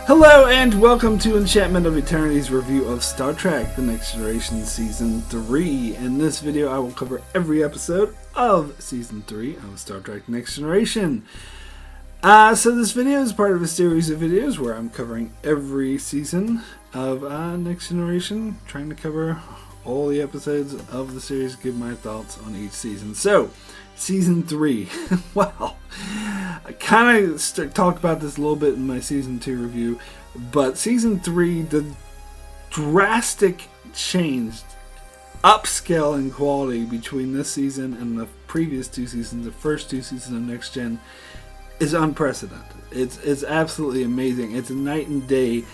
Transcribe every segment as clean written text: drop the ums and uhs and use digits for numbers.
Hello and welcome to Enchantment of Eternity's review of Star Trek The Next Generation Season 3. In this video I will cover every episode of Season 3 of Star Trek The Next Generation. So this video is part of a series of videos where I'm covering every season of Next Generation, trying to cover all the episodes of the series, give my thoughts on each season. So, Season 3. Well, I kind of talked about this a little bit in my Season 2 review, but Season 3, the drastic change, upscale in quality between this season and the previous two seasons, the first two seasons of Next Gen, is unprecedented. It's absolutely amazing. It's a night and day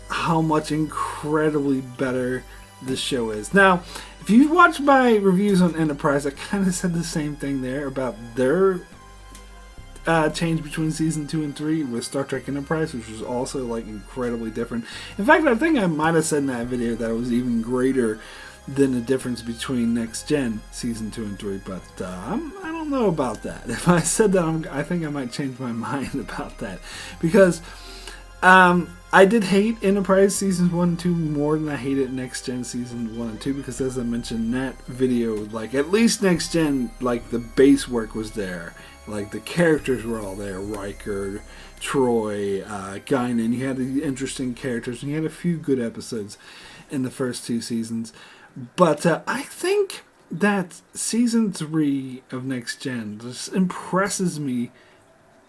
how much incredibly better this show is. Now, if you watch my reviews on Enterprise, I kind of said the same thing there about their change between season 2 and 3 with Star Trek Enterprise, which was also like incredibly different. In fact, I think I might have said in that video that it was even greater than the difference between Next Gen season 2 and 3, but I don't know about that. If I said that, I think I might change my mind about that, because I did hate Enterprise seasons 1 and 2 more than I hated Next Gen season 1 and 2, because as I mentioned in that video, like at least Next Gen, like the base work was there. Like the characters were all there, Riker, Troy, Guinan. You had the interesting characters, and you had a few good episodes in the first two seasons. But I think that season 3 of Next Gen just impresses me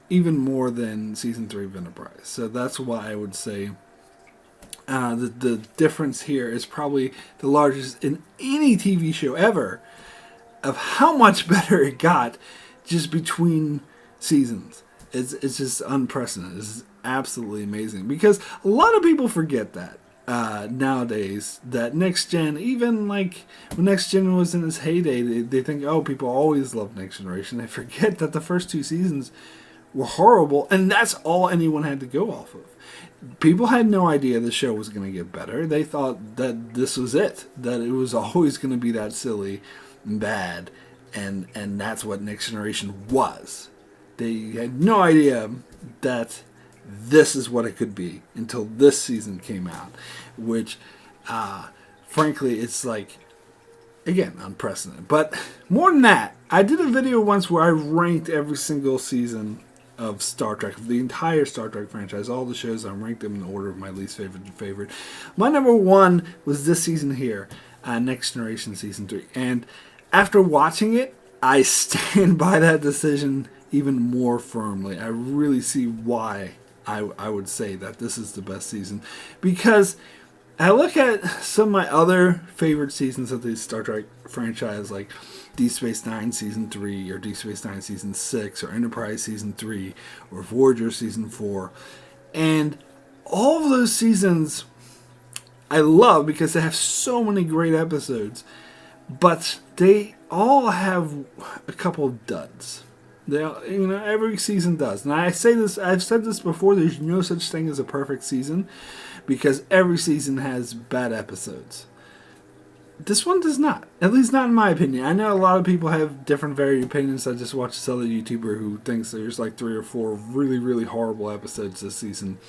even more than season 3 of Enterprise. So that's why I would say the difference here is probably the largest in any TV show ever of how much better it got just between seasons. It's just unprecedented. It's absolutely amazing, because a lot of people forget that nowadays, that Next Gen, even like when Next Gen was in its heyday, they think, oh, people always love Next Generation. They forget that the first two seasons were horrible, and that's all anyone had to go off of. People had no idea the show was going to get better. They thought that this was it, that it was always going to be that silly and bad, and that's what Next Generation was. They had no idea that this is what it could be until this season came out, which frankly, it's like, again, unprecedented. But more than that, I did a video once where I ranked every single season of Star Trek, the entire Star Trek franchise, all the shows. I ranked them in order of my least favorite to favorite. My number one was this season here, Next Generation Season 3. And after watching it, I stand by that decision even more firmly. I really see why I would say that this is the best season, because I look at some of my other favorite seasons of the Star Trek franchise, like Deep Space Nine Season 3, or Deep Space Nine Season 6, or Enterprise Season 3, or Voyager Season 4. And all of those seasons I love because they have so many great episodes, but they all have a couple of duds. They, every season does. And I say this, I've said this before, there's no such thing as a perfect season, because every season has bad episodes. This one does not. At least not in my opinion. I know a lot of people have different varied opinions. I just watched this other YouTuber who thinks there's like 3 or 4 really, really horrible episodes this season.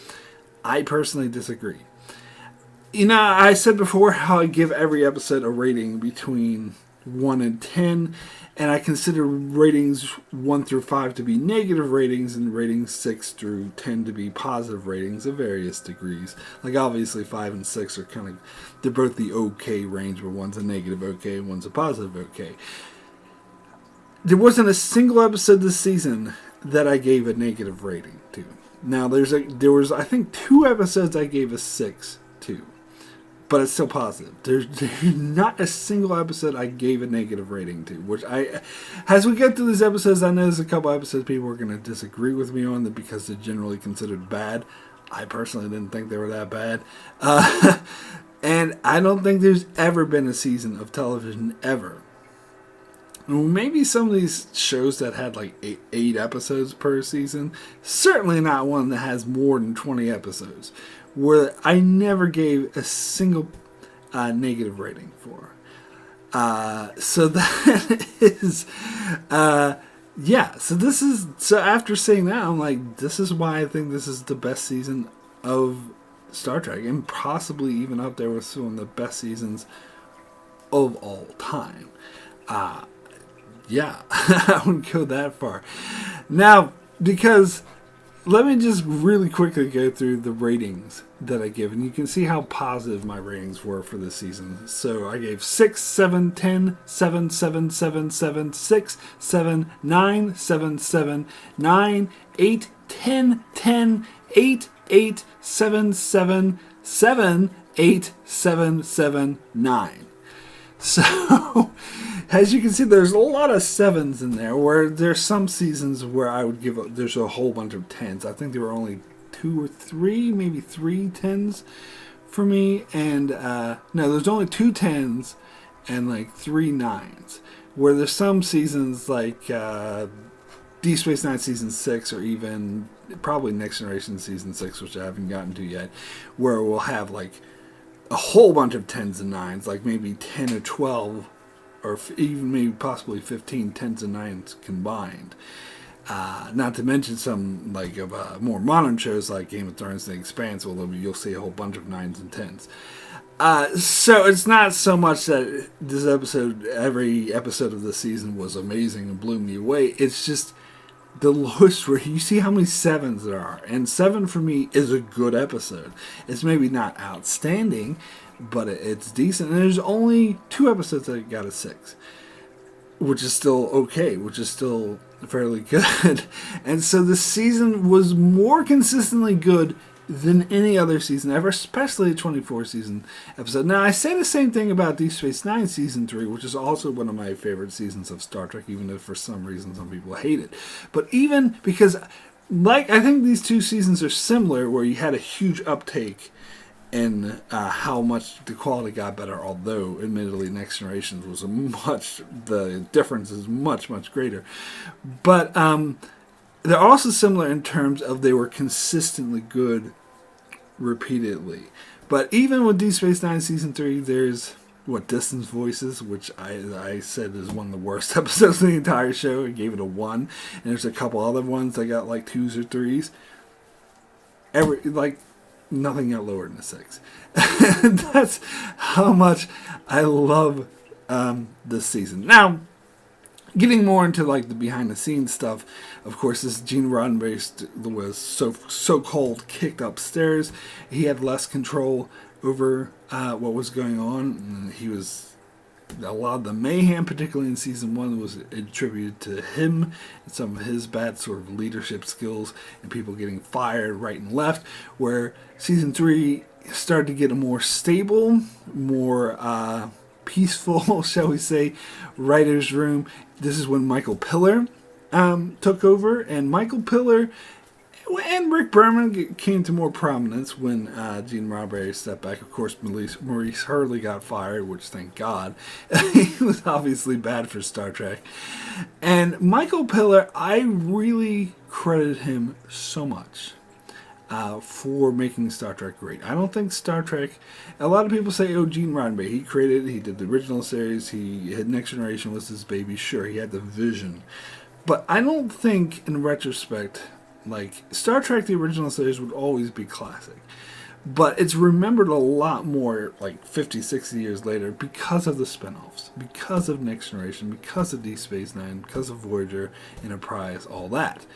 I personally disagree. I said before how I give every episode a rating between 1 and 10, and I consider ratings 1 through 5 to be negative ratings, and ratings 6 through 10 to be positive ratings of various degrees. Like obviously 5 and 6 are kind of, they're both the okay range, but one's a negative okay and one's a positive okay. There wasn't a single episode this season that I gave a negative rating to. Now there was I think 2 episodes I gave a 6 to. But it's still positive. There's not a single episode I gave a negative rating to. Which as we get through these episodes, I know there's a couple episodes people are going to disagree with me on because they're generally considered bad. I personally didn't think they were that bad. And I don't think there's ever been a season of television ever. Maybe some of these shows that had like 8 episodes per season. Certainly not one that has more than 20 episodes, where I never gave a single negative rating for. So that is, so after saying that, I'm like, this is why I think this is the best season of Star Trek, and possibly even up there with some of the best seasons of all time. Yeah, I wouldn't go that far. Now, because let me just really quickly go through the ratings that I give, and you can see how positive my ratings were for this season. So I gave 6, 7, 10, 7, 7, 7, 7, 6, 7, 9, 7, 7, 9, 8, 10, 10, 8, 8, 7, 7, 7, 8, 7, 7, 9. So, as you can see, there's a lot of 7s in there, where there's some seasons where I would give, there's a whole bunch of 10s. I think there were only 2 or 3, maybe 3 10s for me, and no, there's only 2 10s and like 3 9s, where there's some seasons like Deep Space Nine Season 6, or even probably Next Generation Season 6, which I haven't gotten to yet, where we'll have like a whole bunch of 10s and 9s, like maybe 10 or 12, or even maybe possibly 15 10s and 9s combined. Not to mention some like of more modern shows like Game of Thrones and The Expanse, where you'll see a whole bunch of 9s and 10s. So it's not so much that this episode, every episode of the season was amazing and blew me away. It's just the lowest rate. You see how many 7s there are, and 7 for me is a good episode. It's maybe not outstanding, but it's decent. And there's only 2 episodes that got a 6, which is still okay, which is still fairly good. And so the season was more consistently good than any other season ever, especially a 24 season episode. Now, I say the same thing about Deep Space Nine Season 3, which is also one of my favorite seasons of Star Trek, even if for some reason some people hate it. But even because, like, I think these 2 seasons are similar, where you had a huge uptake in how much the quality got better, although admittedly Next Generations was the difference is much, much greater. But they're also similar in terms of they were consistently good repeatedly. But even with Deep Space Nine Season 3, there's Distance Voices, which I said is one of the worst episodes of the entire show. I gave it a 1. And there's a couple other ones that got like 2s or 3s. Nothing got lower than a 6. That's how much I love this season. Now, getting more into like the behind the scenes stuff, of course, this Gene Roddenberry was so-called kicked upstairs. He had less control over what was going on. And a lot of the mayhem, particularly in season 1, was attributed to him and some of his bad sort of leadership skills and people getting fired right and left. Where season 3 started to get a more stable, more peaceful, shall we say, writer's room. This is when Michael Piller took over, and Michael Piller and Rick Berman came to more prominence when Gene Roddenberry stepped back. Of course, Maurice Hurley got fired, which thank God. He was obviously bad for Star Trek. And Michael Piller, I really credit him so much for making Star Trek great. I don't think Star Trek, a lot of people say, oh, Gene Roddenberry, he did the original series, he had Next Generation was his baby. Sure, he had the vision. But I don't think, in retrospect, like, Star Trek, the original series, would always be classic. But it's remembered a lot more, like, 50, 60 years later, because of the spinoffs, because of Next Generation, because of Deep Space Nine, because of Voyager, Enterprise, all that.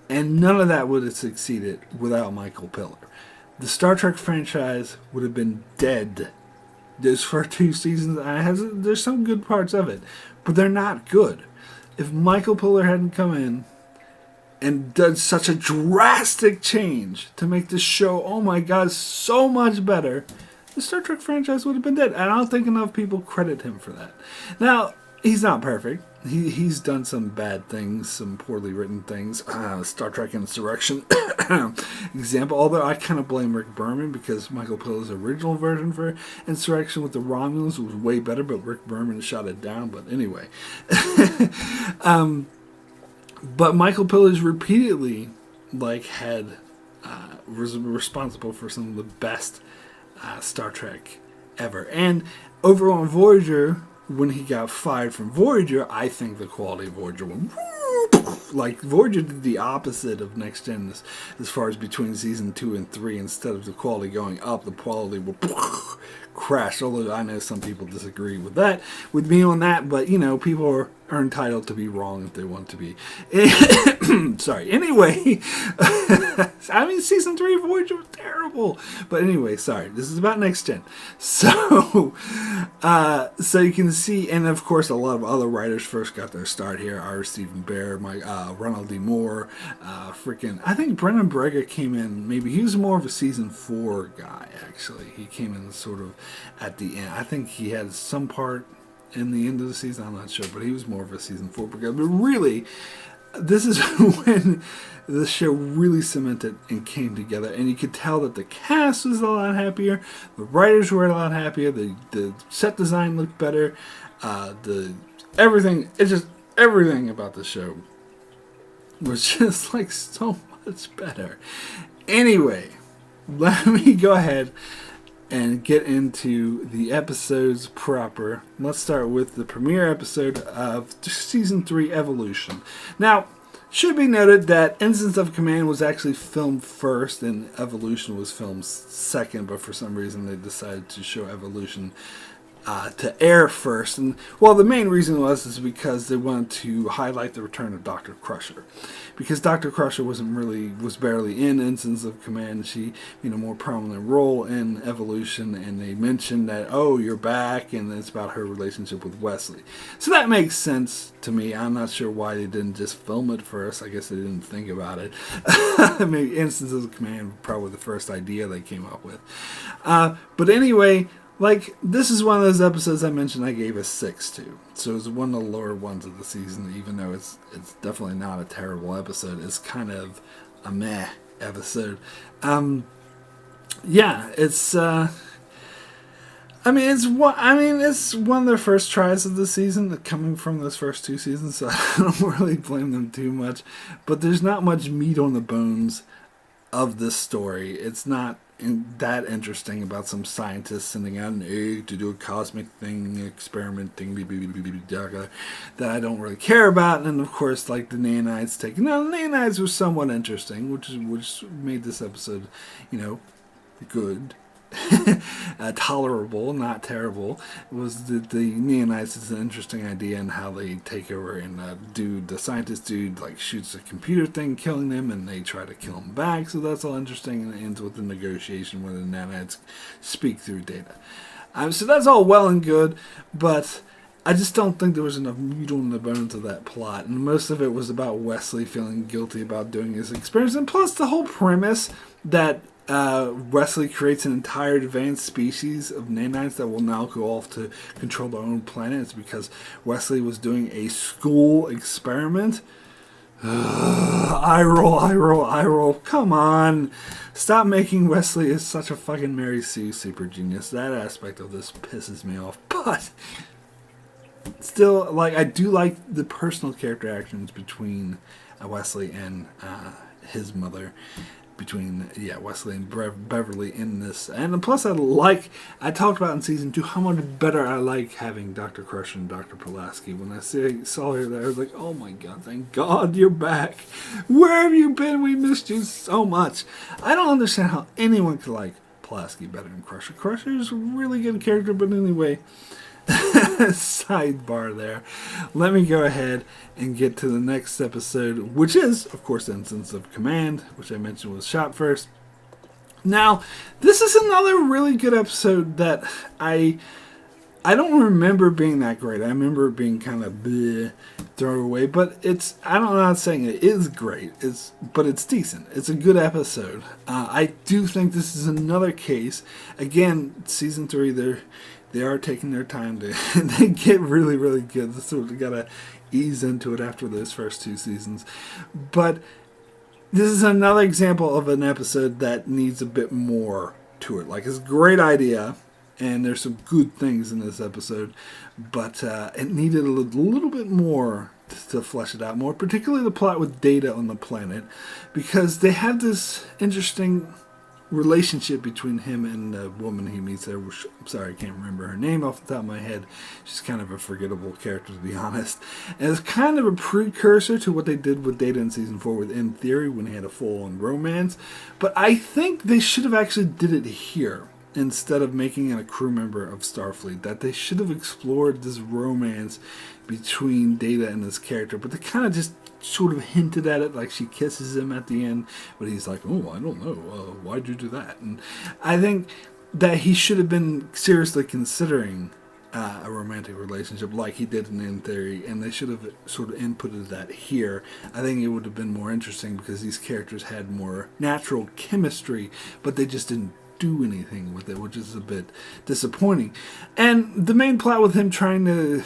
And none of that would have succeeded without Michael Piller. The Star Trek franchise would have been dead. Those first 2 seasons, there's some good parts of it, but they're not good. If Michael Piller hadn't come in and done such a drastic change to make this show, oh my god, so much better, the Star Trek franchise would have been dead. And I don't think enough people credit him for that. Now, he's not perfect. He's done some bad things, some poorly written things. Star Trek Insurrection example. Although I kind of blame Rick Berman, because Michael Piller's original version for Insurrection with the Romulans was way better, but Rick Berman shot it down. But anyway. But Michael Piller's repeatedly was responsible for some of the best Star Trek ever. And over on Voyager, when he got fired from Voyager, I think the quality of Voyager went like Voyager did the opposite of Next Gen as far as between season 2 and 3. Instead of the quality going up, the quality will crash. Although I know some people disagree with me on that, but people are entitled to be wrong if they want to be. Sorry. Anyway, I mean, season 3 of Voyager was terrible. But anyway, sorry. This is about Next Gen. So you can see, and of course, a lot of other writers first got their start here. R. Stephen Bear, Ronald D. Moore, I think Brendan Braga came in. Maybe he was more of a season 4 guy. Actually, he came in sort of at the end. I think he had some part in the end of the season, I'm not sure, but he was more of a season 4 guy. But really, this is when the show really cemented and came together, and you could tell that the cast was a lot happier, the writers were a lot happier, the set design looked better, everything about the show was just like so much better. Anyway, let me go ahead and get into the episodes proper. Let's start with the premiere episode of Season 3, Evolution. Now, should be noted that Instance of Command was actually filmed first and Evolution was filmed second, but for some reason they decided to show Evolution to air first. And well, the main reason is because they wanted to highlight the return of Dr. Crusher, because Dr. Crusher was barely in Instance of Command. She more prominent role in Evolution, and they mentioned that, oh, you're back, and it's about her relationship with Wesley. So that makes sense to me. I'm not sure why they didn't just film it first. I guess they didn't think about it. Maybe Instance of Command was probably the first idea they came up with. But anyway, this is one of those episodes I mentioned I gave a 6 to. So it's one of the lower ones of the season, even though it's definitely not a terrible episode. It's kind of a meh episode. It's it's one of their first tries of the season, coming from those first 2 seasons, so I don't really blame them too much. But there's not much meat on the bones of this story. It's not that interesting about some scientists sending out an egg to do a cosmic experiment that I don't really care about. And of course, the nanites the nanites were somewhat interesting, which made this episode, good. Tolerable, not terrible. It was the nanites is an interesting idea, and how they take over and the scientist dude shoots a computer thing, killing them, and they try to kill him back. So that's all interesting, and it ends with a negotiation where the nanites speak through data. So that's all well and good, but I just don't think there was enough meat on the bones of that plot, and most of it was about Wesley feeling guilty about doing his experience, and plus the whole premise that Wesley creates an entire advanced species of nanites that will now go off to control their own planet. It's because Wesley was doing a school experiment. I roll. Come on. Stop making Wesley as such a fucking Mary Sue super genius. That aspect of this pisses me off. But still, I do like the personal character actions between Wesley and his mother. Between Wesley and Beverly in this, and plus I talked about in season 2 how much better I like having Dr. Crusher and Dr. Pulaski. When I saw her there, I was like, oh my god, thank God you're back. Where have you been? We missed you so much. I don't understand how anyone could like Pulaski better than Crusher. Crusher is a really good character, but anyway, sidebar there. Let me go ahead and get to the next episode, which is, of course, Instance of Command, which I mentioned was shot first. Now, this is another really good episode that I don't remember being that great. I remember it being kind of bleh, thrown away, but I'm not saying it is great, but it's decent. It's a good episode. I do think this is another case. Again, season 3, they are taking their time they get really, really good. So we gotta ease into it after those first 2 seasons. But this is another example of an episode that needs a bit more to it. It's a great idea, and there's some good things in this episode, but it needed a little bit more to flesh it out more, particularly the plot with Data on the planet, because they have this interesting relationship between him and the woman he meets there, which, I'm sorry, I can't remember her name off the top of my head. She's kind of a forgettable character, to be honest. And it's kind of a precursor to what they did with Data in Season 4 with In Theory, when he had a full-on romance. But I think they should have actually did it here, instead of making it a crew member of Starfleet. That they should have explored this romance between Data and this character, but they kind of just sort of hinted at it, like she kisses him at the end, but he's like, oh, I don't know, why'd you do that? And I think that he should have been seriously considering a romantic relationship like he did in Theory, and they should have sort of inputted that here. I think it would have been more interesting because these characters had more natural chemistry, but they just didn't do anything with it, which is a bit disappointing. And the main plot with him trying to,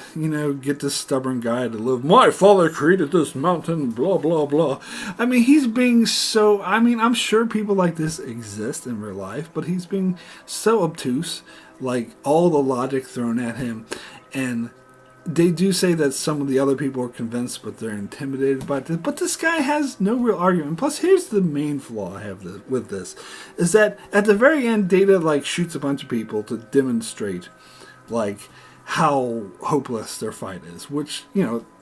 get this stubborn guy to live, my father created this mountain, blah, blah, blah. I mean, he's being so, I'm sure people like this exist in real life, but he's being so obtuse, like all the logic thrown at him. And they do say that some of the other people are convinced, but they're intimidated by this. But this guy has no real argument. Plus, here's the main flaw I have with this, is that at the very end, Data shoots a bunch of people to demonstrate how hopeless their fight is. Which,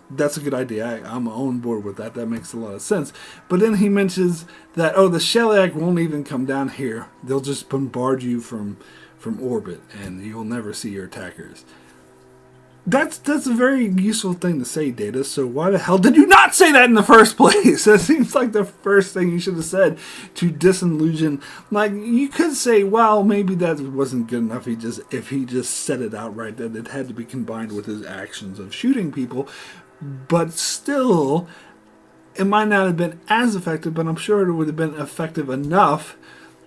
that's a good idea. I'm on board with that. That makes a lot of sense. But then he mentions that, the Shellyak won't even come down here. They'll just bombard you from orbit, and you'll never see your attackers. That's a very useful thing to say, Data, so why the hell did you not say that in the first place? That seems like the first thing you should have said to disillusion. You could say, well, maybe that wasn't good enough if he just said it outright, that it had to be combined with his actions of shooting people. But still, it might not have been as effective, but I'm sure it would have been effective enough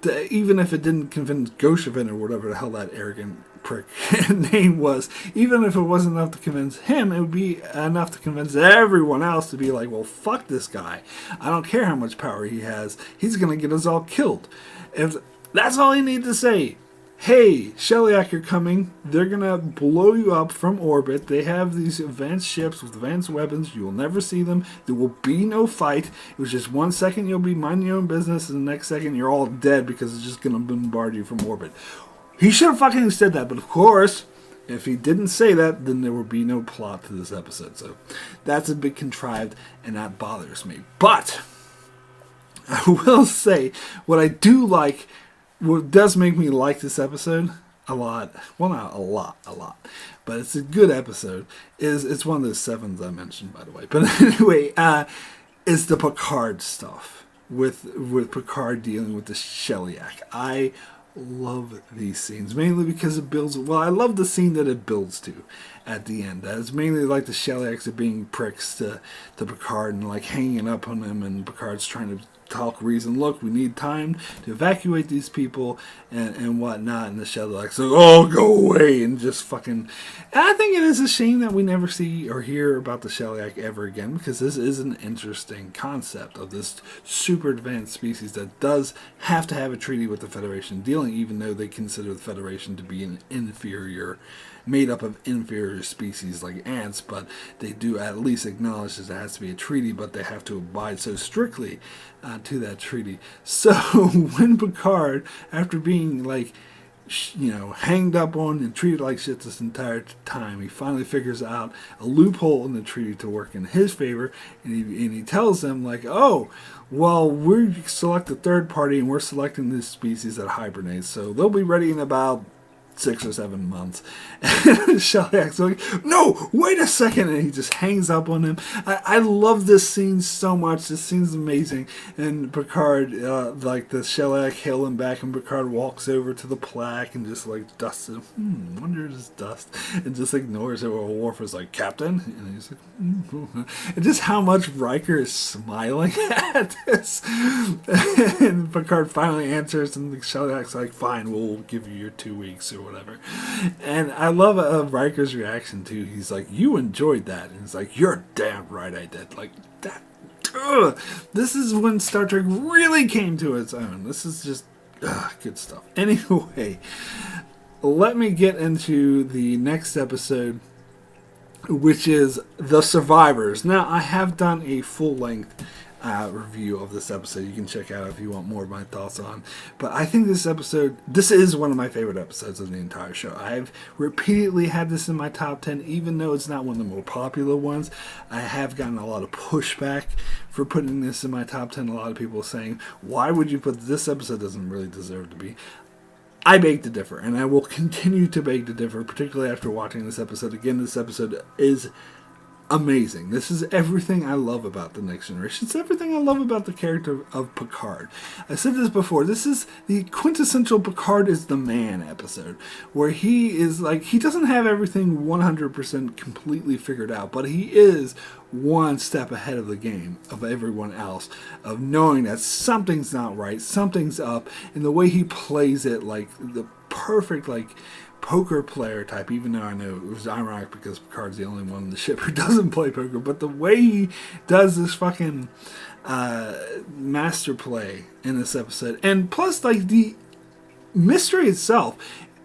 to, even if it didn't convince Goshevin or whatever the hell that arrogant prick name was, even if it wasn't enough to convince him, it would be enough to convince everyone else to be like, well, fuck this guy. I don't care how much power he has. He's going to get us all killed. If that's all he needed to say. Hey, Shellyak are coming. They're going to blow you up from orbit. They have these advanced ships with advanced weapons. You will never see them. There will be no fight. It was just 1 second you'll be minding your own business, and the next second you're all dead because it's just going to bombard you from orbit. He should have fucking said that, but of course, if he didn't say that, then there would be no plot to this episode. So that's a bit contrived, and that bothers me. But I will say, what I do like, what does make me like this episode a lot, well, not a lot, but it's a good episode, is it's one of those 7s I mentioned, by the way. But anyway, is the Picard stuff with Picard dealing with the Shellyak. I love these scenes, mainly because it builds, I love the scene that it builds to at the end. It's mainly like the Shellaks are being pricks to Picard and hanging up on him, and Picard's trying to talk reason. Look, we need time to evacuate these people and whatnot, and the Shellak's like, oh, go away, and just fucking. And I think it is a shame that we never see or hear about the Shellyak ever again, because this is an interesting concept of this super advanced species that does have to have a treaty with the Federation dealing, even though they consider the Federation to be an inferior, made up of inferior species like ants, but they do at least acknowledge that there has to be a treaty, but they have to abide so strictly to that treaty. So when Picard, after being hanged up on and treated like shit this entire time, he finally figures out a loophole in the treaty to work in his favor, and he tells them oh, well, we select a third party and we're selecting this species that hibernates, so they'll be ready in about 6 or 7 months. And Shellak's like, no, wait a second, and he just hangs up on him. I love this scene so much. This scene's amazing. And Picard, the Shellak hail him back, and Picard walks over to the plaque and just dusts it. Wonder if it's dust, and just ignores it. While Worf is like, Captain, and he's like, and just how much Riker is smiling at this. And Picard finally answers, and the Shellak's like, fine, we'll give you your 2 weeks or whatever. And I love Riker's reaction too. He's like, you enjoyed that, and he's like, you're damn right I did. That. Ugh. This is when Star Trek really came to its own. This is just good stuff. Anyway, let me get into the next episode, which is The Survivors. Now, I have done a full-length review of this episode you can check out if you want more of my thoughts on. But I think this is one of my favorite episodes of the entire show. I've repeatedly had this in my top 10, even though it's not one of the more popular ones. I have gotten a lot of pushback for putting this in my top 10. A lot of people saying, why would you put this episode? Doesn't really deserve to be. I beg to differ, and I will continue to beg to differ, particularly after watching this episode. Again, this episode is amazing. This is everything I love about The Next Generation. It's everything I love about the character of Picard. I said this before. This is the quintessential Picard is the man episode, where he is like, he doesn't have everything 100% completely figured out, but he is one step ahead of the game of everyone else, of knowing that something's not right, something's up, and the way he plays it, like the perfect, like, poker player type, even though I know it was ironic because Picard's the only one on the ship who doesn't play poker, but the way he does this fucking master play in this episode, and plus, like, the mystery itself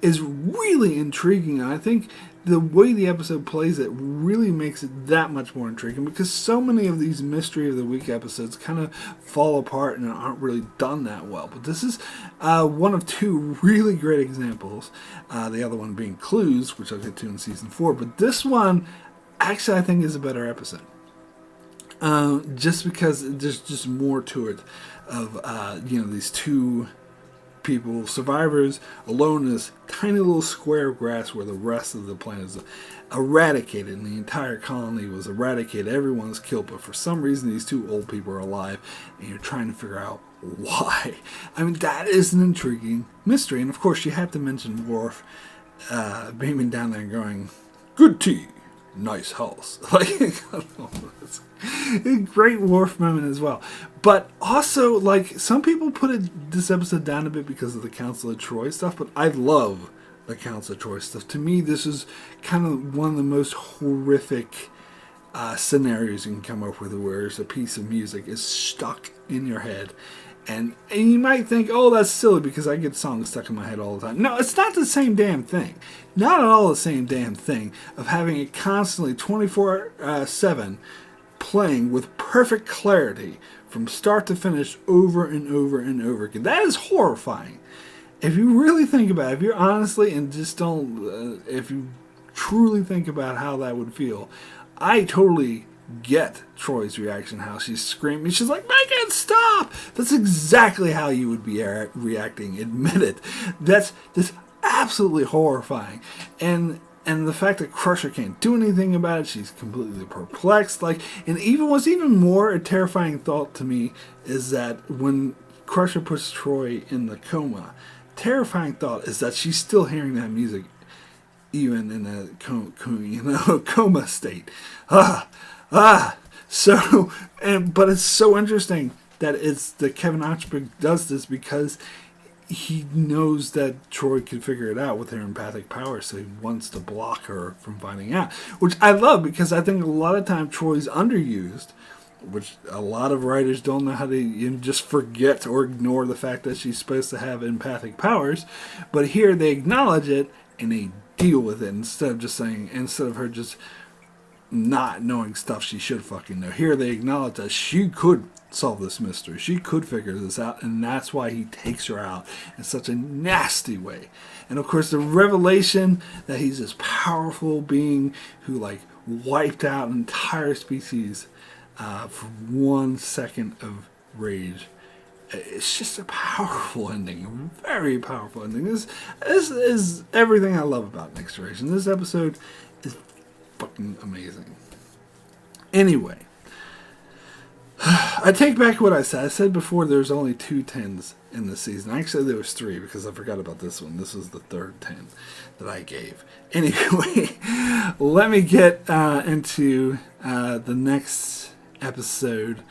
is really intriguing, and I think the way the episode plays it really makes it that much more intriguing, because so many of these Mystery of the Week episodes kind of fall apart and aren't really done that well. But this is one of two really great examples, the other one being Clues, which I'll get to in Season 4. But this one, actually, I think is a better episode. Just because there's just more to it of, these two people, survivors, alone in this tiny little square of grass where the rest of the planet is eradicated, and the entire colony was eradicated. Everyone's killed, but for some reason these two old people are alive, and you're trying to figure out why. I mean, that is an intriguing mystery. And of course you have to mention Worf beaming down there and going, "Good tea, nice house." Like, it's a great Worf moment as well. But also, like, some people put this episode down a bit because of the Council of Troy stuff, but I love the Council of Troy stuff. To me, this is kind of one of the most horrific scenarios you can come up with, where a piece of music is stuck in your head. And you might think, oh, that's silly because I get songs stuck in my head all the time. No, it's not the same damn thing. Not at all the same damn thing of having it constantly 24/7 playing with perfect clarity from start to finish over and over and over again. That is horrifying. If you really think about it, if you're honestly and just don't, if you truly think about how that would feel, I totally get Troy's reaction, how she's screaming. She's like, "Make it stop!" That's exactly how you would be reacting. Admit it. That's absolutely horrifying. And the fact that Crusher can't do anything about it, she's completely perplexed. Like, and even what's even more a terrifying thought to me is that when Crusher puts Troy in the coma, terrifying thought is that she's still hearing that music even in a coma state. So, but it's so interesting that Kevin Ochberg does this because he knows that Troy can figure it out with her empathic power, so he wants to block her from finding out. Which I love, because I think a lot of time Troy's underused, which a lot of writers don't know how to just forget or ignore the fact that she's supposed to have empathic powers. But here they acknowledge it and they deal with it instead of her just not knowing stuff she should fucking know. Here they acknowledge that she could solve this mystery. She could figure this out, and that's why he takes her out in such a nasty way. And of course the revelation that he's this powerful being who, like, wiped out an entire species for 1 second of rage. It's just a powerful ending, a very powerful ending. This is everything I love about Next Generation. This episode is fucking amazing. Anyway, I take back what I said. I said before there's only 2 10s in this season. Actually, there was 3 because I forgot about this one. This was the 3rd 10 that I gave. Anyway, let me get into the next episode,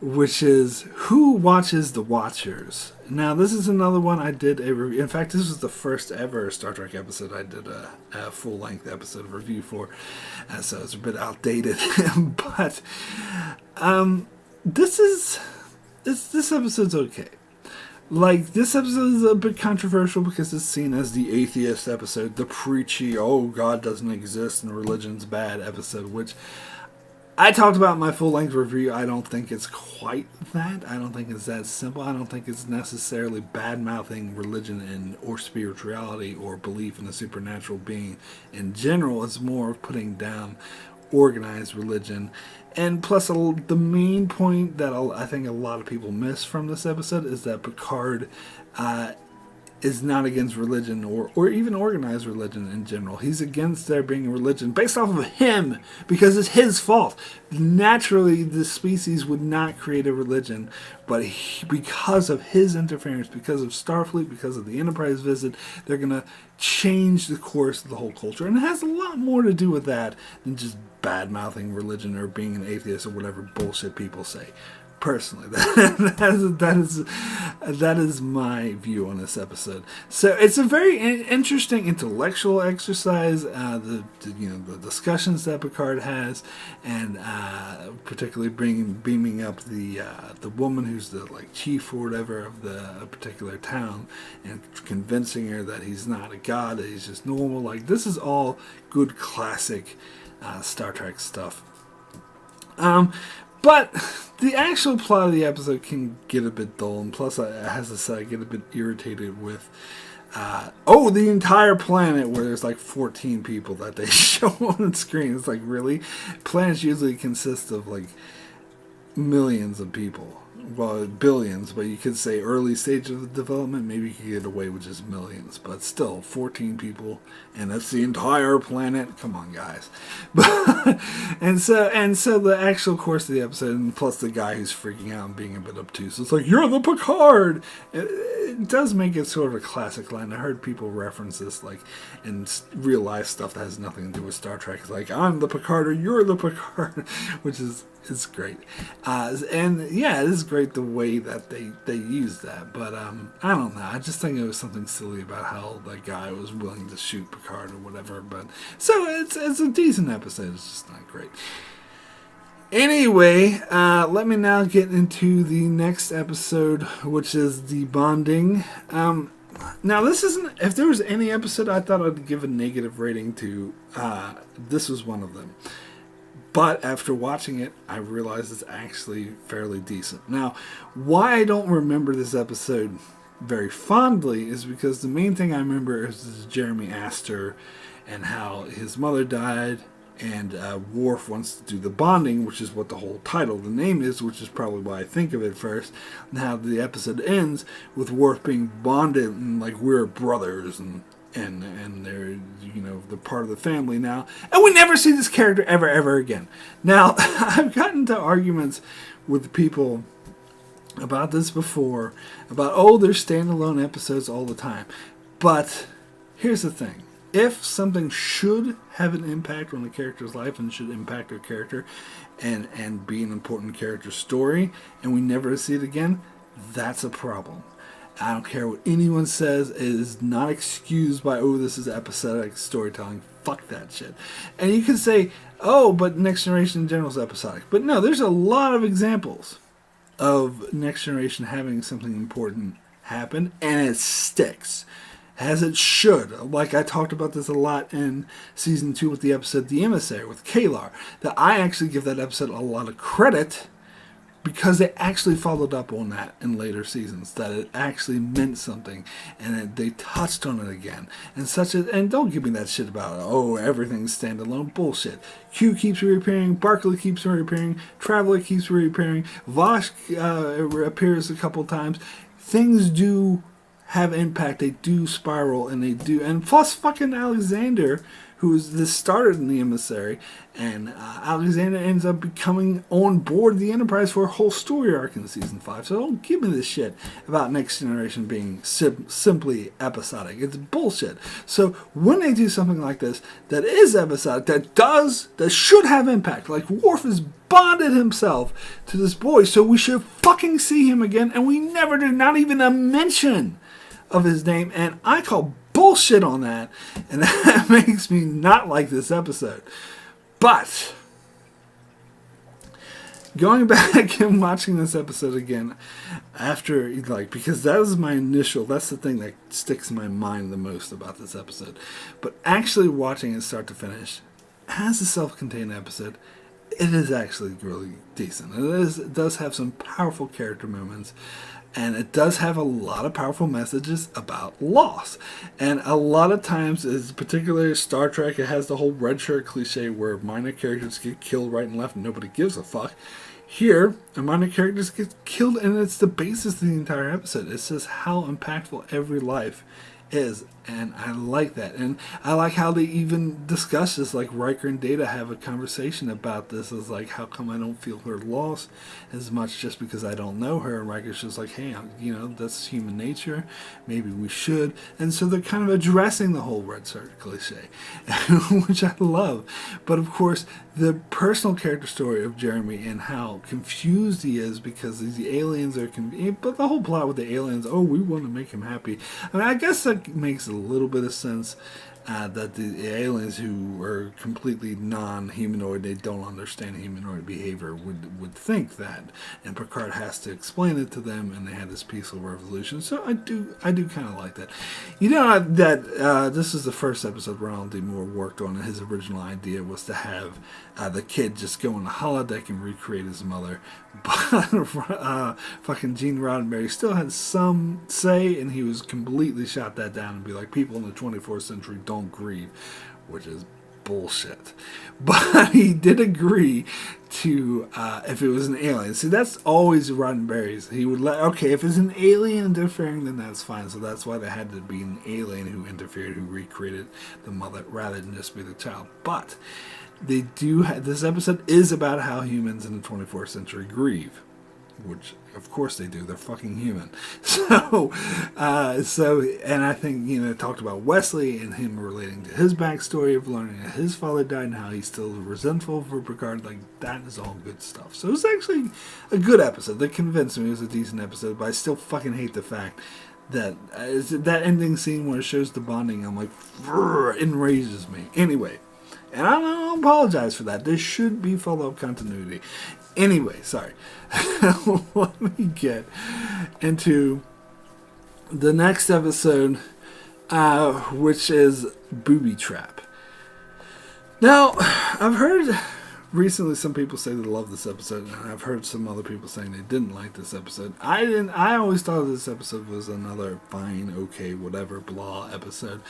which is Who Watches the Watchers? Now, this is another one I did a review. In fact, this was the first ever Star Trek episode I did a full-length episode of review for, so it's a bit outdated. But this episode's okay. Like, this episode is a bit controversial because it's seen as the atheist episode, the preachy, oh, God doesn't exist and religion's bad episode, which I talked about my full-length review. I don't think it's quite that. I don't think it's that simple. I don't think it's necessarily bad-mouthing religion or spirituality or belief in a supernatural being in general. It's more of putting down organized religion. And plus, the main point that I think a lot of people miss from this episode is that Picard is not against religion or even organized religion in general. He's against there being a religion based off of him because it's his fault. Naturally, the species would not create a religion, but because of his interference, because of Starfleet, because of the Enterprise visit, they're going to change the course of the whole culture. And it has a lot more to do with that than just bad-mouthing religion or being an atheist or whatever bullshit people say. Personally, that is my view on this episode. So it's a very interesting intellectual exercise. The discussions that Picard has, and particularly beaming up the woman who's the chief or whatever of the particular town, and convincing her that he's not a god, that he's just normal. This is all good classic Star Trek stuff. But the actual plot of the episode can get a bit dull, and plus, as I said, I get a bit irritated with, the entire planet where there's 14 people that they show on the screen. It's really? Planets usually consist of millions of people. Well, billions, but you could say early stage of development, maybe you could get away with just millions, but still 14 people, and that's the entire planet. Come on, guys. and so the actual course of the episode, and plus the guy who's freaking out and being a bit obtuse, it's you're the Picard. It does make it sort of a classic line. I heard people reference this in real life stuff that has nothing to do with Star Trek. It's I'm the Picard or you're the Picard, which is great. And yeah, it is great the way that they use that. But I don't know. I just think it was something silly about how that guy was willing to shoot Picard or whatever. But so it's a decent episode. It's just not great. Anyway, let me now get into the next episode, which is the bonding. Now, this isn't... If there was any episode I thought I'd give a negative rating to, this was one of them. But after watching it, I realized it's actually fairly decent. Now, why I don't remember this episode very fondly is because the main thing I remember is Jeremy Astor and how his mother died, and Worf wants to do the bonding, which is what the whole title, the name is, which is probably why I think of it first, and how the episode ends with Worf being bonded and we're brothers and they're they're part of the family now, and we never see this character ever again. Now, I've gotten into arguments with people about this before, about there's standalone episodes all the time, but here's the thing. If something should have an impact on a character's life and should impact their character and be an important character story, and we never see it again, that's a problem. I don't care what anyone says. It is not excused by, this is episodic storytelling. Fuck that shit. And you could say, but Next Generation in general is episodic. But no, there's a lot of examples of Next Generation having something important happen, and it sticks. As it should. I talked about this a lot in Season 2 with the episode The Emissary with Kalar. That I actually give that episode a lot of credit because they actually followed up on that in later seasons, that it actually meant something, and they touched on it again. And don't give me that shit about, everything's standalone. Bullshit. Q keeps reappearing, Barclay keeps reappearing, Traveler keeps reappearing, Vosh appears a couple times. Things do have impact, they do spiral, and plus fucking Alexander, this started in the Emissary, and Alexander ends up becoming on board the Enterprise for a whole story arc in Season 5, so don't give me this shit about Next Generation being simply episodic. It's bullshit. So when they do something like this, that is episodic, that should have impact, Worf has bonded himself to this boy, so we should fucking see him again, and we never did, not even a mention of his name, and I call bullshit on that, and that makes me not like this episode. But going back and watching this episode again after, because that's the thing that sticks in my mind the most about this episode. But actually watching it start to finish as a self-contained episode, it is actually really decent. It does have some powerful character moments, and it does have a lot of powerful messages about loss. And a lot of times, particularly Star Trek, it has the whole red shirt cliche where minor characters get killed right and left and nobody gives a fuck. Here, a minor character gets killed, and it's the basis of the entire episode. It says how impactful every life is, and I like that. And I like how they even discuss this, like Riker and Data have a conversation about this. It's like, how come I don't feel her loss as much just because I don't know her? And Riker's just like, hey, that's human nature, maybe we should. And so they're kind of addressing the whole red shirt cliche, which I love. But of course, the personal character story of Jeremy and how confused he is because these aliens are but the whole plot with the aliens, we want to make him happy. I mean, I guess that makes a little bit of sense, that the aliens who are completely non-humanoid, they don't understand humanoid behavior, would think that, and Picard has to explain it to them, and they had this peaceful revolution. So I do kind of like that. This is the first episode Ronald D. Moore worked on, and his original idea was to have the kid just go on the holodeck and recreate his mother, but fucking Gene Roddenberry still had some say, and he was completely shot that down and be like, people in the 24th century don't grieve, which is bullshit. But he did agree to, if it was an alien. See, that's always Roddenberry's. He would if it's an alien interfering, then that's fine. So that's why there had to be an alien who interfered, who recreated the mother, rather than just be the child. But they do this episode is about how humans in the 24th century grieve, which of course they do. They're fucking human. So and I think, it talked about Wesley and him relating to his backstory of learning that his father died and how he's still resentful for Picard. Like, that is all good stuff. So it's actually a good episode. They convinced me it was a decent episode, but I still fucking hate the fact that that ending scene where it shows the bonding. I'm like, it enrages me. Anyway. And I don't apologize for that. There should be follow-up continuity. Anyway, sorry. Let me get into the next episode, which is Booby Trap. Now, I've heard recently some people say they love this episode, and I've heard some other people saying they didn't like this episode. I always thought this episode was another fine, okay, whatever, blah episode.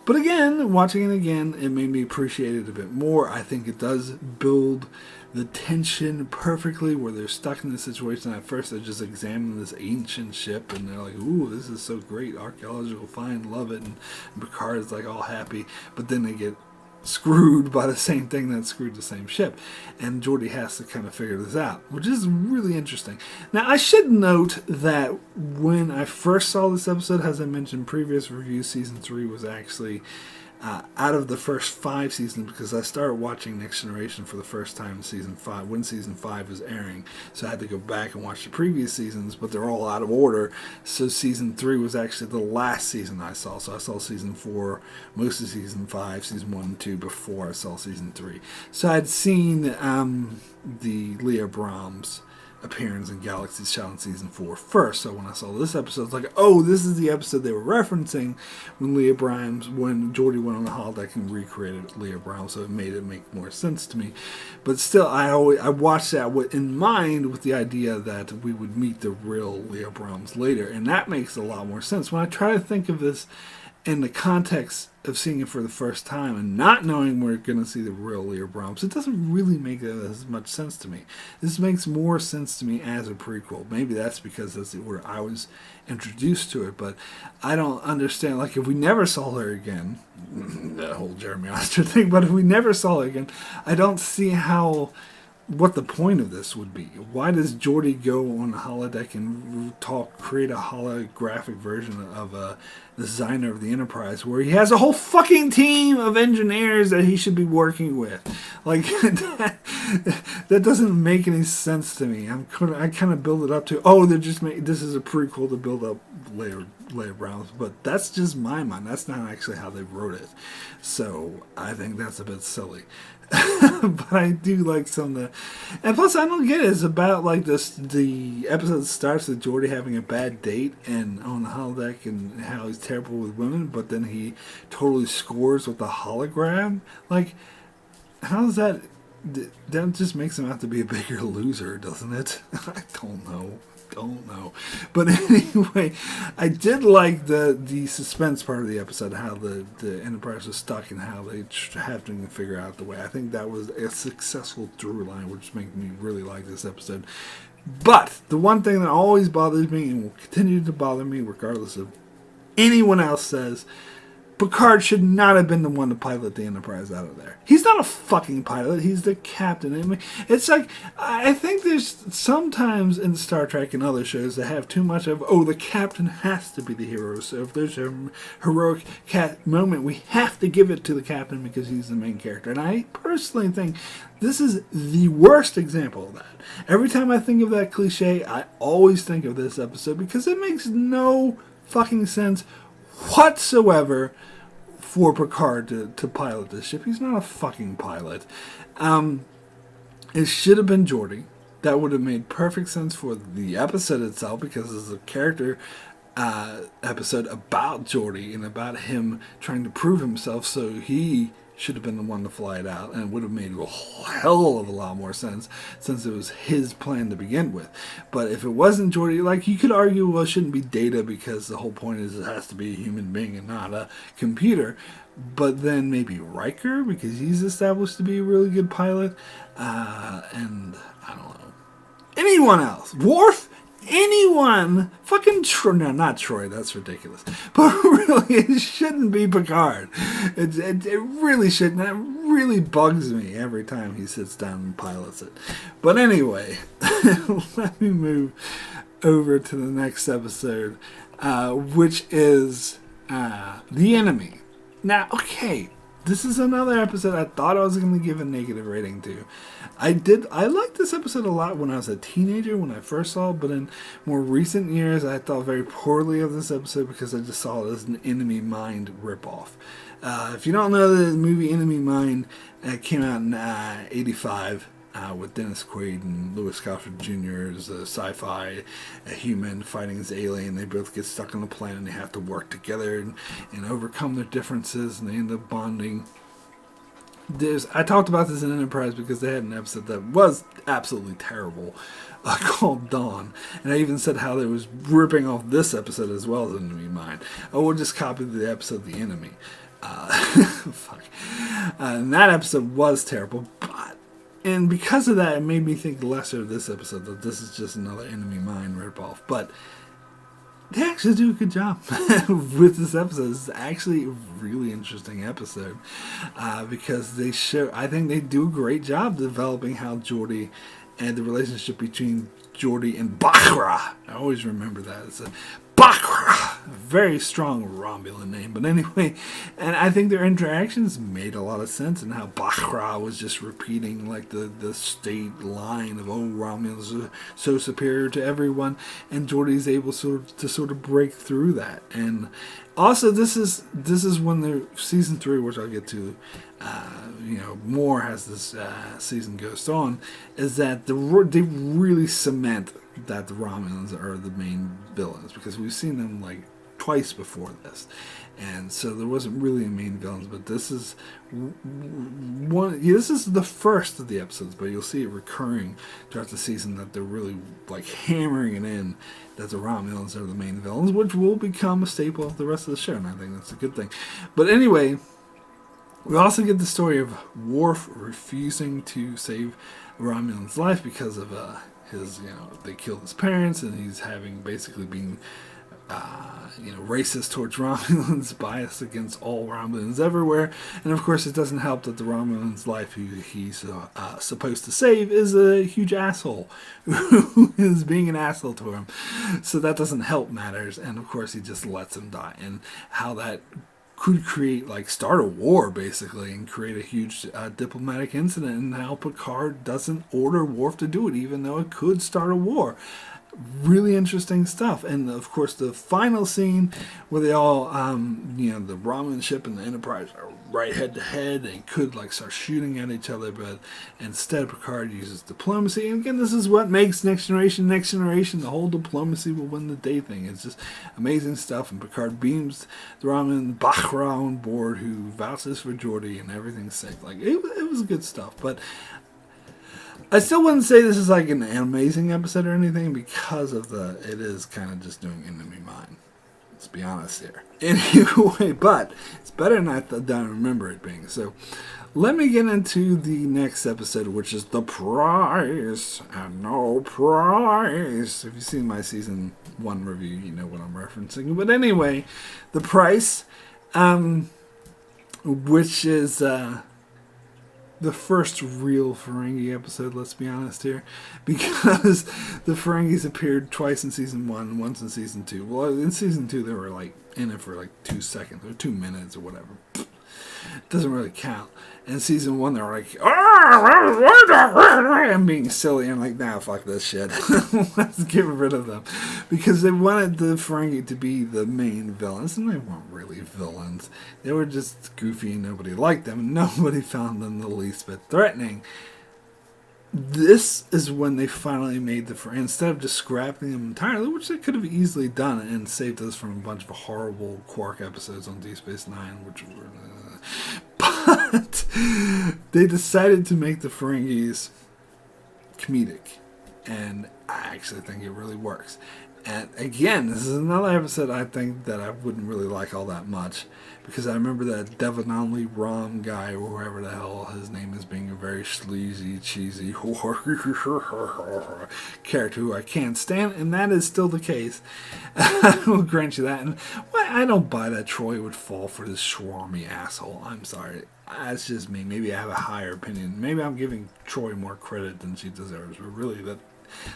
But again, watching it again, it made me appreciate it a bit more. I think it does build the tension perfectly, where they're stuck in this situation. At first, they're just examining this ancient ship, and they're like, ooh, this is so great, archaeological find, love it. And Picard is like all happy, but then they get screwed by the same thing that screwed the same ship, and Geordi has to kind of figure this out, which is really interesting. Now, I should note that when I first saw this episode, as I mentioned in previous reviews, season 3 was actually out of the first 5 seasons, because I started watching Next Generation for the first time in season 5 when season 5 was airing, so I had to go back and watch the previous seasons, but they're all out of order. So season 3 was actually the last season I saw. So I saw season 4, most of season 5, season 1 and 2 before I saw season 3. So I'd seen the Leah Brahms appearance in Galaxy's Shot in season 4 first. So when I saw this episode, it's like, oh, this is the episode they were referencing when Geordi went on the holodeck and recreated Leah Brahms. So it make more sense to me. But still, I watched that in mind with the idea that we would meet the real Leah Brahms later, and that makes a lot more sense. When I try to think of this in the context of seeing it for the first time and not knowing we're going to see the real Leah Brahms, it doesn't really make as much sense to me. This makes more sense to me as a prequel. Maybe that's because that's the order I was introduced to it, but I don't understand. Like, if we never saw her again, that whole Jeremy Oster thing, but if we never saw her again, I don't see what the point of this would be. Why does Geordi go on the holodeck and create a holographic version of a designer of the Enterprise, where he has a whole fucking team of engineers that he should be working with? Like, that doesn't make any sense to me. I kind of build it up to, this is a prequel to build up Leia Brahms, but that's just my mind. That's not actually how they wrote it. So I think that's a bit silly. But I do like some of the, and plus I don't get it. It's about like this. The episode starts with Geordi having a bad date and on the holodeck, and how he's terrible with women, but then he totally scores with the hologram. Like, how does that that just makes him out to be a bigger loser, doesn't it? I don't know. But anyway, I did like the suspense part of the episode, how the Enterprise was stuck and how they have to figure out the way. I think that was a successful through line, which made me really like this episode. But the one thing that always bothers me and will continue to bother me regardless of anyone else says, Picard should not have been the one to pilot the Enterprise out of there. He's not a fucking pilot. He's the captain. I mean, it's like, I think there's sometimes in Star Trek and other shows that have too much of, the captain has to be the hero. So if there's a heroic moment, we have to give it to the captain because he's the main character. And I personally think this is the worst example of that. Every time I think of that cliche, I always think of this episode because it makes no fucking sense whatsoever for Picard to pilot this ship. He's not a fucking pilot. It should have been Geordi. That would have made perfect sense for the episode itself because it's a character episode about Geordi and about him trying to prove himself, so he should have been the one to fly it out, and it would have made a hell of a lot more sense since it was his plan to begin with. But if it wasn't Geordi, like, you could argue, well, it shouldn't be Data because the whole point is it has to be a human being and not a computer. But then maybe Riker because he's established to be a really good pilot, and I don't know, anyone else, Worf. Anyone, fucking Troy, no, not Troy, that's ridiculous, but really, it shouldn't be Picard. It really shouldn't. That really bugs me every time he sits down and pilots it. But anyway, let me move over to the next episode, which is The Enemy. Now, okay, this is another episode I thought I was going to give a negative rating to. I liked this episode a lot when I was a teenager, when I first saw it, but in more recent years, I thought very poorly of this episode because I just saw it as an Enemy Mind ripoff. If you don't know, the movie Enemy Mind came out in 85 with Dennis Quaid and Louis Gossett Jr. as a sci-fi human fighting this alien. They both get stuck on the planet and they have to work together and overcome their differences, and they end up bonding. I talked about this in Enterprise because they had an episode that was absolutely terrible called Dawn, and I even said how they was ripping off this episode as well as Enemy Mine. We'll just copy the episode The Enemy. Fuck. And that episode was terrible, and because of that, it made me think lesser of this episode, that this is just another Enemy Mine ripoff. But they actually do a good job with this episode. This is actually a really interesting episode because I think they do a great job developing how Geordi and the relationship between Geordi and Bacra. I always remember that. It's a Bacra, a very strong Romulan name. But anyway, and I think their interactions made a lot of sense, and how Bacra was just repeating like the state line of, Romulans are so superior to everyone, and Geordi's able to sort of break through that. And also, this is when the season 3, which I'll get to, more as this season goes on, is that they really cement that the Romulans are the main villains, because we've seen them like twice before this, and so there wasn't really a main villain. But this is one. This is the first of the episodes, but you'll see it recurring throughout the season that they're really like hammering it in that the Romulans are the main villains, which will become a staple of the rest of the show, and I think that's a good thing. But anyway, we also get the story of Worf refusing to save Romulan's life because of they killed his parents, and he's basically being racist towards Romulans, biased against all Romulans everywhere. And of course, it doesn't help that the Romulan's life, who he's supposed to save, is a huge asshole who is being an asshole to him. So that doesn't help matters. And of course, he just lets him die. And how that could start a war, basically, and create a huge diplomatic incident, and how Picard doesn't order Worf to do it, even though it could start a war. Really interesting stuff. And of course, the final scene where they all, the Romulan ship and the Enterprise are right head to head. They could start shooting at each other, but instead Picard uses diplomacy. And again, this is what makes Next Generation. The whole diplomacy will win the day thing. It's just amazing stuff. And Picard beams the Romulan Bacra on board, who vouches for Geordi, and everything's safe. It was good stuff. But I still wouldn't say this is like an amazing episode or anything because of it is kind of just doing enemy mine. Let's be honest here. Anyway, but it's better than I remember it being. So let me get into the next episode, which is The Prize and No Prize. If you've seen my season 1 review, you know what I'm referencing. But anyway, The Price, which is the first real Ferengi episode, let's be honest here, because the Ferengis appeared twice in season 1 and once in season 2. Well, in season 2 they were like in it for like 2 seconds or 2 minutes or whatever. Doesn't really count. In season 1 they were like, I'm being silly. I'm like, nah, fuck this shit. Let's get rid of them, because they wanted the Ferengi to be the main villains, and they weren't really villains. They were just goofy and nobody liked them, and nobody found them the least bit threatening. This is when they finally made instead of just scrapping them entirely, which they could have easily done and saved us from a bunch of horrible Quark episodes on Deep Space Nine, which were but they decided to make the Ferengis comedic, and I actually think it really works. And again, this is another episode I think that I wouldn't really like all that much, because I remember that Devanali Ram guy, or whoever the hell his name is, being a very sleazy, cheesy character who I can't stand, and that is still the case. I will grant you that. And I don't buy that Troy would fall for this Schwarmy asshole. I'm sorry. That's just me. Maybe I have a higher opinion. Maybe I'm giving Troy more credit than she deserves, but really, that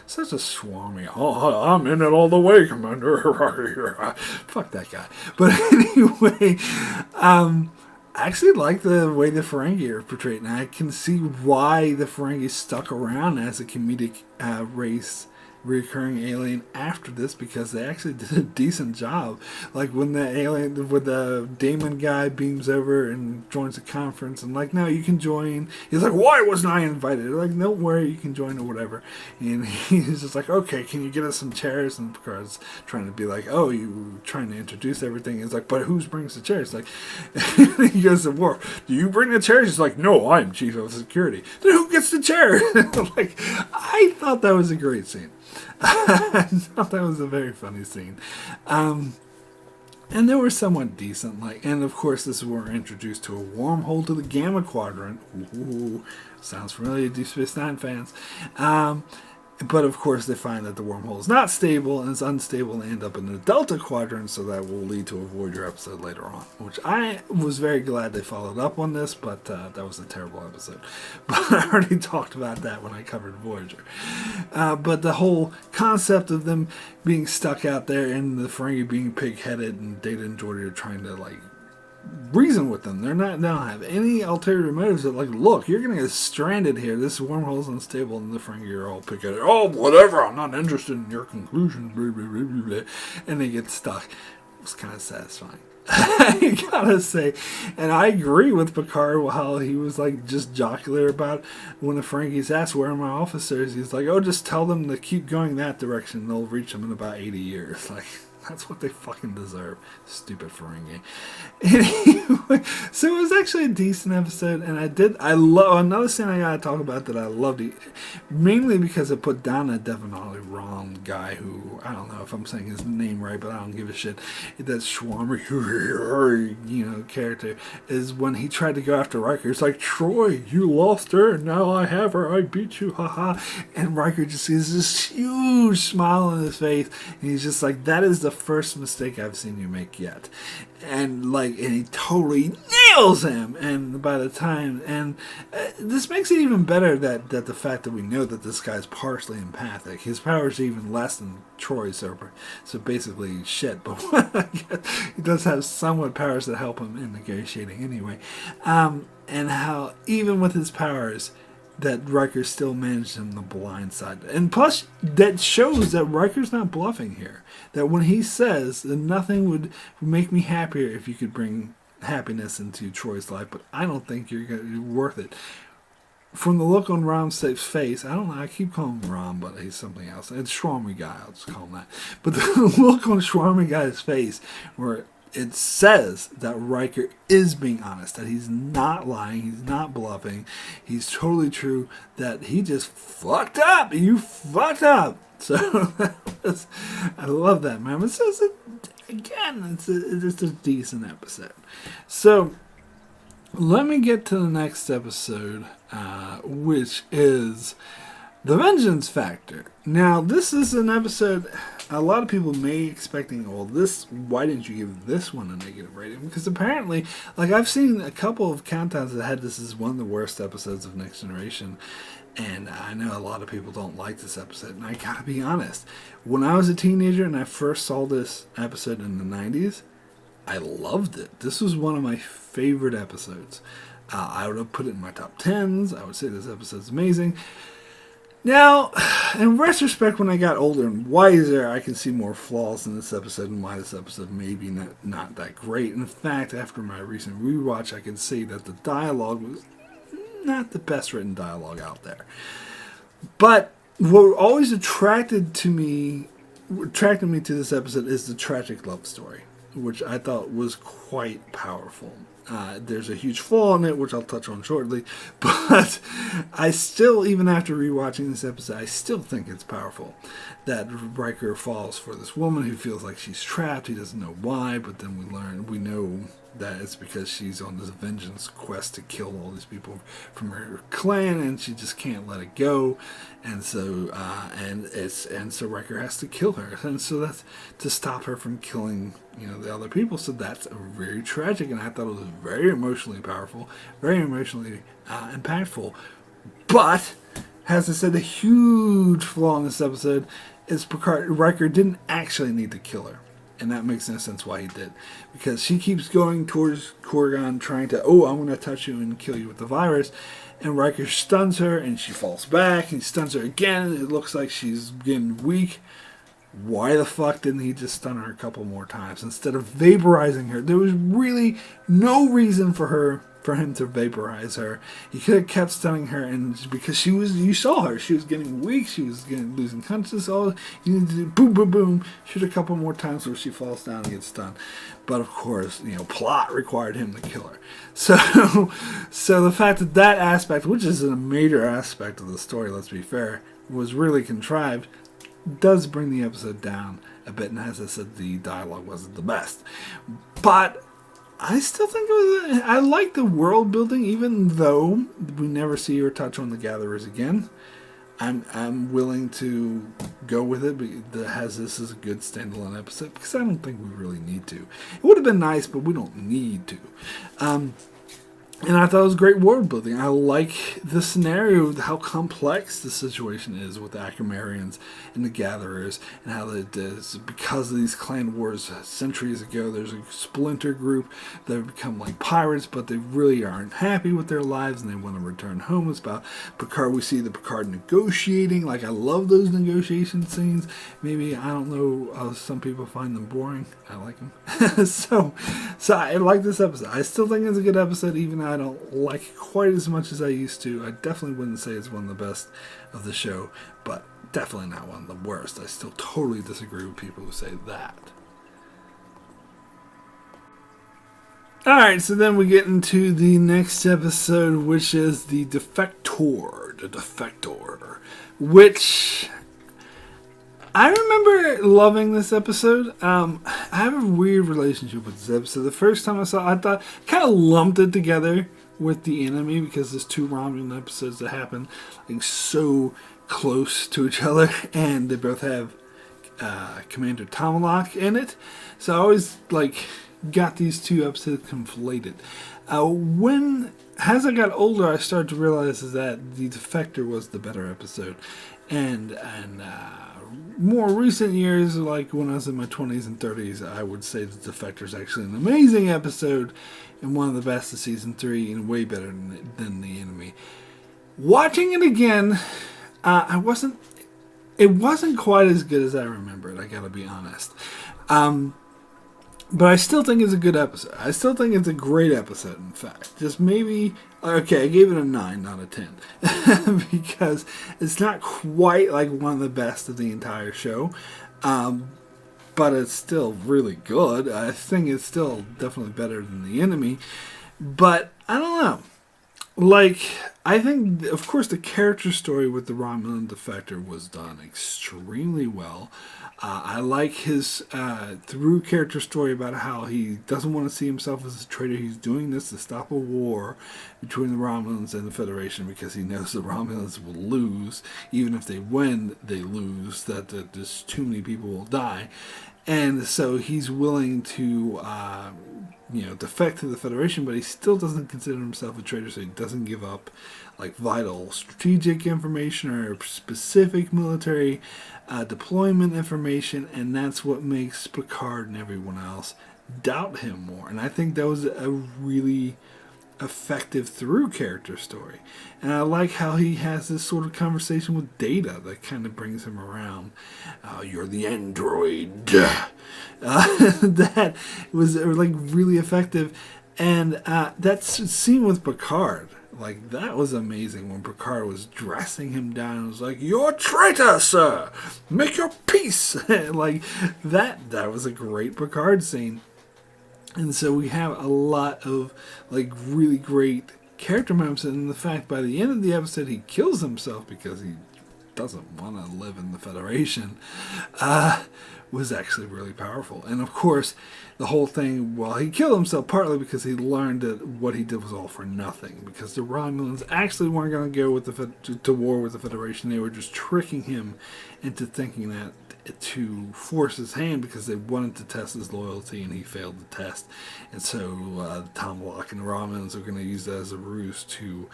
such a Schwarmy. Oh, I'm in it all the way, Commander. Fuck that guy. But anyway, I actually like the way the Ferengi are portrayed, and I can see why the Ferengi stuck around as a comedic race, recurring alien after this, because they actually did a decent job. Like when the Damon guy beams over and joins the conference, and like, no, you can join. He's like, why wasn't I invited? They're like, don't worry, you can join or whatever. And he's just like, okay, can you get us some chairs? And Picard's trying to be like, oh, you trying to introduce everything. He's like, but who brings the chairs? Like, and he goes to war. Do you bring the chairs? He's like, no, I'm chief of security. Then who gets the chair? Like, I thought that was a great scene. I thought that was a very funny scene. And they were somewhat decent. And of course, this is where we're introduced to a wormhole to the Gamma Quadrant. Ooh, sounds familiar to Deep Space Nine fans. But of course, they find that the wormhole is not stable and it's unstable, and they end up in the Delta Quadrant, so that will lead to a Voyager episode later on, which I was very glad they followed up on this, but that was a terrible episode. But I already talked about that when I covered Voyager. But the whole concept of them being stuck out there and the Ferengi being pig-headed, and Data and Geordi are trying to reason with them. They don't have any ulterior motives. That look, you're gonna get stranded here. This wormhole's unstable, and the Ferengi are all pick at it. Oh, whatever. I'm not interested in your conclusion. Blah, blah, blah, blah, blah. And they get stuck. It was kind of satisfying. I gotta say, and I agree with Picard how he was just jocular about when the Ferengis asked, where are my officers? He's like, oh, just tell them to keep going that direction. They'll reach them in about 80 years. That's what they fucking deserve. Stupid Ferengi. Anyway, so it was actually a decent episode, and I love another scene I gotta talk about that I loved, mainly because it put down that Devanali Ram guy, who, I don't know if I'm saying his name right, but I don't give a shit. That Schwarmy, character, is when he tried to go after Riker. It's like, Troy, you lost her, and now I have her, I beat you, haha. And Riker just sees this huge smile on his face, and he's just like, that is the first mistake I've seen you make yet. And he totally nails him. And by the time, this makes it even better that the fact that we know that this guy's partially empathic. His powers are even less than Troy's, so basically shit. But he does have somewhat powers that help him in negotiating anyway. And how even with his powers, that Riker still managed him the blind side. And plus, that shows that Riker's not bluffing here. That when he says that nothing would make me happier if you could bring happiness into Troy's life, but I don't think you're worth it. From the look on Ram's face, I don't know, I keep calling him Ram, but he's something else. It's Schwarmy guy, I'll just call him that. But the look on Schwarmy guy's face, where it says that Riker is being honest, that he's not lying, he's not bluffing, he's totally true, that he just fucked up. You fucked up. So I love that, man. It says it again. It's a decent episode. So let me get to the next episode, which is The Vengeance Factor. Now, this is an episode a lot of people may be expecting, well, why didn't you give this one a negative rating? Because apparently, like, I've seen a couple of countdowns that had this as one of the worst episodes of Next Generation. And I know a lot of people don't like this episode. And I gotta be honest, when I was a teenager and I first saw this episode in the 90s, I loved it. This was one of my favorite episodes. I would have put it in my top 10s. I would say this episode's amazing. Now, in retrospect, when I got older and wiser, I can see more flaws in this episode and why this episode may be not that great. In fact, after my recent rewatch, I can see that the dialogue was not the best written dialogue out there. But what always attracted me to this episode is the tragic love story, which I thought was quite powerful. There's a huge flaw in it, which I'll touch on shortly, but I still, even after rewatching this episode, I still think it's powerful that Riker falls for this woman who feels like she's trapped. He doesn't know why, but then we know that it's because she's on this vengeance quest to kill all these people from her clan, and she just can't let it go, and so so Riker has to kill her, and so that's to stop her from killing the other people. So that's very tragic, and I thought it was very emotionally powerful, very emotionally impactful. But as I said, the huge flaw in this episode is Riker didn't actually need to kill her. And that makes no sense why he did. Because she keeps going towards Korrigan, trying to, I'm going to touch you and kill you with the virus. And Riker stuns her, and she falls back. He stuns her again, and it looks like she's getting weak. Why the fuck didn't he just stun her a couple more times instead of vaporizing her? There was really no reason for him to vaporize her. He could have kept stunning her, and because you saw her, she was getting weak, she was losing consciousness. All you need to do, boom, boom, boom, shoot a couple more times where she falls down and gets stunned. But of course, plot required him to kill her. So the fact that aspect, which is a major aspect of the story, let's be fair, was really contrived, does bring the episode down a bit. And as I said, the dialogue wasn't the best, but I still think I like the world building, even though we never see or touch on the Gatherers again. I'm willing to go with it, but has this as a good standalone episode, because I don't think we really need to. It would have been nice, but we don't need to. And I thought it was great world building. I like the scenario, how complex the situation is with the Akamarians and the Gatherers, and how it is because of these clan wars centuries ago. There's a splinter group that have become like pirates, but they really aren't happy with their lives and they want to return home. It's about Picard. We see the Picard negotiating. Like, I love those negotiation scenes. Maybe, I don't know, some people find them boring. I like them. so I like this episode. I still think it's a good episode, even though I don't like it quite as much as I used to. I definitely wouldn't say it's one of the best of the show, but definitely not one of the worst. I still totally disagree with people who say that. Alright, so then we get into the next episode, which is the Defector, which I remember loving this episode. I have a weird relationship with this episode. The first time I saw it, I thought, kind of lumped it together with The Enemy, because there's two Romulan episodes that happen like so close to each other, and they both have Commander Tomalak in it. So I always got these two episodes conflated. As I got older, I started to realize that the Defector was the better episode, and more recent years, like when I was in my 20s and 30s, I would say the Defector is actually an amazing episode and one of the best of season 3, and way better than The Enemy. Watching it again, it wasn't quite as good as I remembered, I gotta be honest. But I still think it's a good episode. I still think it's a great episode, in fact. Just maybe, okay, I gave it a 9, not a 10. Because it's not quite like one of the best of the entire show. but it's still really good. I think it's still definitely better than The Enemy. But I don't know. Like, I think, of course, the character story with the Romulan Defector was done extremely well. I like his through character story about how he doesn't want to see himself as a traitor. He's doing this to stop a war between the Romulans and the Federation because he knows the Romulans will lose. Even if they win, they lose. That just too many people will die. And so he's willing to defect to the Federation, but he still doesn't consider himself a traitor, so he doesn't give up like vital strategic information or specific military deployment information, and that's what makes Picard and everyone else doubt him more. And I think that was a really effective through character story. And I like how he has this sort of conversation with Data that kind of brings him around. You're the android. That was like really effective. And that scene with Picard, like that was amazing when Picard was dressing him down and was like, "You're a traitor, sir! Make your peace!" Like that was a great Picard scene. And so we have a lot of like really great character moments, and the fact by the end of the episode he kills himself because he doesn't want to live in the Federation was actually really powerful. And of course, the whole thing, well, he killed himself partly because he learned that what he did was all for nothing, because the Romulans actually weren't going to go with to war with the Federation. They were just tricking him into thinking that to force his hand because they wanted to test his loyalty, and he failed the test. And so Tom Locke and the Romulans are going to use that as a ruse to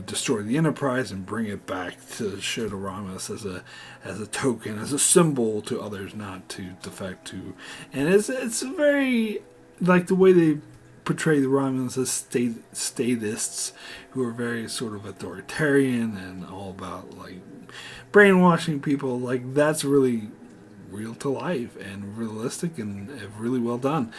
destroy the Enterprise and bring it back to show the Romulans as a token, as a symbol to others not to defect to. And it's very like the way they portray the Romulans as statists who are very sort of authoritarian and all about like brainwashing people. Like that's really real to life and realistic and really well done.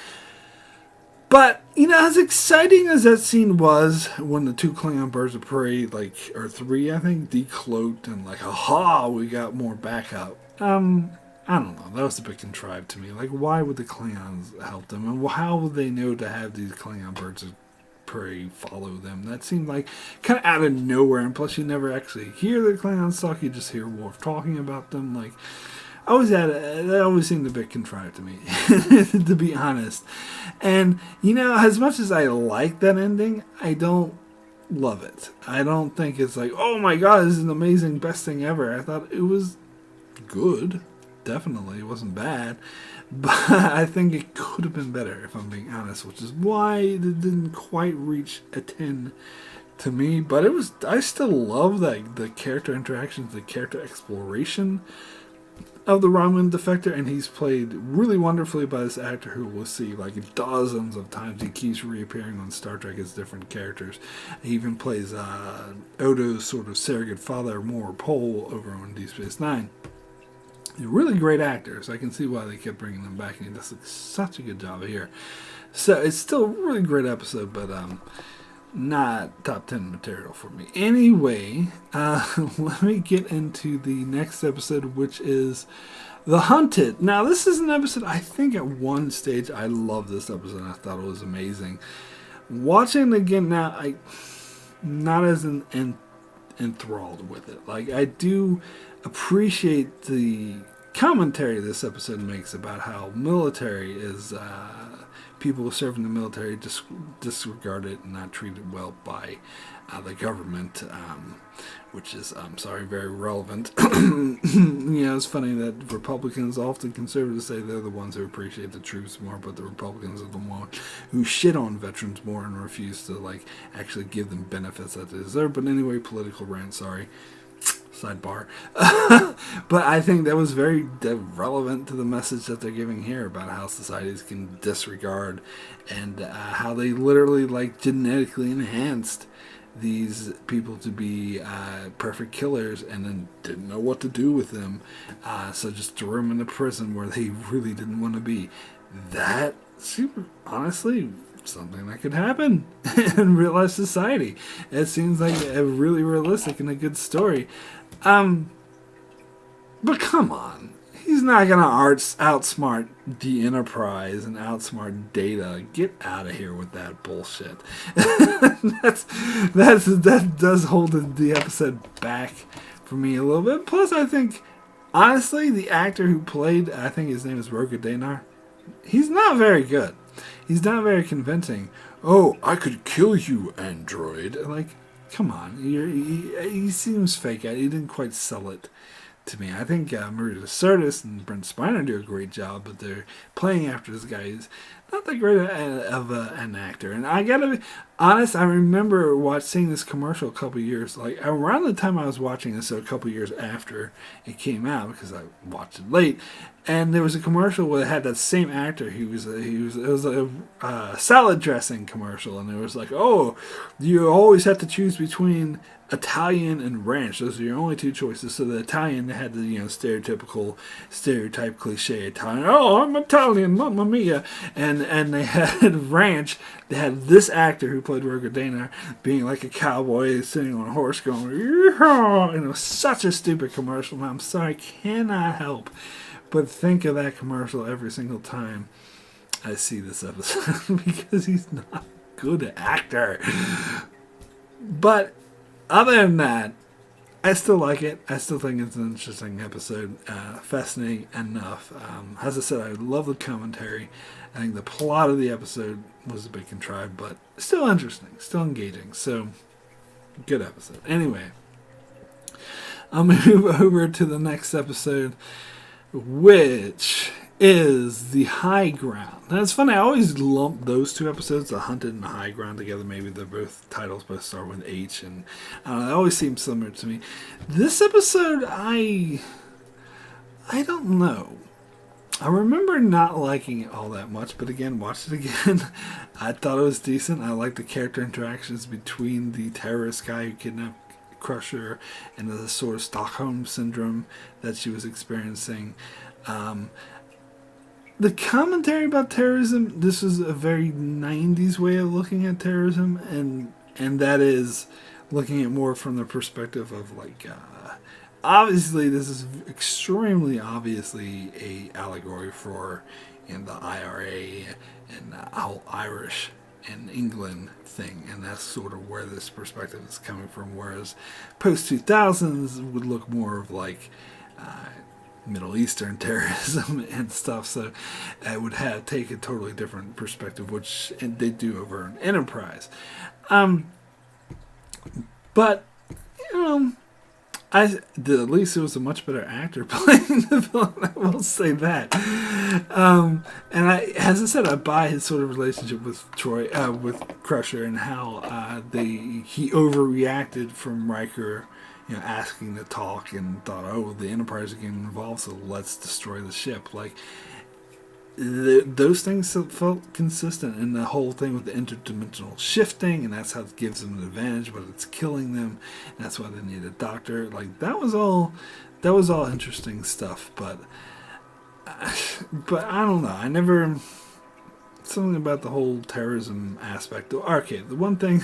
But, as exciting as that scene was when the two Klingon birds of prey, like, or three, I think, decloaked and like, aha, we got more backup. I don't know. That was a bit contrived to me. Like, why would the Klingons help them? And how would they know to have these Klingon birds of prey follow them? That seemed like kind of out of nowhere. And plus, you never actually hear the Klingons talk. You just hear Worf talking about them. Like, that always seemed a bit contrived to me, to be honest. And, as much as I like that ending, I don't love it. I don't think it's like, oh my god, this is an amazing, best thing ever. I thought it was good. Definitely. It wasn't bad. But I think it could have been better, if I'm being honest, which is why it didn't quite reach a 10 to me. But I still love the character interactions, the character exploration of the Romulan Defector, and he's played really wonderfully by this actor who we'll see like dozens of times. He keeps reappearing on Star Trek as different characters. He even plays Odo's sort of surrogate father, Pol, over on Deep Space Nine. He's a really great actor, so I can see why they kept bringing him back, and he does such a good job here. So it's still a really great episode, but not top 10 material for me. Anyway, let me get into the next episode, which is The Hunted. Now, this is an episode, I think at one stage, I loved this episode. I thought it was amazing. Watching it again now, I'm not as enthralled with it. Like, I do appreciate the commentary this episode makes about how military is people who serve in the military disregarded and not treated well by the government, which is, I'm sorry, very relevant. It's funny that Republicans, often conservatives, say they're the ones who appreciate the troops more, but the Republicans are the ones who shit on veterans more and refuse to actually give them benefits that they deserve. But anyway, political rant, sorry. Sidebar. But I think that was very relevant to the message that they're giving here about how societies can disregard and how they literally genetically enhanced these people to be perfect killers and then didn't know what to do with them. So just threw them into prison where they really didn't want to be. That seems, honestly, something that could happen in real life society. It seems like a really realistic and a good story. But come on. He's not gonna outsmart the Enterprise and outsmart Data. Get out of here with that bullshit. That does hold the episode back for me a little bit. Plus, I think, honestly, the actor who played, I think his name is Roka Danar, he's not very good. He's not very convincing. Oh, I could kill you, android. Like, come on. He seems fake. He didn't quite sell it to me. I think Marita Sirtis and Brent Spiner do a great job, but they're playing after this guy who's not that great of an actor. And I gotta be honest, I remember seeing this commercial a couple years, like around the time I was watching this, so a couple years after it came out, because I watched it late. And there was a commercial where it had that same actor. It was a salad dressing commercial, and it was like, oh, you always have to choose between Italian and ranch. Those are your only two choices. So the Italian, they had the stereotype cliche Italian. Oh, I'm Italian, mamma mia. And they had ranch. They had this actor who played Roka Danar being like a cowboy sitting on a horse going, yeehaw! And it was such a stupid commercial. And I'm sorry, I cannot help but think of that commercial every single time I see this episode because he's not a good actor. But other than that, I still like it. I still think it's an interesting episode. Fascinating enough. As I said, I love the commentary. I think the plot of the episode was a bit contrived, but still interesting, still engaging. So, good episode. Anyway, I'll move over to the next episode, which is The High Ground. Now, it's funny, I always lump those two episodes, The Hunted and The High Ground, together. Maybe they're both titles both start with H, and I don't know, they always seem similar to me. This episode, I don't know. I remember not liking it all that much, but again, watched it again. I thought it was decent. I liked the character interactions between the terrorist guy who kidnapped Crusher and the sort of Stockholm syndrome that she was experiencing. The commentary about terrorism, this was a very 90s way of looking at terrorism, and that is looking at more from the perspective of like, obviously this is extremely obviously a allegory for the IRA and the whole Irish and England thing, and that's sort of where this perspective is coming from, whereas post-2000s would look more of like Middle Eastern terrorism and stuff, so it would take a totally different perspective, which they do over an Enterprise. But, at least it was a much better actor playing the villain, I will say that. And as I said, I buy his sort of relationship with with Crusher, and how he overreacted from Riker, asking to talk, and thought, oh, the Enterprise are getting involved, so let's destroy the ship. Like, those things felt consistent, and the whole thing with the interdimensional shifting, and that's how it gives them an advantage, but it's killing them, and that's why they need a doctor. Like, that was all interesting stuff, but I don't know. Something about the whole terrorism aspect. Okay, the one thing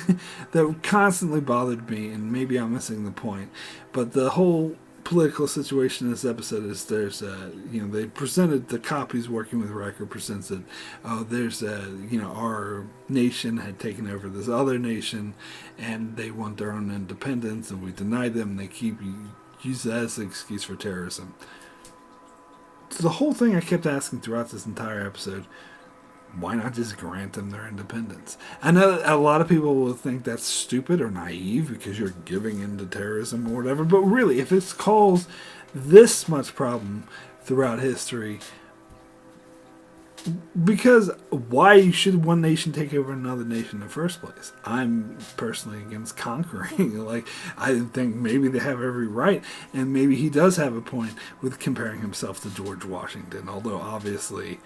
that constantly bothered me, and maybe I'm missing the point, but the whole political situation in this episode is they presented the copies working with Riker presents it. Our nation had taken over this other nation, and they want their own independence, and we denied them. And they keep use that as an excuse for terrorism. So the whole thing I kept asking throughout this entire episode: why not just grant them their independence? I know a lot of people will think that's stupid or naive because you're giving in to terrorism or whatever, but really, if it's caused this much problem throughout history, because why should one nation take over another nation in the first place? I'm personally against conquering. Like, I think maybe they have every right, and maybe he does have a point with comparing himself to George Washington, although obviously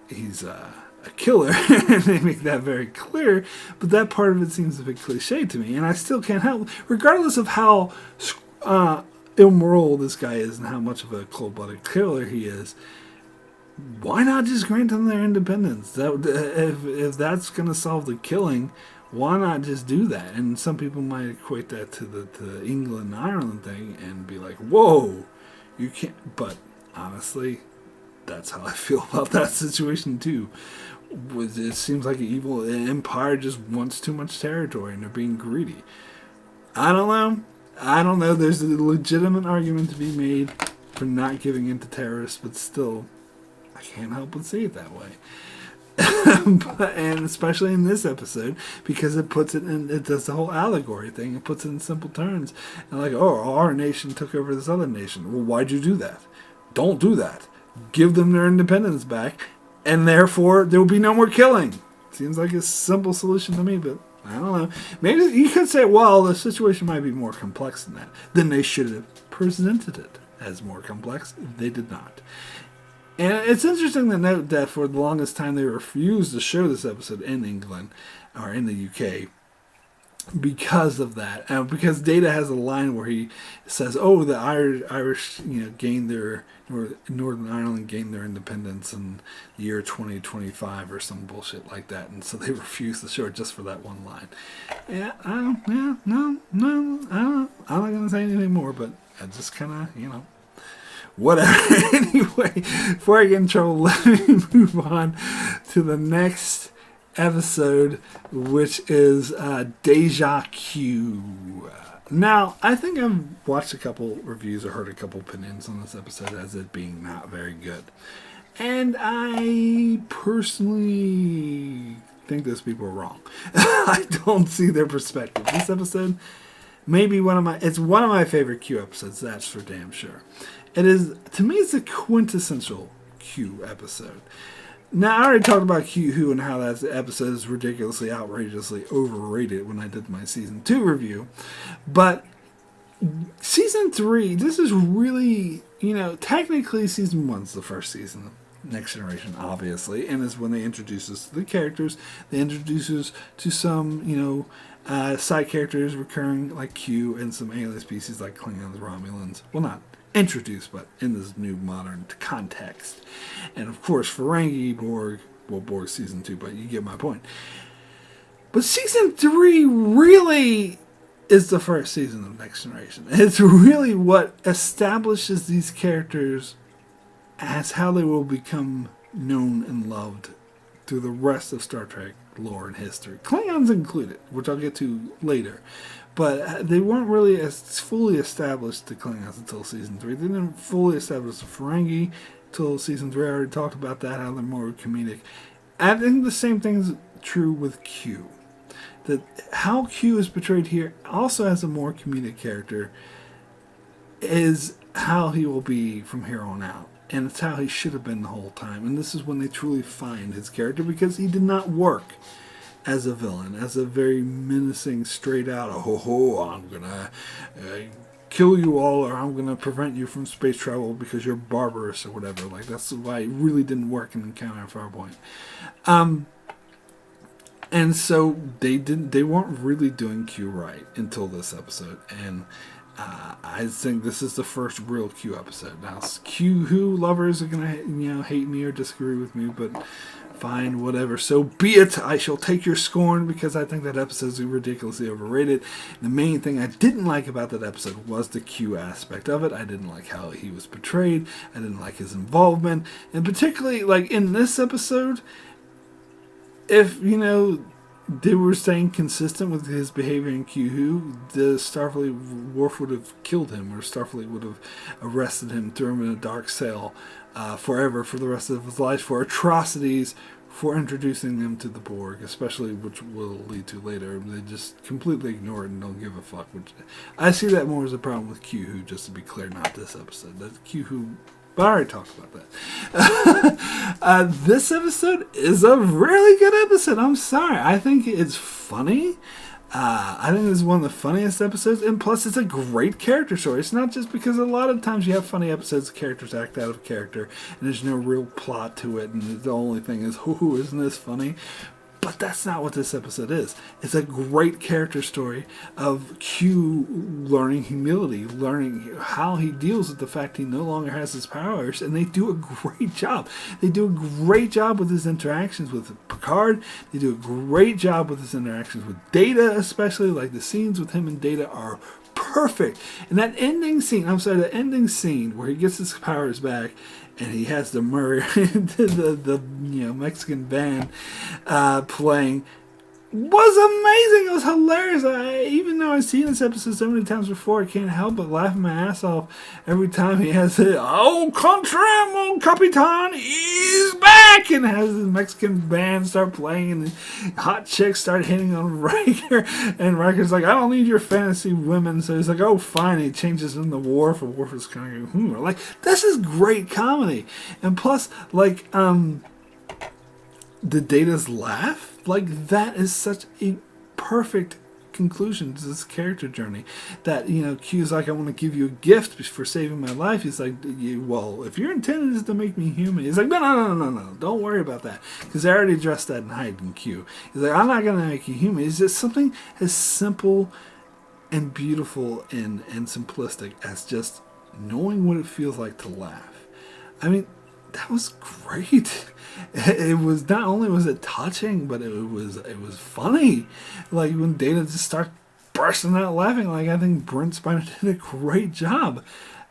he's a killer, and they make that very clear, but that part of it seems a bit cliche to me, and I still can't help, regardless of how immoral this guy is and how much of a cold-blooded killer he is, why not just grant them their independence? If that's going to solve the killing, why not just do that? And some people might equate that to the England and Ireland thing and be like, whoa, you can't, but honestly, that's how I feel about that situation too. It seems like an evil empire just wants too much territory and they're being greedy. I don't know. There's a legitimate argument to be made for not giving in to terrorists, but still, I can't help but see it that way. And especially in this episode, because it puts it in, it does the whole allegory thing. It puts it in simple terms, and like, oh, our nation took over this other nation. Well, why'd you do that? Don't do that. Give them their independence back, and therefore there will be no more killing. Seems like a simple solution to me, but I don't know. Maybe you could say, well, the situation might be more complex than that. Then they should have presented it as more complex. They did not. And it's interesting to note that for the longest time they refused to show this episode in England or in the UK because of that. Because Data has a line where he says, "Oh, the Irish, gained their Northern Ireland gained their independence in the year 2025 or some bullshit like that," and so they refused to show it just for that one line. Yeah, no, I don't know. I'm not gonna say anything more, but I just kind of, whatever. Anyway, before I get in trouble, let me move on to the next episode, which is Deja Q. Now, I think I've watched a couple reviews or heard a couple opinions on this episode as it being not very good. And I personally think those people are wrong. I don't see their perspective. This episode may be one of my favorite Q episodes, that's for damn sure. It is, to me, it's a quintessential Q episode. Now, I already talked about Q Who and how that episode is ridiculously, outrageously overrated when I did my Season 2 review. But Season 3, this is really, technically Season 1's the first season of Next Generation, obviously, and is when they introduce us to the characters. They introduce us to some, side characters recurring like Q and some alien species like Klingons, Romulans. Well, not introduced, but in this new modern context. And of course, Ferengi, Borg Season 2, but you get my point. But Season 3 really is the first season of Next Generation. It's really what establishes these characters as how they will become known and loved through the rest of Star Trek lore and history. Klingons included, which I'll get to later. But they weren't really as fully established, the Klingons, until Season 3. They didn't fully establish the Ferengi until Season 3. I already talked about that, how they're more comedic. I think the same thing's true with Q. That how Q is portrayed here also has a more comedic character, is how he will be from here on out. And it's how he should have been the whole time. And this is when they truly find his character, because he did not work as a villain, as a very menacing, straight out, I'm gonna kill you all, or I'm gonna prevent you from space travel because you're barbarous or whatever. Like, that's why it really didn't work in Encounter at Farpoint. And so they weren't really doing Q right until this episode, and I think this is the first real Q episode. Now, Q Who lovers are gonna hate me or disagree with me, but fine, whatever. So be it. I shall take your scorn, because I think that episode is ridiculously overrated. The main thing I didn't like about that episode was the Q aspect of it. I didn't like how he was portrayed. I didn't like his involvement, and particularly like in this episode, if they were staying consistent with his behavior in Q Who, the Starfleet Worf would have killed him, or Starfleet would have arrested him, threw him in a dark cell forever for the rest of his life for atrocities for introducing them to the Borg, especially, which we'll lead to later. They just completely ignore it and don't give a fuck. Which I see that more as a problem with Q Who, just to be clear, not this episode. That Q Who, but I already talked about that. This episode is a really good episode. I'm sorry. I think it's funny. I think it's one of the funniest episodes, and plus it's a great character story. It's not just because a lot of times you have funny episodes, characters act out of character, and there's no real plot to it, and the only thing is, ooh, isn't this funny? But that's not what this episode is. It's a great character story of Q learning humility, learning how he deals with the fact he no longer has his powers, and they do a great job. They do a great job with his interactions with Picard. They do a great job with his interactions with Data, especially. Like, the scenes with him and Data are perfect. And that ending scene, the ending scene where he gets his powers back and he has the the Mexican band playing, was amazing. It was hilarious. Even though I've seen this episode so many times before, I can't help but laugh my ass off every time he has it. Oh, Contramo Capitan is back! And has the Mexican band start playing, and the hot chicks start hitting on Riker. And Riker's like, I don't need your fantasy women. So he's like, oh, fine. He changes in the Worf, and Worf is kind of like, this is great comedy. And plus, like, the Data's laugh, like, that is such a perfect conclusion to this character journey. That, Q's like, I want to give you a gift for saving my life. He's like, well, if your intent is to make me human. He's like, no, don't worry about that. Because I already addressed that in Hyde and Q. He's like, I'm not going to make you human. It's just something as simple and beautiful and simplistic as just knowing what it feels like to laugh. I mean, that was great. It was, not only was it touching, but it was funny. Like when Data just starts bursting out laughing. Like, I think Brent Spiner did a great job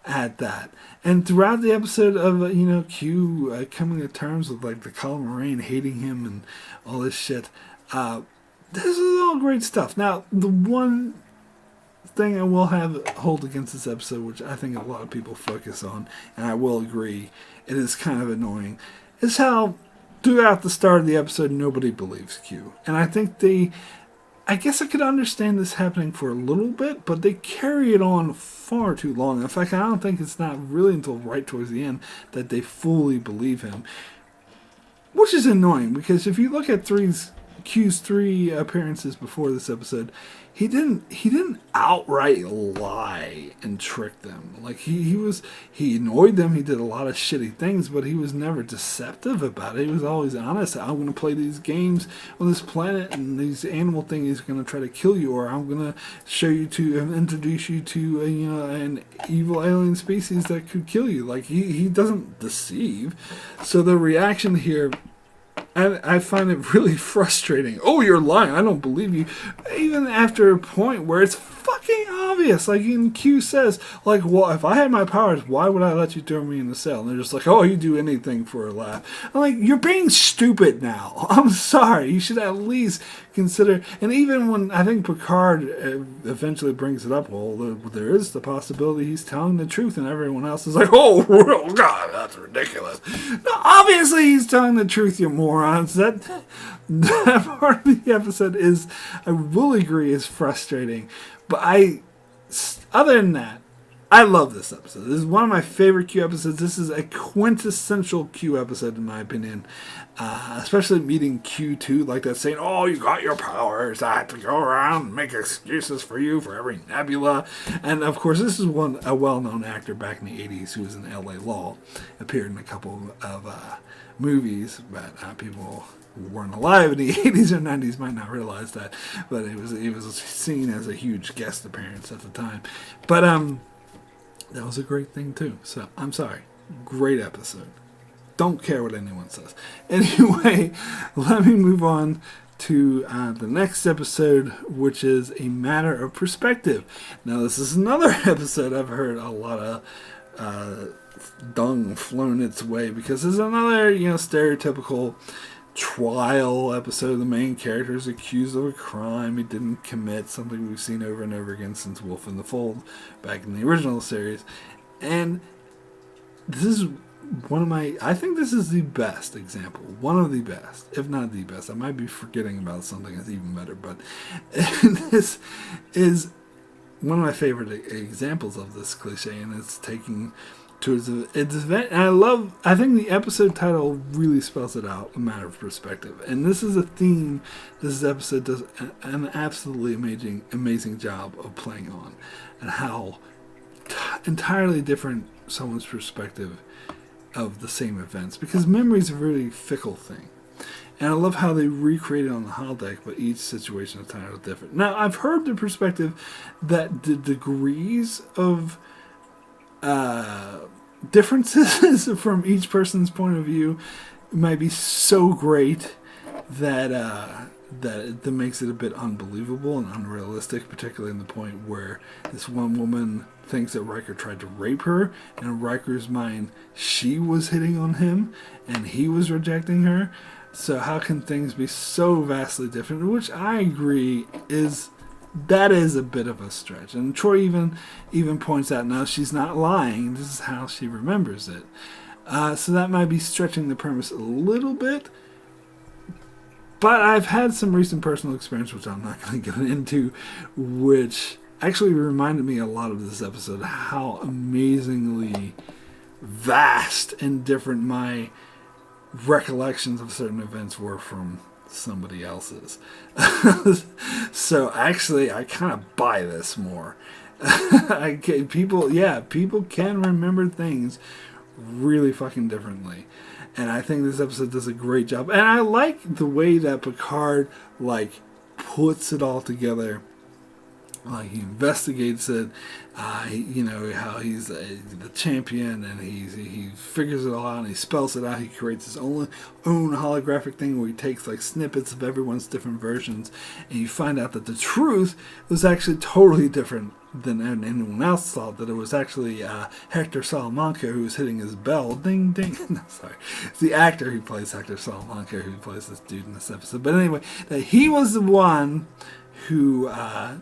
at that. And throughout the episode of Q coming to terms with like the Calamarain hating him and all this shit, this is all great stuff. Now, the one thing I will hold against this episode, which I think a lot of people focus on, and I will agree, it is kind of annoying, is how throughout the start of the episode nobody believes Q. And I think I guess I could understand this happening for a little bit, but they carry it on far too long. In fact, I don't think it's not really until right towards the end that they fully believe him, which is annoying, because if you look at Q's 3 appearances before this episode, he didn't outright lie and trick them. Like, he annoyed them. He did a lot of shitty things, but he was never deceptive about it. He was always honest. I'm going to play these games on this planet, and these animal thing is going to try to kill you, or I'm going to show you to and introduce you to an evil alien species that could kill you. Like, he doesn't deceive. So the reaction here, I find it really frustrating. Oh, you're lying. I don't believe you. Even after a point where it's fucking obvious. Like, even Q says, like, well, if I had my powers, why would I let you throw me in the cell? And they're just like, oh, you do anything for a laugh. I'm like, you're being stupid now. I'm sorry. You should at least consider. And even when I think Picard eventually brings it up, well, there is the possibility he's telling the truth, and everyone else is like, oh, God, that's ridiculous. No, obviously he's telling the truth, you morons. That part of the episode is, I will agree, is frustrating. But other than that, I love this episode. This is one of my favorite Q episodes. This is a quintessential Q episode, in my opinion. Especially meeting Q2 like that, saying, oh, you got your powers. I have to go around and make excuses for you for every nebula. And, of course, this is a well-known actor back in the 80s who was in L.A. Law. Appeared in a couple of movies, but people who weren't alive in the 80s or 90s might not realize that. But it was seen as a huge guest appearance at the time. But that was a great thing, too. So, I'm sorry. Great episode. Don't care what anyone says. Anyway, let me move on to the next episode, which is A Matter of Perspective. Now, this is another episode I've heard a lot of dung flown its way, because there's another, stereotypical trial episode. The main character is accused of a crime he didn't commit, something we've seen over and over again since Wolf in the Fold back in the original series. And this is I think this is the best example, one of the best, if not the best. I might be forgetting about something that's even better, but this is one of my favorite examples of this cliche, and it's taking towards its event. And I think the episode title really spells it out, A Matter of Perspective. And this is a theme this episode does an absolutely amazing job of playing on, and how entirely different someone's perspective of the same events, because memory is a really fickle thing. And I love how they recreate it on the holodeck, but each situation is entirely different. Now, I've heard the perspective that the degrees of differences from each person's point of view might be so great that makes it a bit unbelievable and unrealistic, particularly in the point where this one woman thinks that Riker tried to rape her, and in Riker's mind, she was hitting on him, and he was rejecting her. So how can things be so vastly different? Which I agree is a bit of a stretch. And Troy even points out, no, she's not lying. This is how she remembers it. So that might be stretching the premise a little bit. But I've had some recent personal experience, which I'm not going to get into, which actually reminded me a lot of this episode, how amazingly vast and different my recollections of certain events were from somebody else's. So actually, I kind of buy this more. People can remember things really fucking differently. And I think this episode does a great job. And I like the way that Picard, puts it all together. He investigates it, how he's the champion, and he figures it all out, and he spells it out. He creates his own holographic thing where he takes snippets of everyone's different versions, and you find out that the truth was actually totally different than anyone else thought. That it was actually Hector Salamanca who was hitting his bell. Ding, ding. No, sorry. It's the actor who plays Hector Salamanca who plays this dude in this episode. But anyway, that he was the one who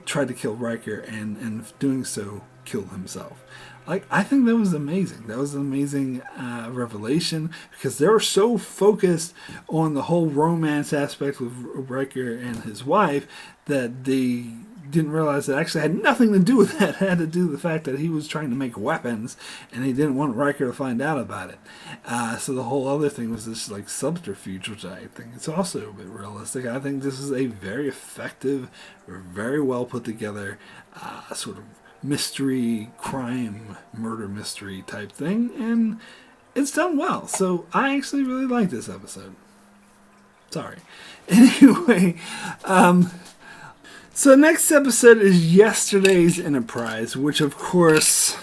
tried to kill Riker, and doing so killed himself. I think that was amazing. That was an amazing revelation, because they were so focused on the whole romance aspect with Riker and his wife that they didn't realize that actually had nothing to do with that. It had to do with the fact that he was trying to make weapons, and he didn't want Riker to find out about it. So the whole other thing was this subterfuge, which I think is also a bit realistic. I think this is a very effective, very well put together sort of mystery, crime, murder mystery type thing, and it's done well. So I actually really like this episode. Sorry. Anyway, so next episode is yesterday's Enterprise, which of course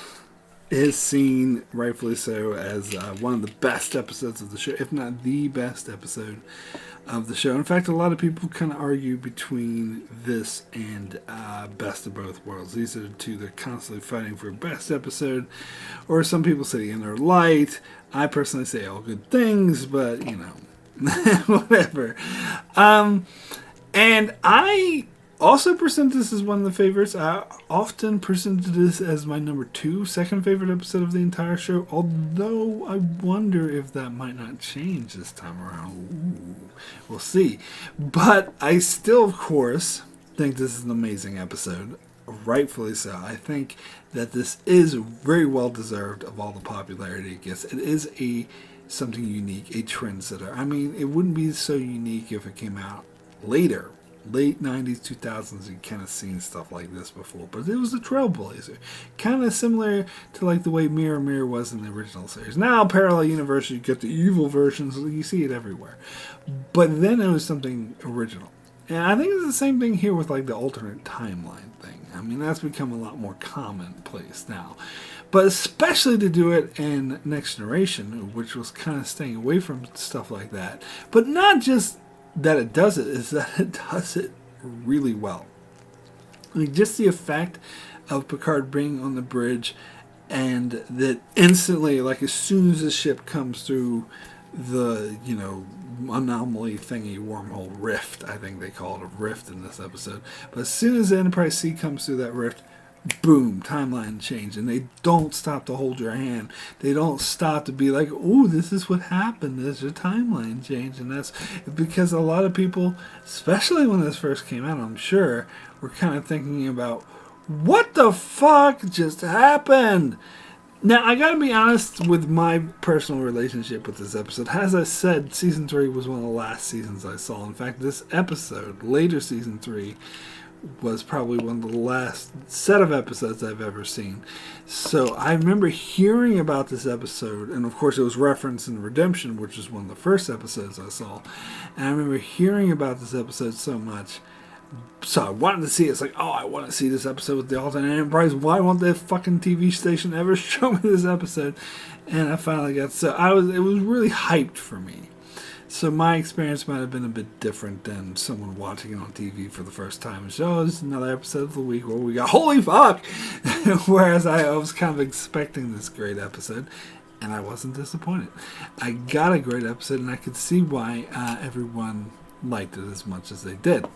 is seen, rightfully so, as one of the best episodes of the show, if not the best episode of the show. In fact, a lot of people kind of argue between this and Best of Both Worlds. These are the two that are constantly fighting for best episode, or some people say The Inner Light. I personally say All Good Things, but whatever. And I also present this as one of the favorites. I often presented this as my second favorite episode of the entire show, although I wonder if that might not change this time around. Ooh, we'll see. But I still, of course, think this is an amazing episode. Rightfully so. I think that this is very well deserved of all the popularity it gets. It is something unique, a trendsetter. I mean, it wouldn't be so unique if it came out later. Late 90s, 2000s, you've kind of seen stuff like this before, but it was a trailblazer. Kind of similar to the way Mirror Mirror was in the original series. Now, parallel universe, you get the evil versions, you see it everywhere. But then it was something original. And I think it's the same thing here with the alternate timeline thing. I mean, that's become a lot more commonplace now. But especially to do it in Next Generation, which was kind of staying away from stuff like that. But not just that it does it, is that it does it really well. I mean, just the effect of Picard being on the bridge, and that instantly, as soon as the ship comes through the, anomaly thingy, wormhole rift, I think they call it a rift in this episode. But as soon as the Enterprise C comes through that rift, boom, timeline change. And they don't stop to hold your hand. They don't stop to be like, oh, this is what happened. There's a timeline change. And that's because a lot of people, especially when this first came out, I'm sure, were kind of thinking about, what the fuck just happened? Now, I gotta be honest with my personal relationship with this episode. As I said, Season 3 was one of the last seasons I saw. In fact, this episode, later Season 3, was probably one of the last set of episodes I've ever seen. So I remember hearing about this episode, and of course it was referenced in Redemption, which was one of the first episodes I saw. And I remember hearing about this episode so much, so I wanted to see it. It's I want to see this episode with the alternate Enterprise. Why won't that fucking TV station ever show me this episode? And I finally got, it was really hyped for me. So my experience might have been a bit different than someone watching it on TV for the first time. And so, oh, this is another episode of the week where we got holy fuck! Whereas I was kind of expecting this great episode, and I wasn't disappointed. I got a great episode, and I could see why everyone liked it as much as they did.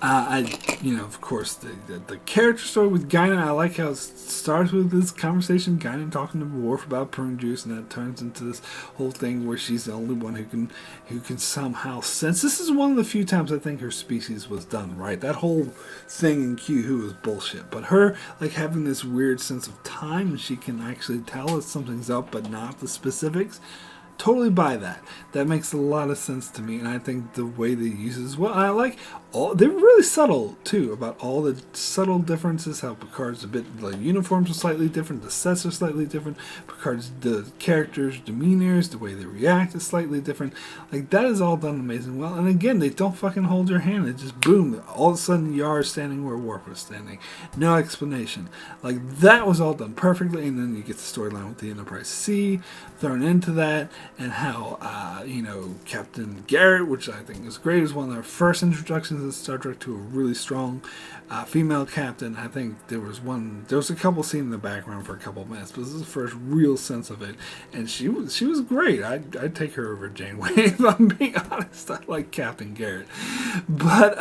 Of course, the character story with Guinan, I like how it starts with this conversation, Guinan talking to Worf about prune juice, and that turns into this whole thing where she's the only one who can somehow sense. This is one of the few times I think her species was done right. That whole thing in Q-Who was bullshit, but her like having this weird sense of time, and she can actually tell if something's up, but not the specifics. Totally buy that. That makes a lot of sense to me, and I think the way they use it as well. I like they're really subtle too about all the subtle differences. How Picard's a bit like uniforms are slightly different, the sets are slightly different. The characters' demeanors, the way they react is slightly different. Like that is all done amazing well. And again, they don't fucking hold your hand. It just boom. All of a sudden, Yar is standing where Worf was standing. No explanation. Like that was all done perfectly. And then you get the storyline with the Enterprise C thrown into that. And how, Captain Garrett, which I think is great, is one of their first introductions of Star Trek to a really strong female captain. I think there was a couple scenes in the background for a couple of minutes, but this is the first real sense of it. And she was great. I'd take her over Janeway, if I'm being honest. I like Captain Garrett. But,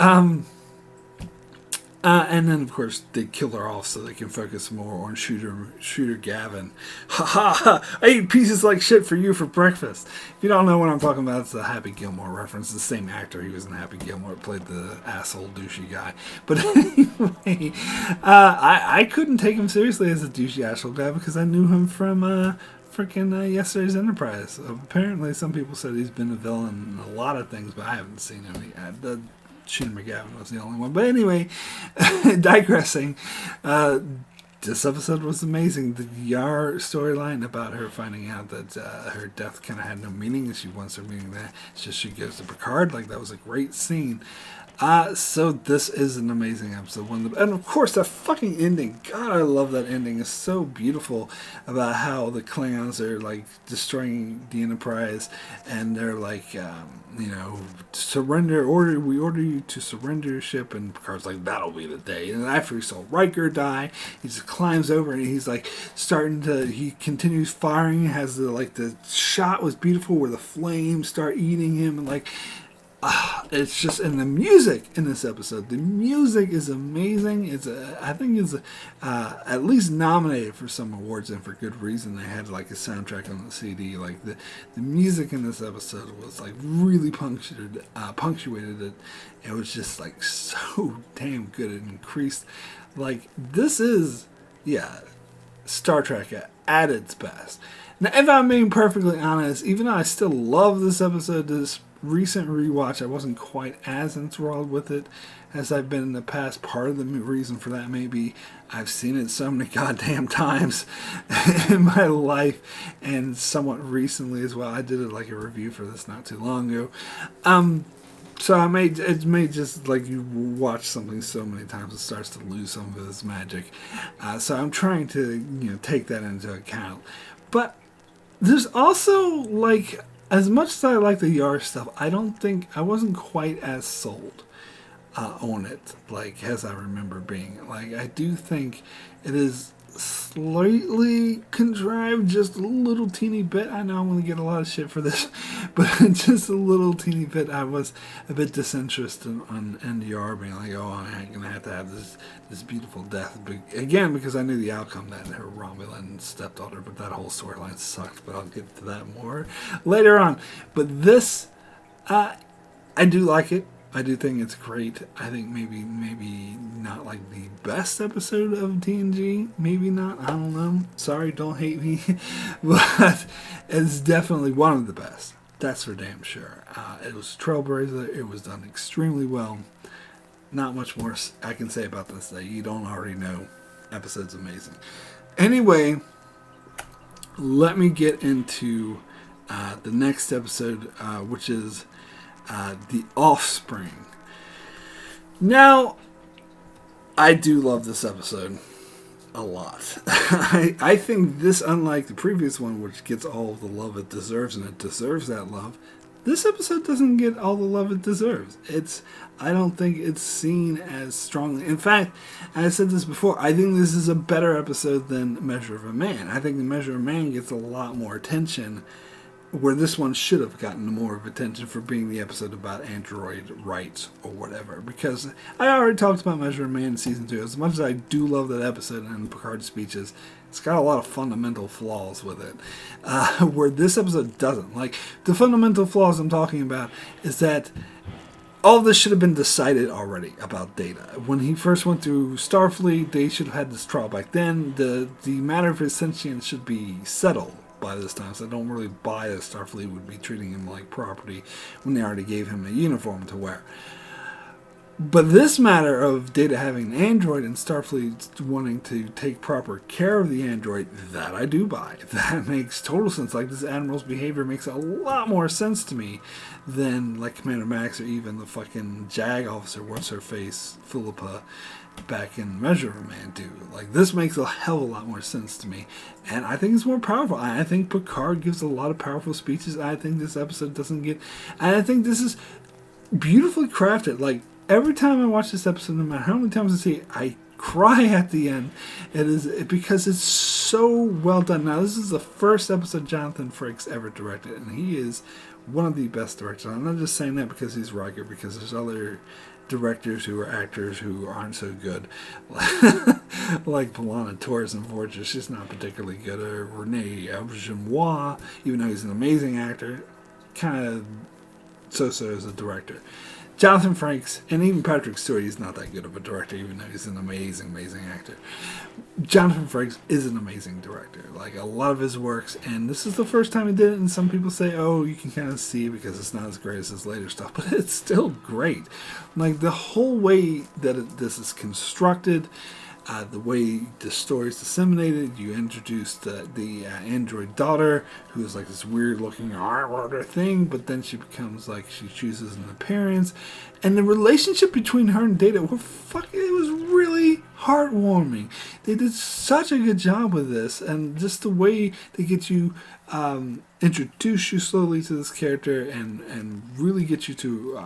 and then, of course, they kill her off so they can focus more on Shooter Gavin. Ha ha ha! I ate pieces like shit for you for breakfast. If you don't know what I'm talking about, it's a Happy Gilmore reference. The same actor, he was in Happy Gilmore, played the asshole douchey guy. But anyway, I couldn't take him seriously as a douchey asshole guy because I knew him from freaking Yesterday's Enterprise. Apparently, some people said he's been a villain in a lot of things, but I haven't seen him. Shooter McGavin was the only one. But anyway, digressing, this episode was amazing. The Yar storyline about her finding out that her death kind of had no meaning and she wants her meaning that it's just she goes to Picard. Like, that was a great scene. So this is an amazing episode. And of course, that fucking ending. God, I love that ending. It's so beautiful about how the Klingons are like destroying the Enterprise, and they're like, surrender. We order you to surrender your ship. And Picard's like, that'll be the day. And after he saw Riker die, he just climbs over and he's like he continues firing. Has the shot was beautiful where the flames start eating him, and like. It's just, and the music in this episode, the music is amazing. I think it's at least nominated for some awards, and for good reason. They had like a soundtrack on the CD. Like the music in this episode was like really punctuated it. It was just like so damn good. It increased, like this is Star Trek at its best. Now, if I'm being perfectly honest, even though I still love this episode, this recent rewatch, I wasn't quite as enthralled with it as I've been in the past. Part of the reason for that may be I've seen it so many goddamn times in my life, and somewhat recently as well. I did like a review for this not too long ago. So it may just like you watch something so many times it starts to lose some of its magic. So I'm trying to take that into account. But there's also like, as much as I like the Yar stuff, I wasn't quite as sold on it, like, as I remember being. Like, I do think it is slightly contrived, just a little teeny bit. I know I'm going to get a lot of shit for this, but just a little teeny bit. I was a bit disinterested on NDR being like, oh, I'm going to have this beautiful death. Again, because I knew the outcome, that her Romulan stepdaughter, but that whole storyline sucked, but I'll get to that more later on. But this, I do like it. I do think it's great. I think maybe not like the best episode of TNG. Maybe not. I don't know. Sorry, don't hate me. But it's definitely one of the best. That's for damn sure. It was Trailblazer. It was done extremely well. Not much more I can say about this that you don't already know. Episode's amazing. Anyway, let me get into the next episode, which is The Offspring. Now, I do love this episode a lot. I think this, unlike the previous one, which gets all of the love it deserves, and it deserves that love, this episode doesn't get all the love it deserves. I don't think it's seen as strongly. In fact, I said this before, I think this is a better episode than Measure of a Man. I think the Measure of a Man gets a lot more attention, where this one should have gotten more of attention for being the episode about android rights or whatever. Because I already talked about Measure of Man in Season 2. As much as I do love that episode and Picard's speeches, it's got a lot of fundamental flaws with it. Where this episode doesn't. Like, the fundamental flaws I'm talking about is that all of this should have been decided already about Data. When he first went through Starfleet, they should have had this trial back then. The matter of his sentience should be settled by this time, so I don't really buy that Starfleet would be treating him like property when they already gave him a uniform to wear. But this matter of Data having an android and Starfleet wanting to take proper care of the android, that I do buy. That makes total sense. Like, this Admiral's behavior makes a lot more sense to me than, like, Commander Max or even the fucking JAG officer, what's her face, Philippa, back in Measure of a Man do. Like, this makes a hell of a lot more sense to me, and I think it's more powerful. I think Picard gives a lot of powerful speeches. I think this episode doesn't get, and I think this is beautifully crafted. Like, every time I watch this episode, no matter how many times I see it, I cry at the end. It is because it's so well done. Now, this is the first episode Jonathan Frakes ever directed, and he is one of the best directors. I'm not just saying that because he's Riker, because there's other directors who are actors who aren't so good. Like Polana Torres in Voyager, she's not particularly good. Or Rene Auberjonois, even though he's an amazing actor, kind of so-so as a director. Jonathan Frakes, and even Patrick Stewart, he's not that good of a director, even though he's an amazing, amazing actor. Jonathan Frakes is an amazing director. Like, a lot of his works, and this is the first time he did it, and some people say, oh, you can kind of see because it's not as great as his later stuff, but it's still great. Like, the whole way that this is constructed, the way the story is disseminated, you introduced the android daughter, who is like this weird looking thing, but then she becomes like, she chooses an appearance, and the relationship between her and Data, it was really heartwarming. They did such a good job with this, and just the way they get you, introduce you slowly to this character, and really get you to,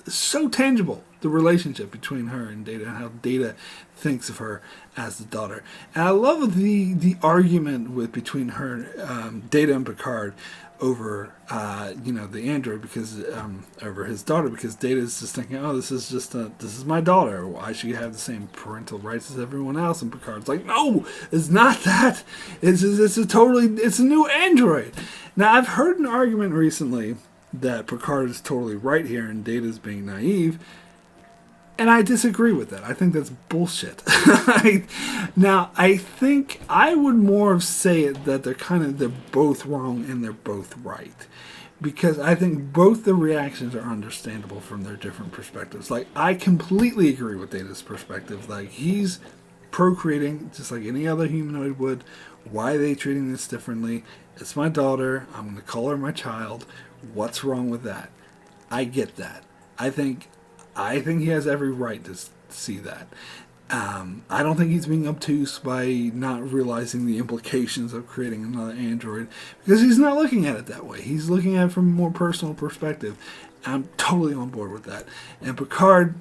so tangible, the relationship between her and Data, and how Data thinks of her as the daughter. And I love the argument between her, Data and Picard, over the android, because over his daughter, because Data is just thinking, oh, this is my daughter, I should have the same parental rights as everyone else, and Picard's like, no, it's not that, it's a new android. Now, I've heard an argument recently that Picard is totally right here and Data's being naive, and I disagree with that. I think that's bullshit. Now, I think I would more say it that they're both wrong and they're both right. Because I think both the reactions are understandable from their different perspectives. Like, I completely agree with Data's perspective. Like, he's procreating just like any other humanoid would. Why are they treating this differently? It's my daughter. I'm going to call her my child. What's wrong with that? I get that. I think he has every right to see that. I don't think he's being obtuse by not realizing the implications of creating another android, because he's not looking at it that way. He's looking at it from a more personal perspective. I'm totally on board with that. And Picard,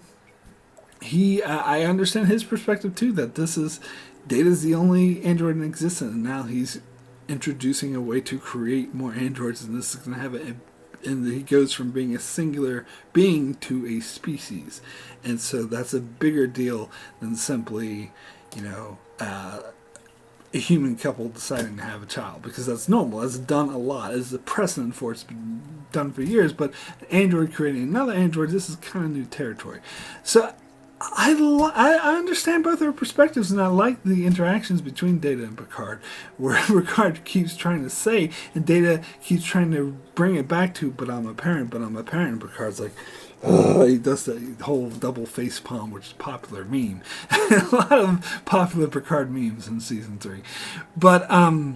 I understand his perspective too, that Data's the only android in existence, and now he's introducing a way to create more androids, and this is going to have and he goes from being a singular being to a species. And so that's a bigger deal than simply, a human couple deciding to have a child, because that's normal. That's done a lot. It's a precedent for it. It's been done for years, but an android creating another android, this is kind of new territory. So I understand both their perspectives, and I like the interactions between Data and Picard, where Picard keeps trying to say, and Data keeps trying to bring it back to, but I'm a parent, and Picard's like, oh, he does the whole double face palm, which is a popular meme. A lot of popular Picard memes in Season 3. But I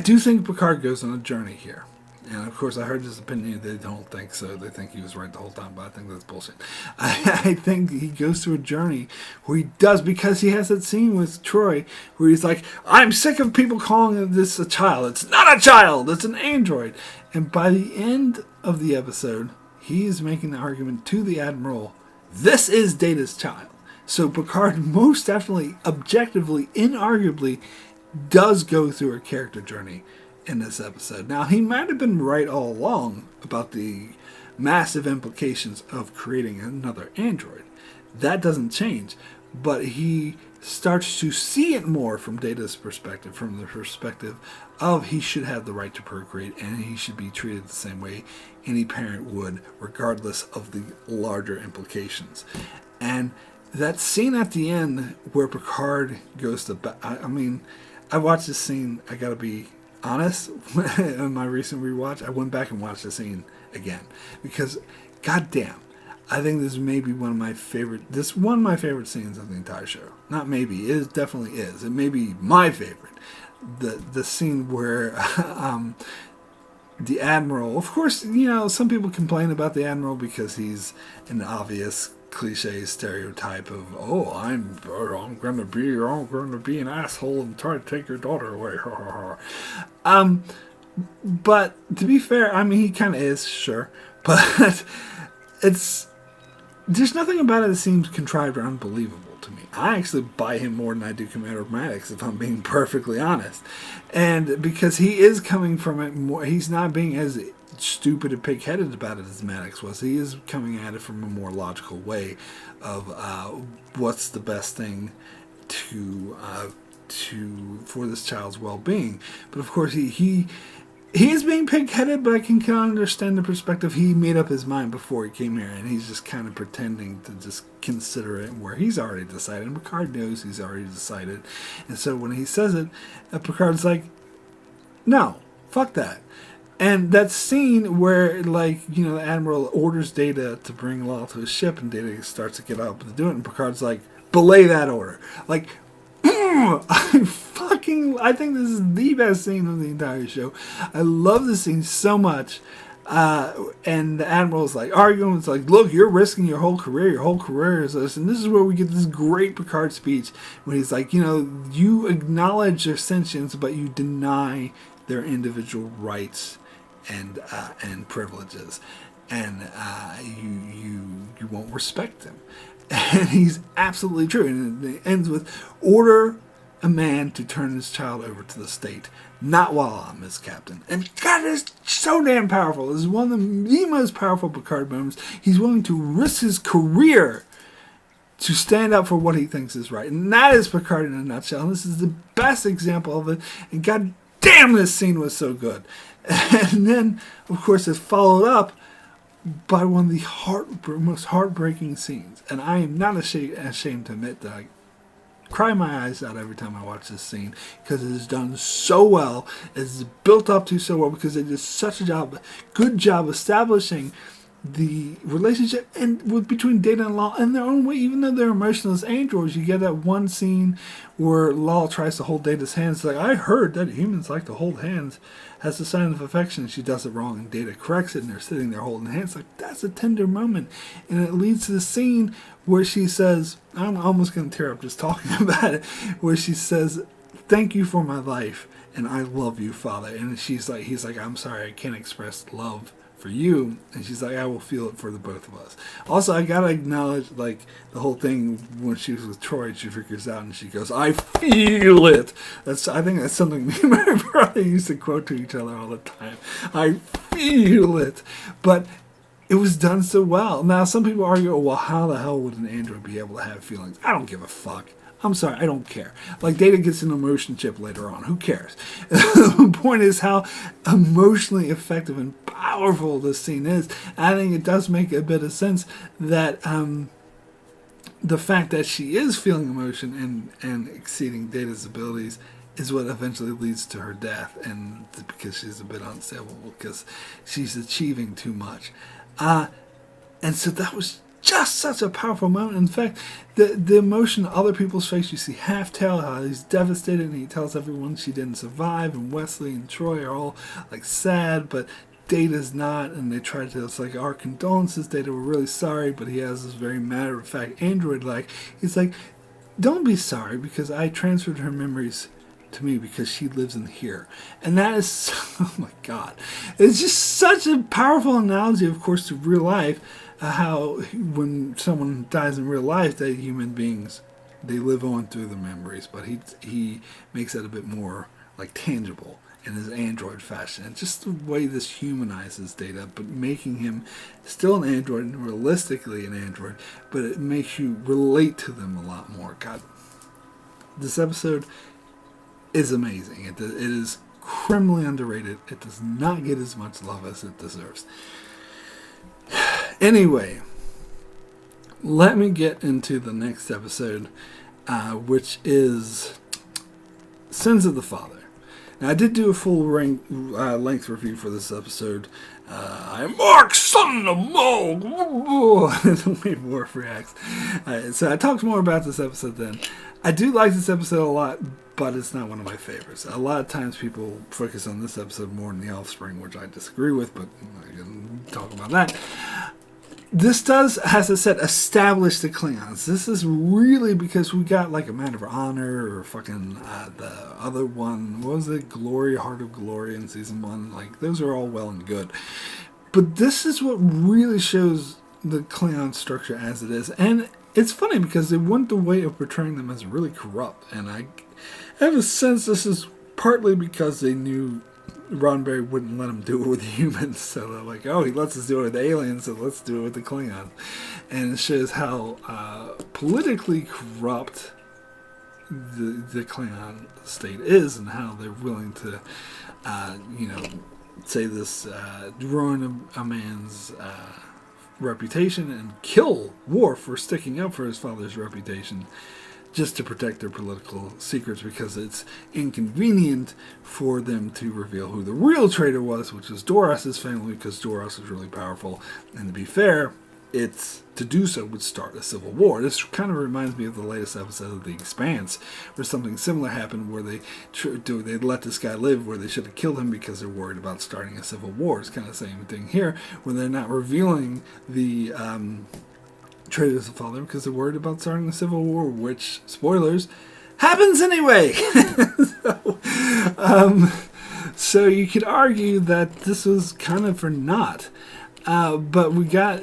do think Picard goes on a journey here. And of course, I heard this opinion. They don't think so. They think he was right the whole time, but I think that's bullshit. I think he goes through a journey where he does, because he has that scene with Troy where he's like, I'm sick of people calling this a child. It's not a child. It's an android. And by the end of the episode, he is making the argument to the Admiral, this is Data's child. So Picard most definitely, objectively, inarguably, does go through a character journey in this episode. Now, he might have been right all along about the massive implications of creating another android. That doesn't change, but he starts to see it more from Data's perspective, from the perspective of he should have the right to procreate and he should be treated the same way any parent would, regardless of the larger implications. And that scene at the end where Picard goes to... I watched this scene, I gotta be honest, in my recent rewatch, I went back and watched the scene again. Because, goddamn, I think this may be one of my favorite scenes of the entire show. Not maybe, it definitely is. It may be my favorite. The scene where the Admiral, of course, some people complain about the Admiral because he's an obvious cliche stereotype of, I'm gonna be an asshole and try to take your daughter away. But to be fair, he kind of is, sure, but there's nothing about it that seems contrived or unbelievable to me. I actually buy him more than I do Commander Maddox, if I'm being perfectly honest. And because he is coming from it more, he's not being as stupid and pig-headed about it as Maddox was. He is coming at it from a more logical way of what's the best thing for this child's well-being. But of course, he is being pig-headed, but I can kind of understand the perspective. He made up his mind before he came here, and he's just kind of pretending to just consider it where he's already decided. And Picard knows he's already decided. And so when he says it, Picard's like, no, fuck that. And that scene where, the Admiral orders Data to bring Law to his ship, and Data starts to get up to do it, and Picard's like, belay that order. I think this is the best scene of the entire show. I love this scene so much. And the Admiral's arguing. It's look, you're risking your whole career. Your whole career is this. And this is where we get this great Picard speech when he's like, you acknowledge their sentience, but you deny their individual rights and privileges, and you won't respect them. And he's absolutely true. And it ends with, order a man to turn his child over to the state, not while I'm his captain. And God, is so damn powerful. This is one of the most powerful Picard moments. He's willing to risk his career to stand up for what he thinks is right. And that is Picard in a nutshell. And this is the best example of it. And God damn, this scene was so good. And then, of course, it's followed up by one of the most heartbreaking scenes. And I am not ashamed to admit that I cry my eyes out every time I watch this scene, because it is done so well. It's built up to so well, because they did such a good job establishing the relationship between Data and Law in their own way. Even though they're emotionless androids, you get that one scene where Law tries to hold Data's hands. It's I heard that humans like to hold hands as a sign of affection. She does it wrong, and Data corrects it, and they're sitting there holding hands. That's a tender moment. And it leads to the scene where she says, I'm almost going to tear up just talking about it, where she says, thank you for my life, and I love you, Father. And he's like, I'm sorry, I can't express love for you. And she's like, I will feel it for the both of us. Also, I gotta acknowledge the whole thing when she was with Troy, she figures out and she goes, I feel it. I think that's something me and my brother used to quote to each other all the time. I feel it. But it was done so well. Now, some people argue, well, how the hell would an android be able to have feelings? I don't give a fuck. I'm sorry, I don't care. Data gets an emotion chip later on. Who cares? The point is how emotionally effective and powerful this scene is. I think it does make a bit of sense that the fact that she is feeling emotion and exceeding Data's abilities is what eventually leads to her death, and because she's a bit unstable, because she's achieving too much. And so that was just such a powerful moment. In fact, the emotion on other people's face, you see Half-Tail, how he's devastated, and he tells everyone she didn't survive, and Wesley and Troy are all sad, but Data's not, and they try to, it's like, our condolences, Data, we're really sorry, but he has this very matter-of-fact android-like, he's like, don't be sorry, because I transferred her memories to me because she lives in here. And that is, oh my god, it's just such a powerful analogy, of course, to real life, how when someone dies in real life, that human beings, they live on through the memories, but he makes that a bit more, like, tangible in his android fashion. And just the way this humanizes Data, but making him still an android, and realistically an android, but it makes you relate to them a lot more. God, this episode is amazing. It is criminally underrated. It does not get as much love as it deserves. Anyway, let me get into the next episode, which is Sins of the Father. Now, I did do a full length review for this episode. I'm Mark, son of Moog. The way Worf reacts. So I talked more about this episode then. I do like this episode a lot, but it's not one of my favorites. A lot of times people focus on this episode more than The Offspring, which I disagree with, but I can talk about that. This does, as I said, establish the Klingons. This is really because we got like a Man of Honor or fucking the other one. What was it? Glory, Heart of Glory in season 1. Like, those are all well and good. But this is what really shows the Klingon structure as it is. And it's funny because they went the way of portraying them as really corrupt. And I have a sense this is partly because they knew Roddenberry wouldn't let him do it with humans, so they're like, oh, he lets us do it with aliens, so let's do it with the Klingons. And it shows how politically corrupt the Klingon state is, and how they're willing to, say this, ruin a man's reputation and kill Worf for sticking up for his father's reputation, just to protect their political secrets, because it's inconvenient for them to reveal who the real traitor was, which was Doras's family, because Doras is really powerful. And to be fair, to do so would start a civil war. This kind of reminds me of the latest episode of The Expanse, where something similar happened, where they let this guy live, where they should have killed him because they're worried about starting a civil war. It's kind of the same thing here, where they're not revealing the traitors of the father because they're worried about starting a civil war, which, spoilers, happens anyway. So you could argue that this was kind of for naught. But we got,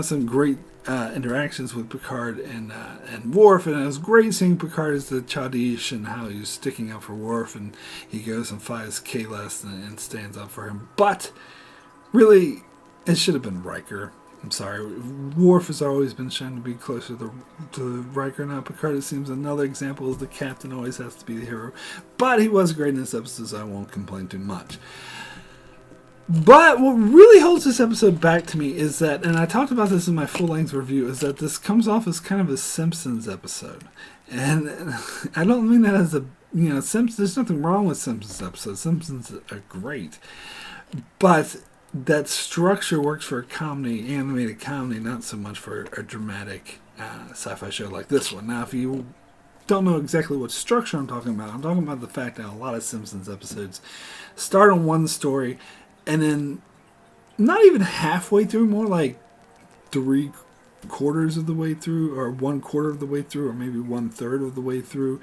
some great interactions with Picard and Worf, and it was great seeing Picard as the Chadish and how he was sticking up for Worf, and he goes and fights Kahless and stands up for him. But really, it should have been Riker. I'm sorry, Worf has always been shown to be closer to Riker. Now Picard, it seems, another example is the captain always has to be the hero. But he was great in this episode, so I won't complain too much. But what really holds this episode back to me is that, and I talked about this in my full-length review, is that this comes off as kind of a Simpsons episode. And I don't mean that as a, Simpsons, there's nothing wrong with Simpsons episodes. Simpsons are great. But that structure works for a comedy, animated comedy, not so much for a dramatic sci-fi show like this one. Now, if you don't know exactly what structure I'm talking about the fact that a lot of Simpsons episodes start on one story, and then not even halfway through, more like 3/4 of the way through, or 1/4 of the way through, or maybe 1/3 of the way through,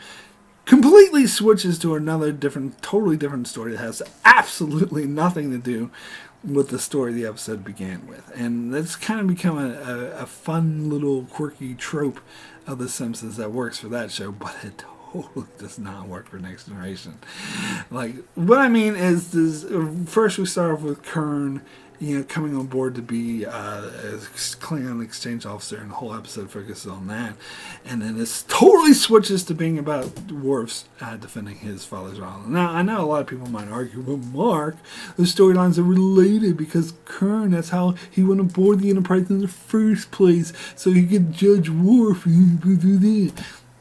completely switches to another totally different story that has absolutely nothing to do with the story the episode began with. And that's kind of become a fun little quirky trope of The Simpsons that works for that show, but it totally does not work for Next Generation. Like, what I mean is, first we start off with Kern, coming on board to be a Klingon exchange officer, and the whole episode focuses on that. And then it totally switches to being about Worf's defending his father's island. Now, I know a lot of people might argue, well, Mark, the storylines are related because Kern, that's how he went aboard the Enterprise in the first place, so he could judge Worf.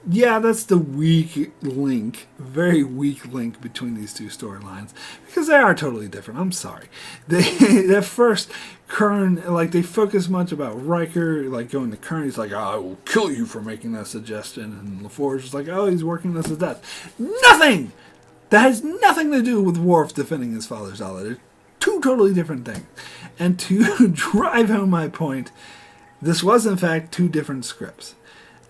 Yeah, that's the weak link, very weak link between these two storylines, because they are totally different. I'm sorry. At first, Kern, they focus much about Riker, going to Kern. He's like, oh, I will kill you for making that suggestion. And LaForge is like, oh, he's working this to death. Nothing! That has nothing to do with Worf defending his father's island. They're two two totally different things. And to drive home my point, this was in fact two different scripts.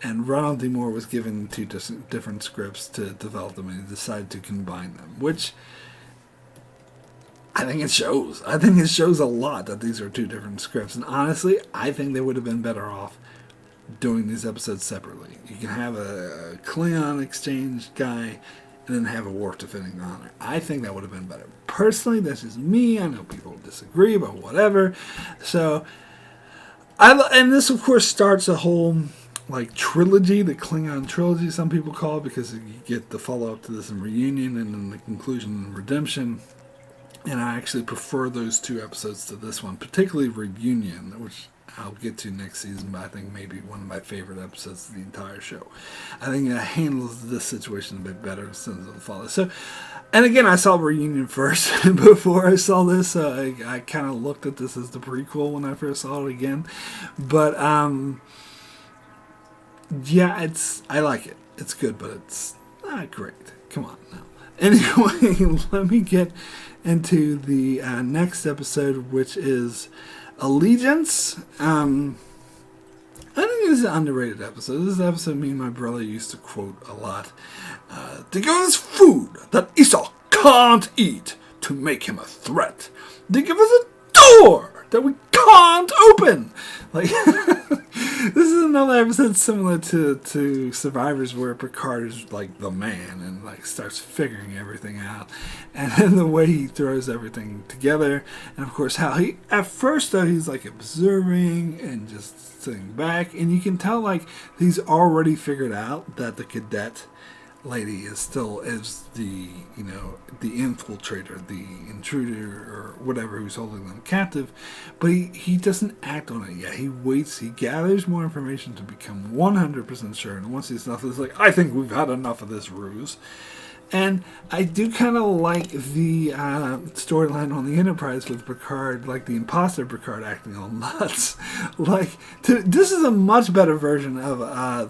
And Ronald D. Moore was given two different scripts to develop them, and he decided to combine them, which I think it shows. I think it shows a lot that these are two different scripts. And honestly, I think they would have been better off doing these episodes separately. You can have a Klingon exchange guy and then have a Worf defending honor. I think that would have been better. Personally, this is me. I know people disagree, but whatever. So, and this, of course, starts a whole like trilogy, the Klingon trilogy, some people call it, because you get the follow-up to this in Reunion and then the conclusion in Redemption. And I actually prefer those two episodes to this one, particularly Reunion, which I'll get to next season, but I think maybe one of my favorite episodes of the entire show. I think it handles this situation a bit better than Sins of the Father. So, and again, I saw Reunion first before I saw this, so I kind of looked at this as the prequel when I first saw it again. But, yeah, I like it. It's good, but it's not great. Come on, no. Anyway, let me get into the next episode, which is Allegiance. I think this is an underrated episode. This is an episode me and my brother used to quote a lot. They give us food that Esau can't eat to make him a threat. They give us a door that we can't open. Like, this is another episode similar to Survivors, where Picard is like the man and like starts figuring everything out, and then the way he throws everything together, and of course how he at first though he's like observing and just sitting back, and you can tell like he's already figured out that the cadet lady is the the infiltrator, the intruder, or whatever who's holding them captive, but he doesn't act on it yet. He waits, he gathers more information to become 100% sure, and once he's enough, it's like, I think we've had enough of this ruse. And I do kind of like the storyline on the Enterprise with Picard, like the imposter Picard acting all nuts. This is a much better version of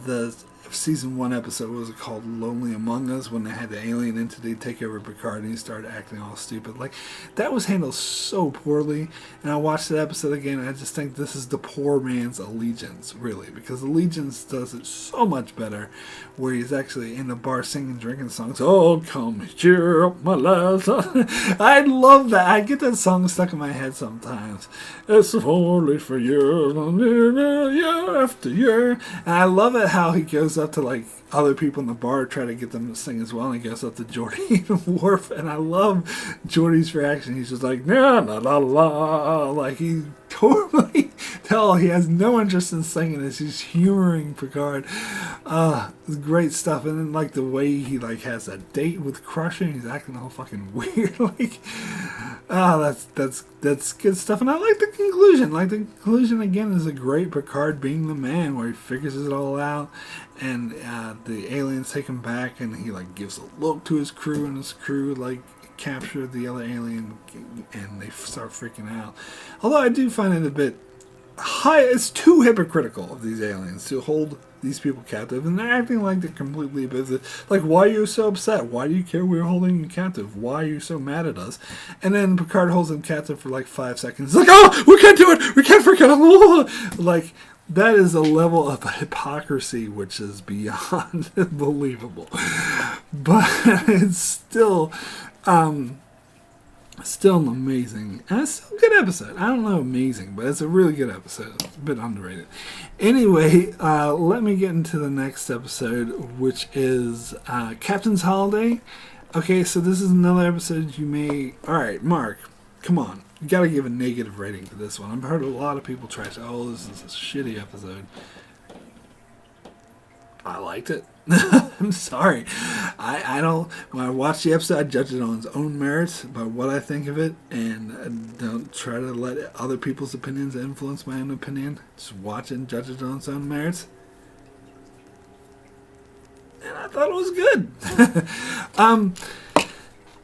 the season 1 episode. What was it called? Lonely Among Us, when they had the alien entity take over Picard and he started acting all stupid. Like, that was handled so poorly, and I watched that episode again, and I just think this is the poor man's Allegiance, really, because Allegiance does it so much better, where he's actually in the bar singing, drinking songs. Oh, come cheer up my lads. I love that. I get that song stuck in my head sometimes. It's only for years, year after year. And I love it how he goes up to like other people in the bar, try to get them to sing as well, and he goes up to Geordi and Worf, and I love Geordi's reaction. He's just like, nah, la la la, like he totally he has no interest in singing this. He's humoring Picard. Great stuff. And then like the way he like has a date with Crusher, he's acting all fucking weird. Like, that's good stuff. And I like the conclusion. Like, the conclusion again is a great Picard being the man, where he figures it all out, and the aliens take him back, and he like gives a look to his crew, and his crew like capture the other alien, and they start freaking out. Although I do find it a bit high, it's too hypocritical of these aliens to hold these people captive, and they're acting like they're completely busy. Like, why are you so upset? Why do you care we're holding you captive? Why are you so mad at us? And then Picard holds them captive for like 5 seconds. Like, oh, we can't do it! We can't freaking out! Like, that is a level of hypocrisy which is beyond believable. But it's still an amazing, and it's still a good episode. I don't know amazing, but it's a really good episode. It's a bit underrated. Anyway, let me get into the next episode, which is Captain's Holiday. Okay, so this is another episode you may... Alright, Mark, come on. You gotta give a negative rating to this one. I've heard a lot of people try to say, oh, this is a shitty episode. I liked it. I'm sorry. I don't... When I watch the episode, I judge it on its own merits, by what I think of it, and I don't try to let other people's opinions influence my own opinion. Just watch it and judge it on its own merits. And I thought it was good.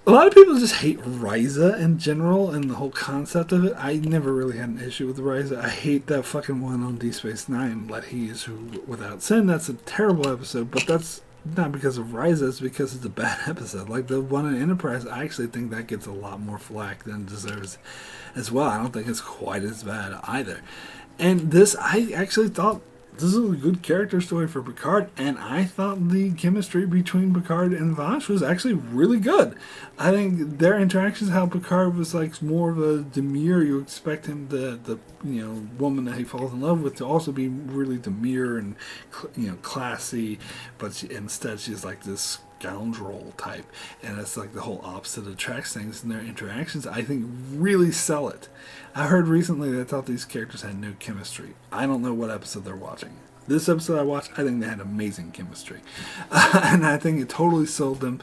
A lot of people just hate Ryza in general and the whole concept of it. I never really had an issue with Ryza. I hate that fucking one on Deep Space Nine, Let He Is Who Without Sin. That's a terrible episode, but that's not because of Ryza, it's because it's a bad episode. Like the one in Enterprise, I actually think that gets a lot more flack than it deserves as well. I don't think it's quite as bad either. And this, I actually thought this is a good character story for Picard, and I thought the chemistry between Picard and Vash was actually really good. I think their interactions, how Picard was like more of a demure, you expect him, the woman that he falls in love with, to also be really demure and classy, but instead she's like this scoundrel type, and it's like the whole opposite attracts things, and their interactions I think really sell it. I heard recently that I thought these characters had no chemistry. I don't know what episode they're watching. This episode I watched, I think they had amazing chemistry, and I think it totally sold them.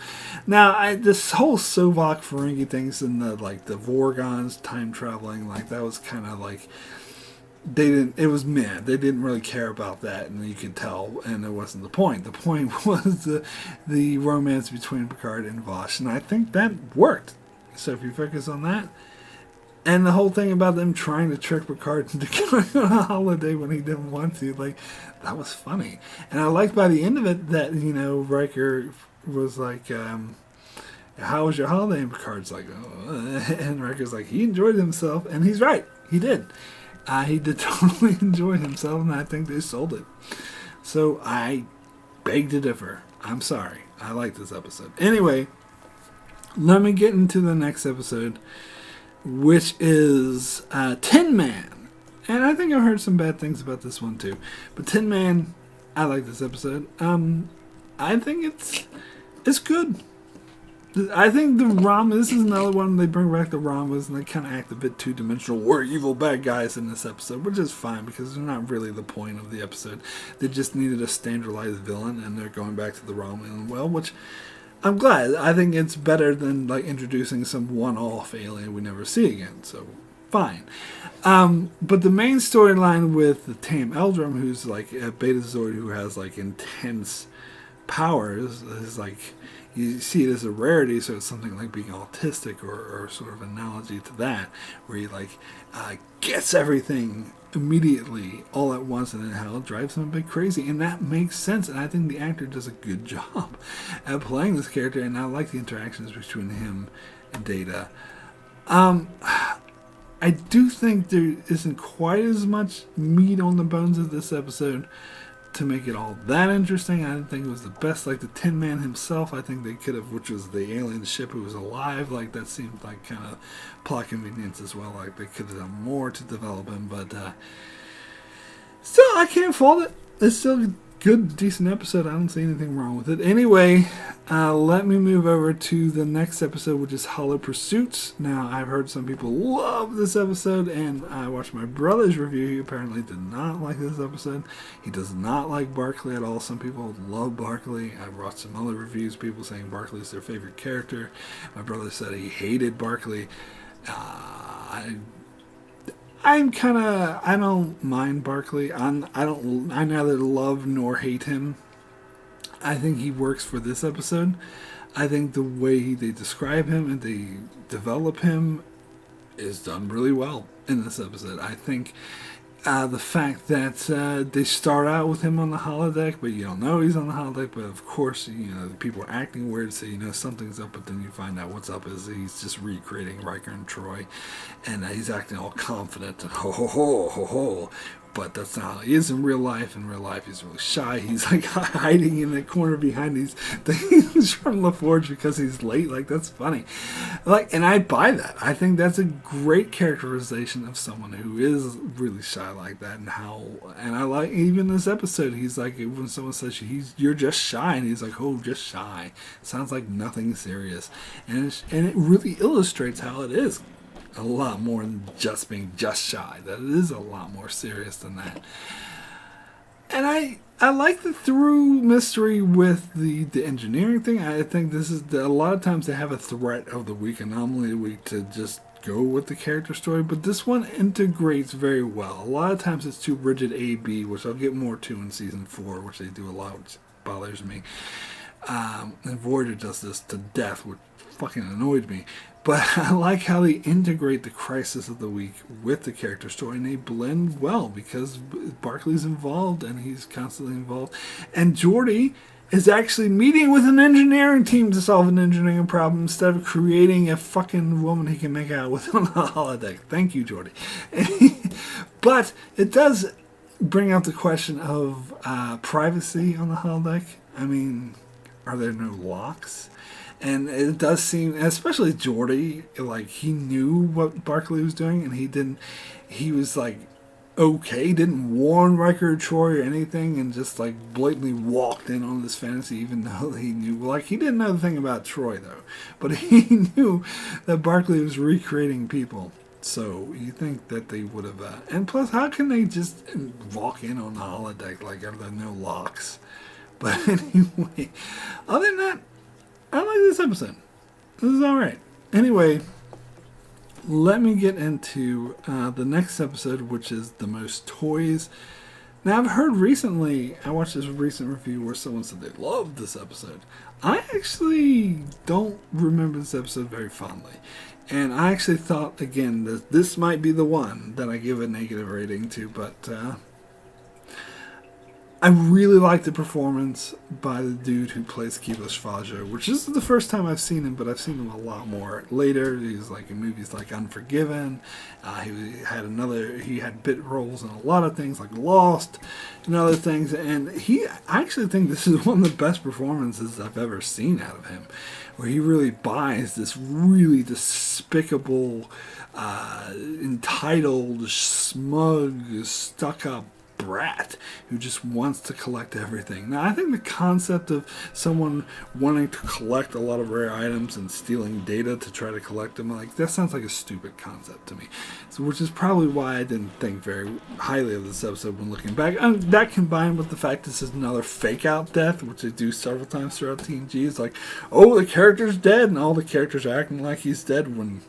Now, this whole Sovok Ferengi things and the Vorgons time traveling, like that was kind of like it was meh. They didn't really care about that, and you could tell, and it wasn't the point. The point was the romance between Picard and Vosh, and I think that worked. So if you focus on that, and the whole thing about them trying to trick Picard into going on a holiday when he didn't want to, like, that was funny. And I liked by the end of it that, Riker was like, how was your holiday? And Picard's like, oh. And Riker's like, he enjoyed himself, and he's right. He did. He did totally enjoy himself, and I think they sold it. So I beg to differ. I'm sorry. I like this episode. Anyway, let me get into the next episode, which is Tin Man. And I think I've heard some bad things about this one too. But Tin Man, I like this episode. I think it's good. I think the Rama, this is another one they bring back the Ramas and they kind of act a bit two-dimensional. We're evil bad guys in this episode, which is fine because they're not really the point of the episode. They just needed a standardized villain, and they're going back to the Romulan well, which I'm glad. I think it's better than like introducing some one-off alien we never see again, so fine. But the main storyline with the Tam Eldrum, who's like a Betazoid who has like intense powers, is like, you see it as a rarity, so it's something like being autistic or sort of analogy to that, where he like gets everything immediately all at once, and then how it drives him a bit crazy, and that makes sense. And I think the actor does a good job at playing this character, and I like the interactions between him and Data. I do think there isn't quite as much meat on the bones of this episode to make it all that interesting. I didn't think it was the best. Like the Tin Man himself, I think they could have, which was the alien ship who was alive, like that seemed like kind of plot convenience as well. Like they could have done more to develop him, but still, I can't fault it. It's still a good, decent episode. I don't see anything wrong with it. Anyway, let me move over to the next episode, which is Hollow Pursuits. Now, I've heard some people love this episode, and I watched my brother's review. He apparently did not like this episode. He does not like Barclay at all. Some people love Barclay. I've watched some other reviews, people saying Barclay is their favorite character. My brother said he hated Barclay. I don't mind Barclay. I neither love nor hate him. I think he works for this episode. I think the way they describe him and they develop him is done really well in this episode. I think the fact that they start out with him on the holodeck, but you don't know he's on the holodeck, but of course, the people are acting weird, so something's up, but then you find out what's up is he's just recreating Riker and Troy, and he's acting all confident and ho ho ho ho ho. But that's not how he is in real life. In real life, he's really shy. He's like hiding in the corner behind these things from LaForge because he's late. Like, that's funny. And I buy that. I think that's a great characterization of someone who is really shy like that, and I like even this episode. He's like, when someone says you're just shy, and he's like, oh, just shy. Sounds like nothing serious, and it really illustrates how it is. A lot more than just being just shy. That it is a lot more serious than that. And I like the through mystery with the engineering thing. I think this is a lot of times they have a threat of the week, anomaly of the week, to just go with the character story, but this one integrates very well. A lot of times it's too rigid A-B, which I'll get more to in season 4, which they do a lot, which bothers me. And Voyager does this to death, which fucking annoyed me. But I like how they integrate the crisis of the week with the character story, and they blend well because Barclay's involved and he's constantly involved. And Geordi is actually meeting with an engineering team to solve an engineering problem instead of creating a fucking woman he can make out with on the holodeck. Thank you, Geordi. But it does bring up the question of privacy on the holodeck. I mean, are there no locks? And it does seem, especially Geordi, like he knew what Barclay was doing, and he was like, okay, didn't warn Riker or Troy or anything, and just like blatantly walked in on this fantasy, even though he knew, like he didn't know the thing about Troy though, but he knew that Barclay was recreating people. So you think that they would have, and plus, how can they just walk in on the holodeck like are there no locks? But anyway, other than that, I like this episode. This is alright. Anyway, let me get into the next episode, which is The Most Toys. Now, I've heard recently, I watched this recent review where someone said they loved this episode. I actually don't remember this episode very fondly. And I actually thought, again, that this might be the one that I give a negative rating to, but I really like the performance by the dude who plays Keebless Fajo, which is the first time I've seen him, but I've seen him a lot more later. He's like in movies like Unforgiven. He had bit roles in a lot of things like Lost and other things. And I actually think this is one of the best performances I've ever seen out of him, where he really buys this really despicable, entitled, smug, stuck-up brat who just wants to collect everything. Now, I think the concept of someone wanting to collect a lot of rare items and stealing data to try to collect them, like that sounds like a stupid concept to me. So, which is probably why I didn't think very highly of this episode when looking back. And that combined with the fact this is another fake out death, which they do several times throughout TNG, is like, oh, the character's dead, and all the characters are acting like he's dead when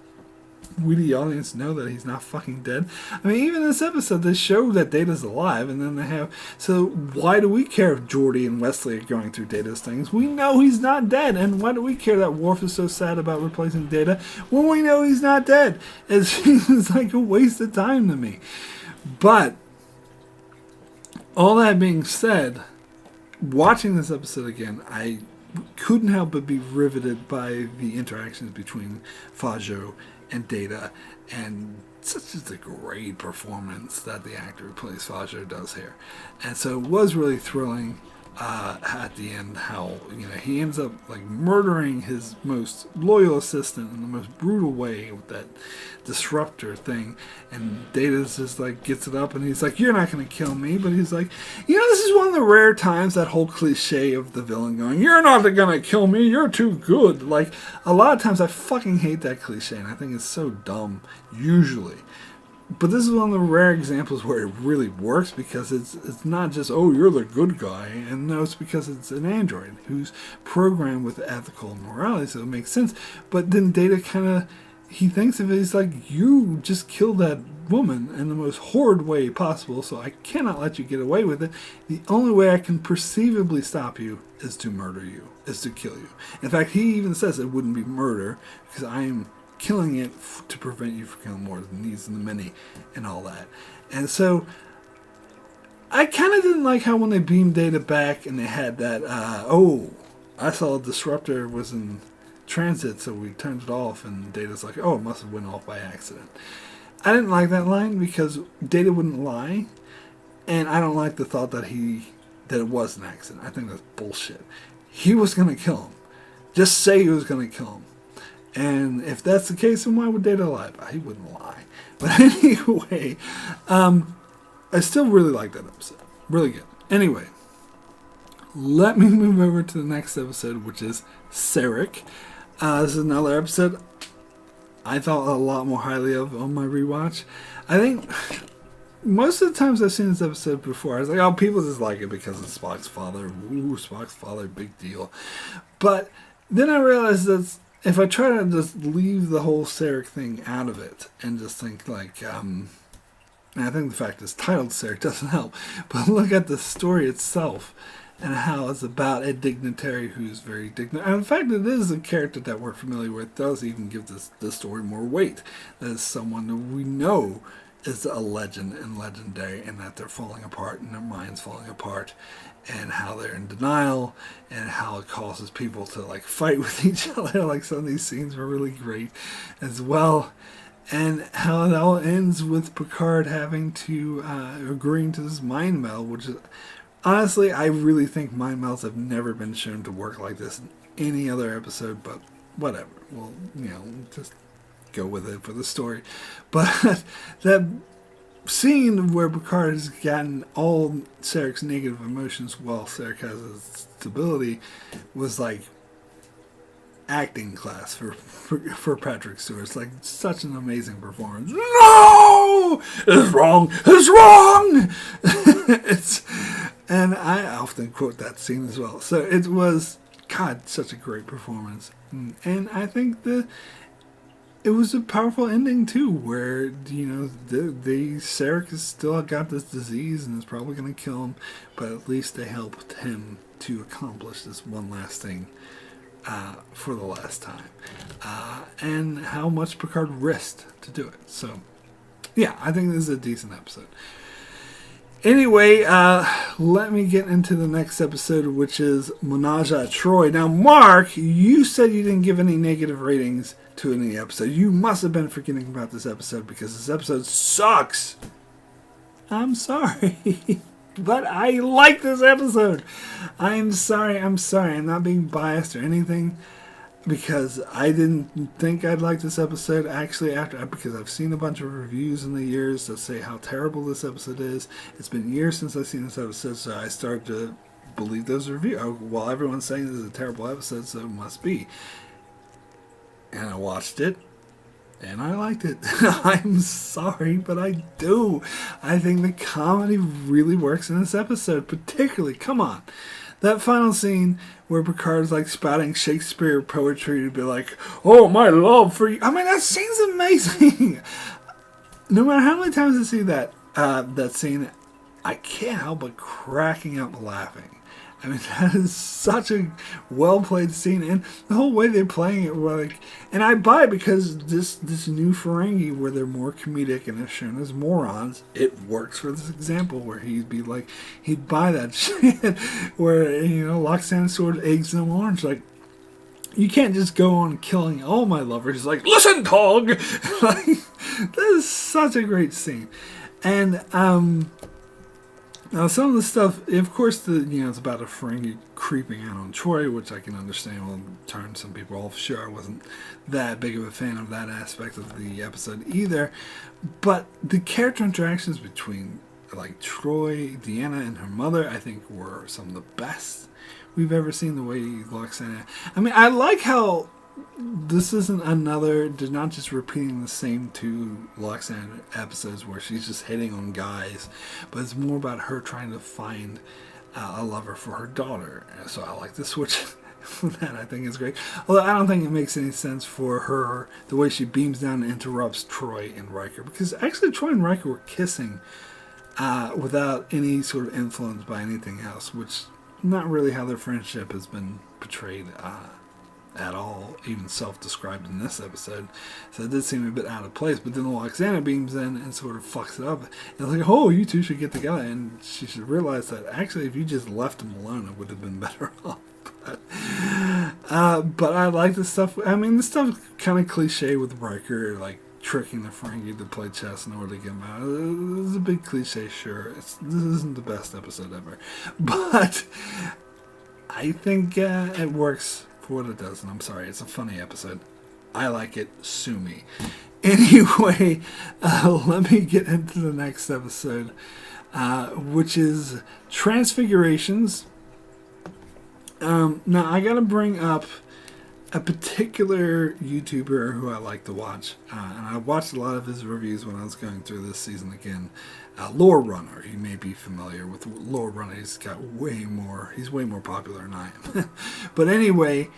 we, the audience, know that he's not fucking dead. I mean, even in this episode, they show that Data's alive, and then they have... So, why do we care if Geordi and Wesley are going through Data's things? We know he's not dead, and why do we care that Worf is so sad about replacing Data when we know he's not dead? It seems like a waste of time to me. But, all that being said, watching this episode again, I couldn't help but be riveted by the interactions between Fajo and Data, and such a great performance that the actor who plays Fajo does here. And so it was really thrilling at the end how he ends up like murdering his most loyal assistant in the most brutal way with that disruptor thing, and Data's just like gets it up and he's like, you're not going to kill me, but he's like, this is one of the rare times, that whole cliche of the villain going, you're not going to kill me, you're too good. Like, a lot of times I fucking hate that cliche, and I think it's so dumb usually. But this is one of the rare examples where it really works, because it's not just, oh, you're the good guy, and no, it's because it's an android who's programmed with ethical morality, so it makes sense. But then Data kind of, he thinks of it, he's like, you just killed that woman in the most horrid way possible, so I cannot let you get away with it. The only way I can perceivably stop you is to murder you, is to kill you. In fact, he even says it wouldn't be murder, because I am killing it to prevent you from killing more of the needs and the many and all that. And so I kind of didn't like how when they beamed Data back and they had that, I saw a disruptor was in transit, so we turned it off, and Data's like, oh, it must have went off by accident. I didn't like that line because Data wouldn't lie, and I don't like the thought that it was an accident. I think that's bullshit. He was going to kill him. Just say he was going to kill him. And if that's the case, then why would Data lie? He wouldn't lie. But anyway, I still really like that episode. Really good. Anyway, let me move over to the next episode, which is Sarek. This is another episode I thought a lot more highly of on my rewatch. I think most of the times I've seen this episode before, I was like, oh, people just like it because it's Spock's father. Ooh, Spock's father, big deal. But then I realized that if I try to just leave the whole Sarek thing out of it and just think like, and I think the fact it's titled Sarek doesn't help, but look at the story itself and how it's about a dignitary who's very dignified. And in fact, it is a character that we're familiar with, does even give this story more weight. That is someone that we know is a legend and legendary, and that they're falling apart and their minds falling apart, and how they're in denial, and how it causes people to like fight with each other. Like some of these scenes were really great as well, and how it all ends with Picard having to agreeing to this mind meld, which is honestly, I really think mind melds have never been shown to work like this in any other episode, but whatever. Well, just go with it for the story. But that scene where Picard has gotten all Sarek's negative emotions while Sarek has his stability was like acting class for Patrick Stewart. It's like such an amazing performance. No! It's wrong! It's wrong! And I often quote that scene as well. So it was, God, such a great performance. And I think it was a powerful ending too, where Sarek has still got this disease and is probably going to kill him, but at least they helped him to accomplish this one last thing for the last time, and how much Picard risked to do it. So, yeah, I think this is a decent episode. Anyway, let me get into the next episode, which is Menage a Troy. Now, Mark, you said you didn't give any negative ratings to any episode. You must have been forgetting about this episode because this episode sucks. I'm sorry. But I like this episode. I'm sorry. I'm not being biased or anything, because I didn't think I'd like this episode. Actually, because I've seen a bunch of reviews in the years that say how terrible this episode is. It's been years since I've seen this episode, so I started to believe those reviews. Well, everyone's saying this is a terrible episode, so it must be. And I watched it, and I liked it. I'm sorry, but I do. I think the comedy really works in this episode, particularly, come on, that final scene where Picard's like spouting Shakespeare poetry to be like, oh, my love for you. I mean, that scene's amazing. No matter how many times I see that scene, I can't help but cracking up laughing. I mean, that is such a well-played scene, and the whole way they're playing it, like, and I buy it because this new Ferengi, where they're more comedic and they're shown as morons, it works for this example where he'd buy that shit, where, Loxana sort of eggs them orange, like, you can't just go on killing all my lovers. He's like, listen, dog! Like, that is such a great scene. And, now, some of the stuff, of course, it's about a Ferengi creeping out on Troy, which I can understand will turn some people off. Sure, I wasn't that big of a fan of that aspect of the episode either. But the character interactions between, like, Troy, Deanna, and her mother, I think were some of the best we've ever seen. The way Loxana... I mean, I like how this isn't they're not just repeating the same two Loxana episodes where she's just hitting on guys, but it's more about her trying to find a lover for her daughter. So I like the switch that. I think is great. Although I don't think it makes any sense for her, the way she beams down and interrupts Troy and Riker, because actually Troy and Riker were kissing without any sort of influence by anything else, which not really how their friendship has been portrayed at all, even self-described in this episode. So it did seem a bit out of place, but then Loxana beams in and sort of fucks it up. And it's like, oh, you two should get together, and she should realize that actually if you just left him alone, it would have been better off. But I like this stuff. I mean, this stuff kind of cliche with Riker, like tricking the Ferengi to play chess in order to get him out. It's a big cliche, sure. This isn't the best episode ever, but I think it works what it does, and I'm sorry, it's a funny episode. I like it. Sue me. Anyway, let me get into the next episode, which is Transfigurations. Now, I gotta bring up a particular YouTuber who I like to watch, and I watched a lot of his reviews when I was going through this season again. Lore Runner, you may be familiar with Lore Runner. He's way more popular than I am. But anyway,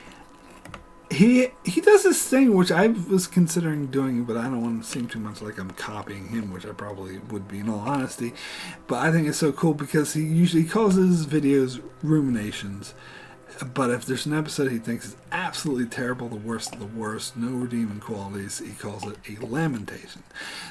he does this thing which I was considering doing, but I don't want to seem too much like I'm copying him, which I probably would be in all honesty. But I think it's so cool because he usually calls his videos ruminations. But if there's an episode he thinks is absolutely terrible, the worst of the worst, no redeeming qualities, he calls it a lamentation.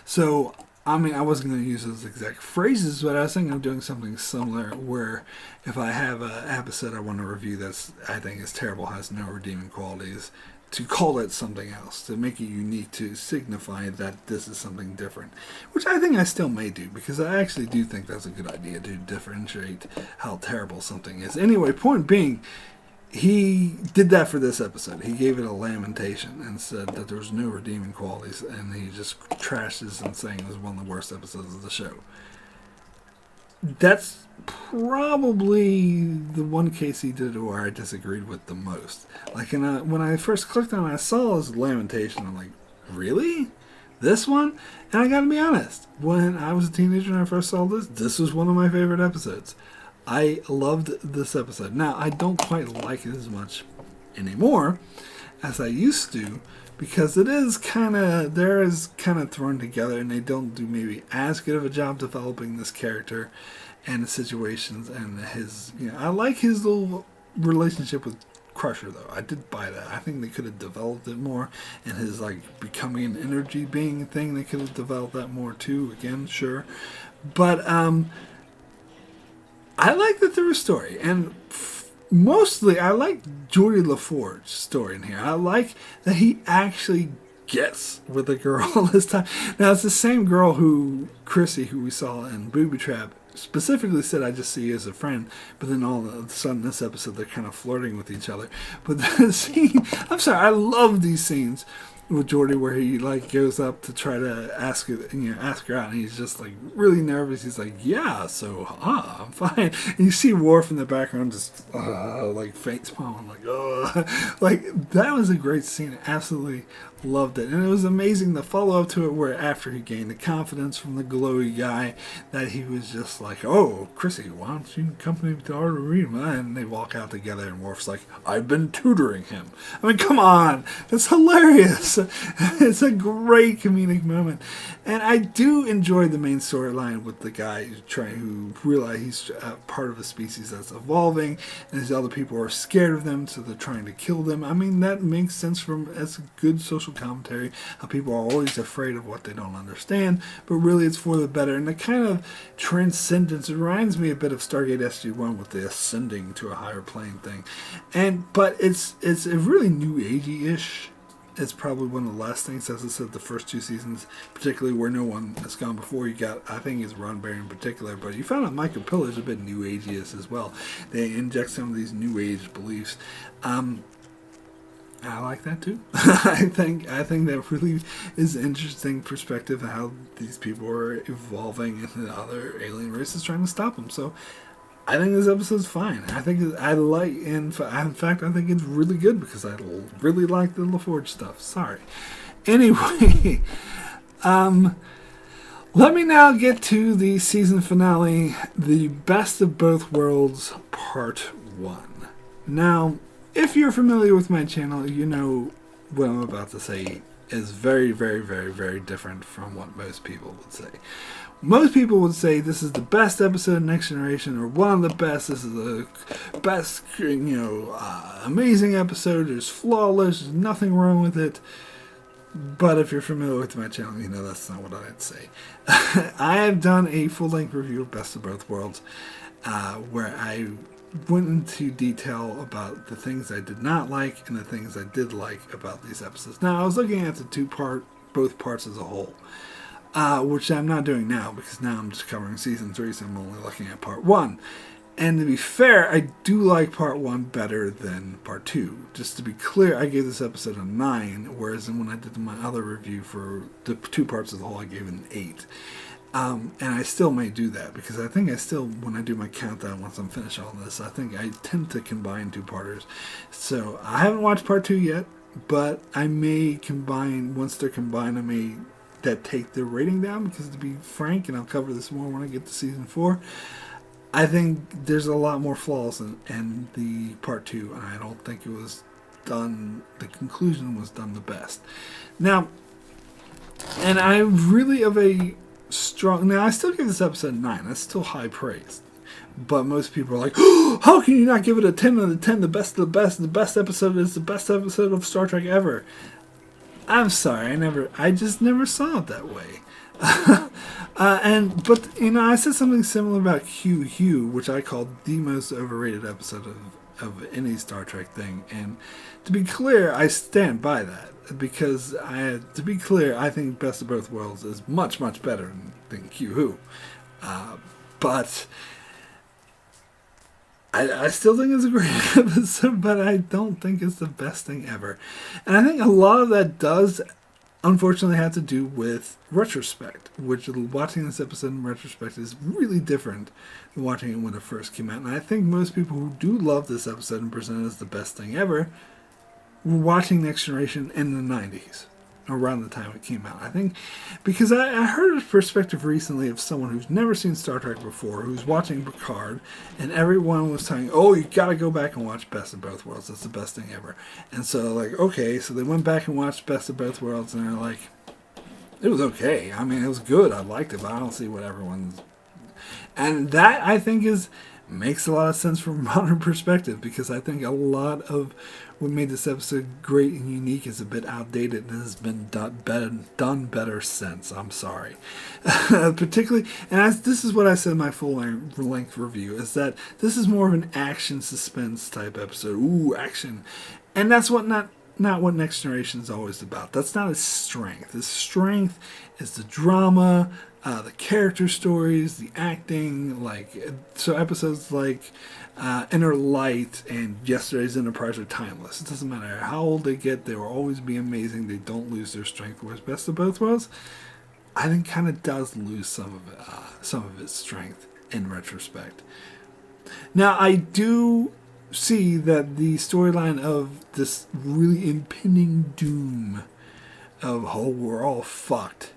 So I mean, I wasn't going to use those exact phrases, but I was thinking of doing something similar where if I have an episode I want to review that's I think is terrible, has no redeeming qualities, to call it something else, to make it unique, to signify that this is something different, which I think I still may do, because I actually do think that's a good idea to differentiate how terrible something is. Anyway, point being, he did that for this episode. He gave it a lamentation and said that there was no redeeming qualities, and he just trashes and saying it was one of the worst episodes of the show. That's probably the one case he did where I disagreed with the most. Like, when I first clicked on it, I saw his lamentation. I'm like, really? This one? And I gotta be honest, when I was a teenager and I first saw this was one of my favorite episodes. I loved this episode. Now, I don't quite like it as much anymore as I used to, because it is kind of thrown together, and they don't do maybe as good of a job developing this character and the situations and his, I like his little relationship with Crusher, though. I did buy that. I think they could have developed it more, and his becoming an energy being thing, they could have developed that more too. Again, sure. But I like the through story, and mostly I like Geordi LaForge's story in here. I like that he actually gets with the girl this time. Now, it's the same girl who Chrissy, who we saw in Booby Trap, specifically said, I just see you as a friend, but then all of a sudden this episode they're kind of flirting with each other. But the scene, I'm sorry, I love these scenes with Geordi where he goes up to try to ask her out, and he's just really nervous. He's like, yeah, so I'm fine. And you see Worf in the background just face palm, that was a great scene. Absolutely loved it. And it was amazing the follow up to it, where after he gained the confidence from the glowy guy, that he was just like, oh, Chrissy, why don't you accompany me to our room? And they walk out together, and Worf's like, I've been tutoring him. I mean, come on, that's hilarious. It's a great comedic moment. And I do enjoy the main storyline with the guy who realize he's part of a species that's evolving, and these other people are scared of them, so they're trying to kill them. I mean, that makes sense as a good social commentary, how people are always afraid of what they don't understand, but really it's for the better. And the kind of transcendence, it reminds me a bit of Stargate SG-1 with the ascending to a higher plane thing. But it's a really new agey-ish. It's probably one of the last things, as I said, the first two seasons, particularly where no one has gone before. You got, I think it's Ron Barry in particular, but you found out Michael Pillar's a bit new agey as well. They inject some of these new age beliefs. I like that too. I think that really is an interesting perspective of how these people are evolving and the other alien races trying to stop them. So I think this episode's fine. In fact, I think it's really good because I really like the LaForge stuff. Sorry. Anyway, let me now get to the season finale, The Best of Both Worlds, Part 1. Now, if you're familiar with my channel, you know what I'm about to say is very, very, very, very different from what most people would say. Most people would say this is the best episode of Next Generation, or one of the best. This is the best, amazing episode. It's flawless. There's nothing wrong with it. But if you're familiar with my channel, you know that's not what I'd say. I have done a full-length review of Best of Both Worlds, where I went into detail about the things I did not like and the things I did like about these episodes. Now, I was looking at both parts as a whole, which I'm not doing now, because now I'm just covering season 3, so I'm only looking at part 1. And to be fair, I do like part 1 better than part 2. Just to be clear, I gave this episode a 9, whereas when I did my other review for the 2 parts as a whole, I gave it an 8. And I still may do that, because I think when I do my countdown, once I'm finished all this, I think I tend to combine 2-parters. So I haven't watched part 2 yet, but I may combine, once they're combined, I may take their rating down, because to be frank, and I'll cover this more when I get to season 4, I think there's a lot more flaws in the part 2, and I don't think it was done, the conclusion was done the best. Now, and I'm really of a strong, now I still give this episode 9, that's still high praise, but most people are like, oh, how can you not give it a 10 out of 10, the best of the best, the best episode is the best episode of Star Trek ever. I'm sorry, I just never saw it that way. But I said something similar about Q, which I called the most overrated episode of any Star Trek thing. And to be clear, I stand by that because I think Best of Both Worlds is much better than Q. But I still think it's a great episode, but I don't think it's the best thing ever. And I think a lot of that does, unfortunately, have to do with retrospect, which watching this episode in retrospect is really different than watching it when it first came out. And I think most people who do love this episode and present it as the best thing ever were watching Next Generation in the 90s. Around the time it came out. I think because I heard a perspective recently of someone who's never seen Star Trek before, who's watching Picard, and everyone was saying, oh, you gotta go back and watch Best of Both Worlds, that's the best thing ever. And so okay, so they went back and watched Best of Both Worlds, and they're like, it was okay. I mean, it was good, I liked it, but I don't see what everyone's... And that, I think, makes a lot of sense from a modern perspective, because I think a lot of what made this episode great and unique is a bit outdated and has been done better since. I'm sorry. Particularly, and this is what I said in my full length review, is that this is more of an action suspense type episode. Ooh, action. And that's not what Next Generation is always about. That's not its strength. Its strength is the drama, the character stories, the acting, so episodes like Inner Light and Yesterday's Enterprise are timeless. It doesn't matter how old they get, they will always be amazing. They don't lose their strength. Whereas Best of Both Worlds, I think, kind of does lose some of its strength in retrospect. Now, I do see that the storyline of this really impending doom of, oh, we're all fucked,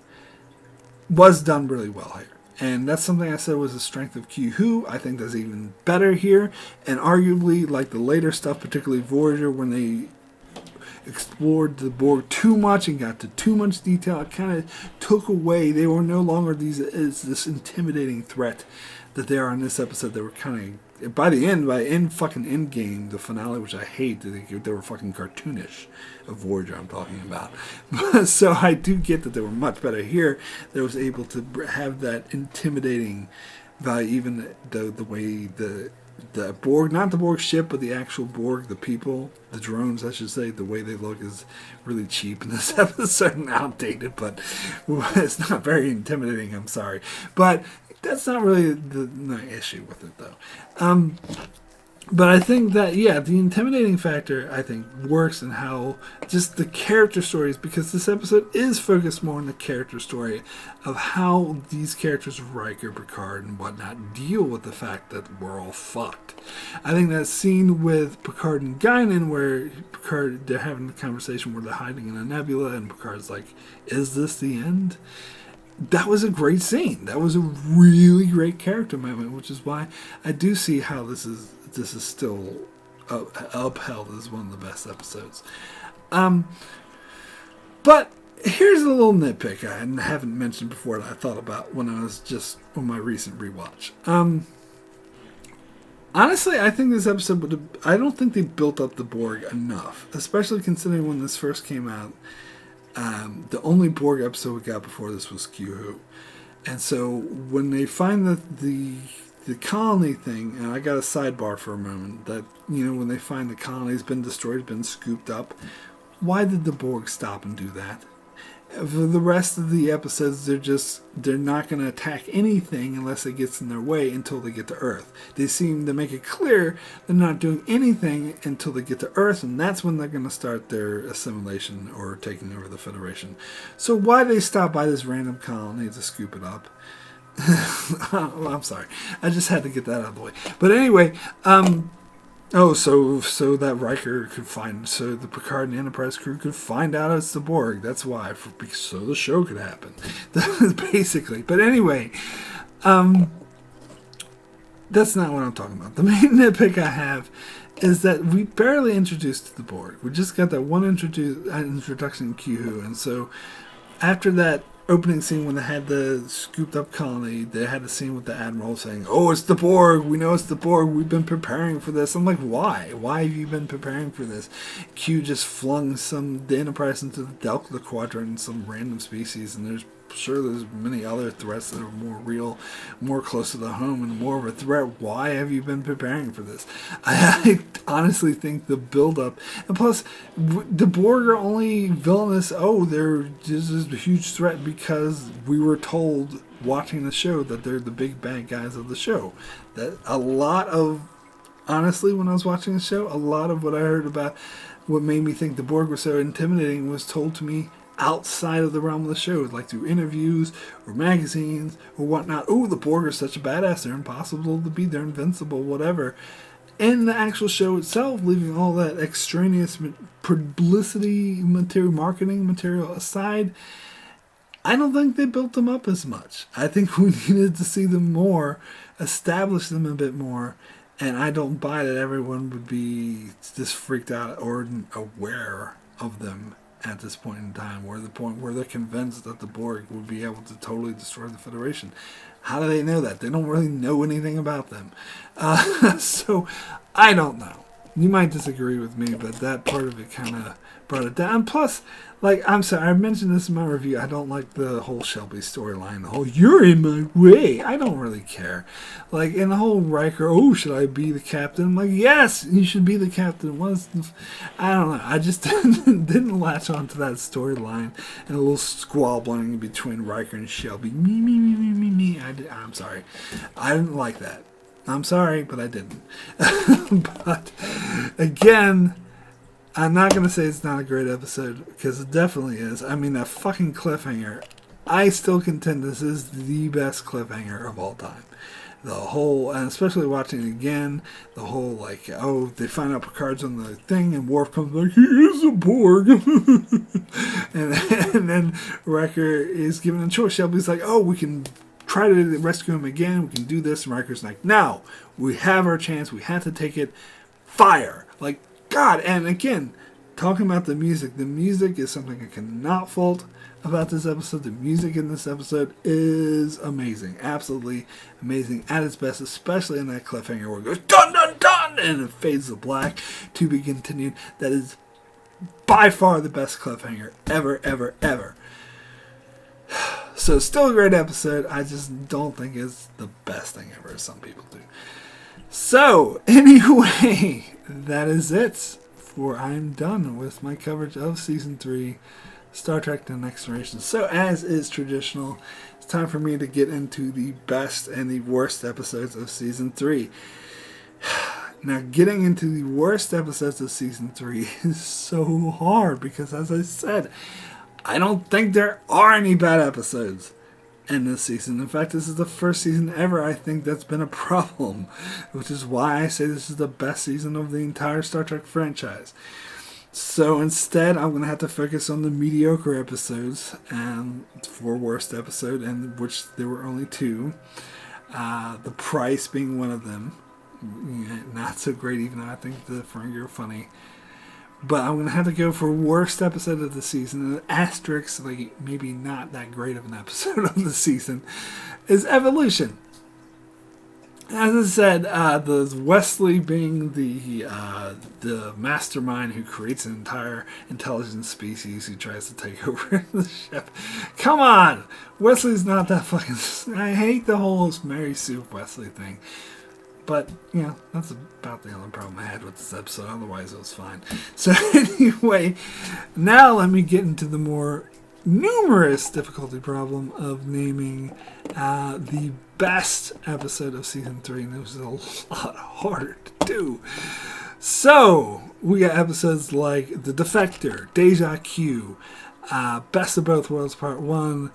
was done really well here. And that's something I said was the strength of Q. I think that's even better here. And arguably, like the later stuff, particularly Voyager, when they explored the Borg too much and got to too much detail, it kind of took away. They were no longer this intimidating threat that they are in this episode. They were kind of, by fucking end game, the finale, which I hate, they were fucking cartoonish. Of Voyager I'm talking about. So I do get that they were much better here. They was able to have that intimidating value, even the way the Borg, not the Borg ship, but the actual Borg, the people, the drones, I should say, the way they look is really cheap in this episode and outdated, but it's not very intimidating, I'm sorry. But that's not really the issue with it, though. But I think that, yeah, the intimidating factor, I think, works in how just the character stories, because this episode is focused more on the character story of how these characters, Riker, Picard, and whatnot, deal with the fact that we're all fucked. I think that scene with Picard and Guinan, where they're having a conversation where they're hiding in a nebula, and Picard's like, is this the end? That was a great scene. That was a really great character moment, which is why I do see how this is still upheld as one of the best episodes. But here's a little nitpick I haven't mentioned before that I thought about when I was just on my recent rewatch. Honestly, I think this episode I don't think they built up the Borg enough, especially considering when this first came out. The only Borg episode we got before this was Q. And so when they find the colony thing, and I got a sidebar for a moment, that, when they find the colony's been destroyed, been scooped up, why did the Borg stop and do that? For the rest of the episodes, they're not going to attack anything unless it gets in their way until they get to Earth. They seem to make it clear they're not doing anything until they get to Earth, and that's when they're going to start their assimilation or taking over the Federation. So why they stop by this random colony to scoop it up? Well, I'm sorry. I just had to get that out of the way. But anyway, so that Riker could so the Picard and Enterprise crew could find out it's the Borg. That's why, so the show could happen. Basically. But anyway, that's not what I'm talking about. The main nitpick I have is that we barely introduced the Borg. We just got that one introduction in Q, and so after that opening scene when they had the scooped up colony, they had a scene with the Admiral saying, oh, it's the Borg, we know it's the Borg, we've been preparing for this. I'm like, why have you been preparing for this? Q just flung the Enterprise into the Delta Quadrant, some random species, and there's sure there's many other threats that are more real, more close to the home, and more of a threat. Why have you been preparing for this? I honestly think the build-up, and plus, the Borg are only villainous. Oh, they're just a huge threat because we were told watching the show that they're the big bad guys of the show. That a lot of, honestly, when I was watching the show, a lot of what I heard about what made me think the Borg were so intimidating was told to me outside of the realm of the show, like through interviews or magazines or whatnot. Oh, the Borg are such a badass, they're impossible to beat, they're invincible, whatever. In the actual show itself, leaving all that extraneous publicity material, marketing material aside, I don't think they built them up as much. I think we needed to see them more, establish them a bit more. And I don't buy that everyone would be just freaked out or aware of them at this point in time, or the point where they're convinced that the Borg would be able to totally destroy the Federation. How do they know that? They don't really know anything about them. So, I don't know. You might disagree with me, but that part of it kind of brought it down. And plus, like, I'm sorry, I mentioned this in my review. I don't like the whole Shelby storyline. The whole, you're in my way. I don't really care. Like, in the whole Riker, oh, should I be the captain? I'm like, yes, you should be the captain. I don't know. I just didn't latch onto that storyline and a little squabbling between Riker and Shelby. Me. I'm sorry. I didn't like that. I'm sorry, but I didn't. But, again, I'm not going to say it's not a great episode, because it definitely is. I mean, that fucking cliffhanger. I still contend this is the best cliffhanger of all time. The whole, and especially watching it again, the whole, like, oh, they find out Picard's on the thing, and Worf comes like, he is a Borg. and then Riker is given a choice. Shelby's like, oh, we can try to rescue him again, we can do this. And Riker's like, no, we have our chance, we have to take it. Fire. Like, God. And again, talking about the music is something I cannot fault about this episode. The music in this episode is amazing, absolutely amazing at its best, especially in that cliffhanger where it goes dun dun dun and it fades to black, to be continued. That is by far the best cliffhanger ever. So, still a great episode. I just don't think it's the best thing ever, as some people do. So, anyway, that is it. For I'm done with my coverage of Season 3, Star Trek The Next Generation. So, as is traditional, it's time for me to get into the best and the worst episodes of Season 3. Now, getting into the worst episodes of Season 3 is so hard because, as I said, I don't think there are any bad episodes in this season. In fact, this is the first season ever I think that's been a problem, which is why I say this is the best season of the entire Star Trek franchise. So instead, I'm going to have to focus on the mediocre episodes for worst episode, and which there were only 2. The Price being one of them. Not so great, even though I think the Ferengi are funny. But I'm going to have to go for worst episode of the season. An asterisk, like maybe not that great of an episode of the season, is Evolution. As I said, the Wesley being the mastermind who creates an entire intelligent species who tries to take over the ship. Come on! Wesley's not that fucking... I hate the whole Mary Sue Wesley thing. But, you know, that's about the only problem I had with this episode. Otherwise, it was fine. So, anyway, now let me get into the more numerous difficulty problem of naming the best episode of Season 3. And it was a lot harder to do. So, we got episodes like The Defector, Deja Q, Best of Both Worlds Part 1,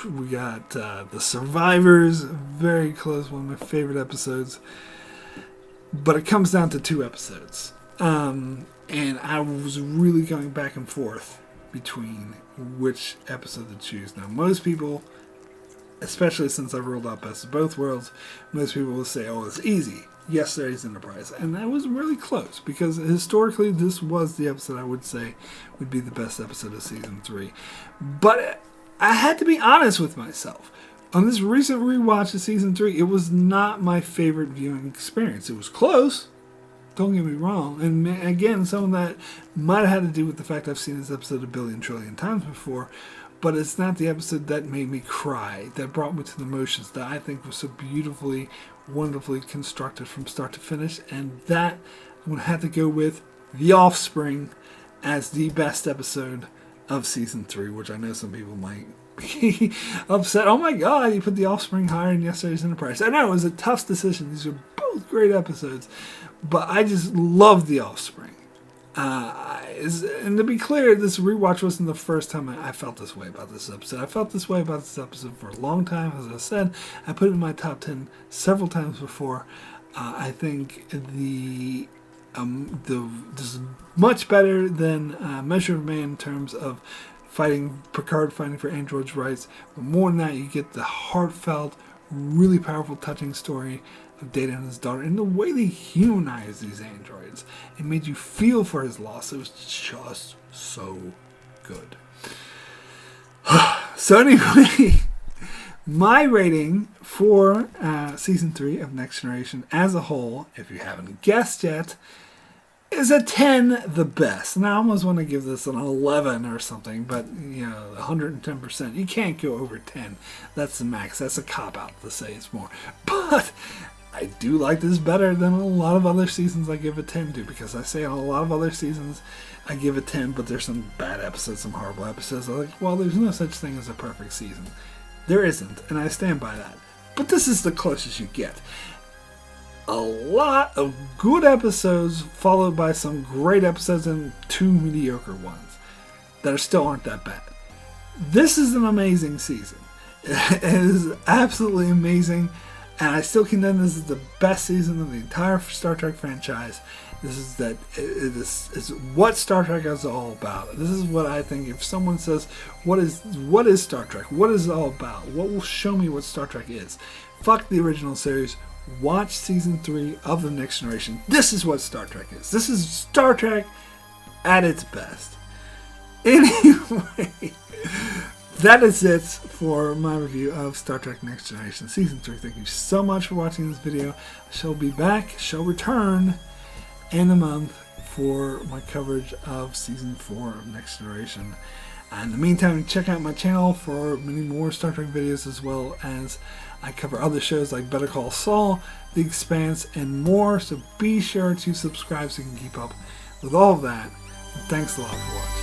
we got The Survivors, very close, one of my favorite episodes. But it comes down to 2 episodes. And I was really going back and forth between which episode to choose. Now, most people, especially since I've rolled out Best of Both Worlds, most people will say, oh, it's easy. Yesterday's Enterprise. And that was really close, because historically this was the episode I would say would be the best episode of Season 3. But I had to be honest with myself. On this recent rewatch of Season 3, it was not my favorite viewing experience. It was close. Don't get me wrong. And again, some of that might have had to do with the fact I've seen this episode a billion trillion times before, but it's not the episode that made me cry, that brought me to the emotions, that I think was so beautifully, wonderfully constructed from start to finish. And that I'm going to have to go with The Offspring as the best episode of Season 3, which I know some people might be upset. Oh my god, you put The Offspring higher than Yesterday's Enterprise. I know, it was a tough decision. These are both great episodes, but I just love The Offspring. And to be clear, this rewatch wasn't the first time I felt this way about this episode. I felt this way about this episode for a long time. As I said, I put it in my top 10 several times before. I think this is much better than Measure of Man in terms of Picard fighting for androids' rights. But more than that, you get the heartfelt, really powerful, touching story of Data and his daughter, and the way they humanize these androids. It made you feel for his loss. It was just so good. So anyway, my rating for Season 3 of Next Generation as a whole, if you haven't guessed yet, is a 10 the best. And I almost want to give this an 11 or something, but, 110%. You can't go over 10. That's the max. That's a cop-out to say it's more. But I do like this better than a lot of other seasons I give a 10 to, because I say on a lot of other seasons I give a 10, but there's some bad episodes, some horrible episodes. I'm like, well, there's no such thing as a perfect season. There isn't, and I stand by that. But this is the closest you get. A lot of good episodes followed by some great episodes and 2 mediocre ones that still aren't that bad. This is an amazing season. It is absolutely amazing, and I still contend this is the best season of the entire Star Trek franchise. This is it's what Star Trek is all about. This is what I think. If someone says, what is Star Trek? What is it all about? What will show me what Star Trek is? Fuck the original series. Watch Season 3 of The Next Generation. This is what Star Trek is. This is Star Trek at its best. Anyway, that is it for my review of Star Trek Next Generation Season 3. Thank you so much for watching this video. I shall be back, shall return in a month for my coverage of Season 4 of Next Generation. In the meantime, check out my channel for many more Star Trek videos, as well as I cover other shows like Better Call Saul, The Expanse, and more. So be sure to subscribe so you can keep up with all of that. And thanks a lot for watching.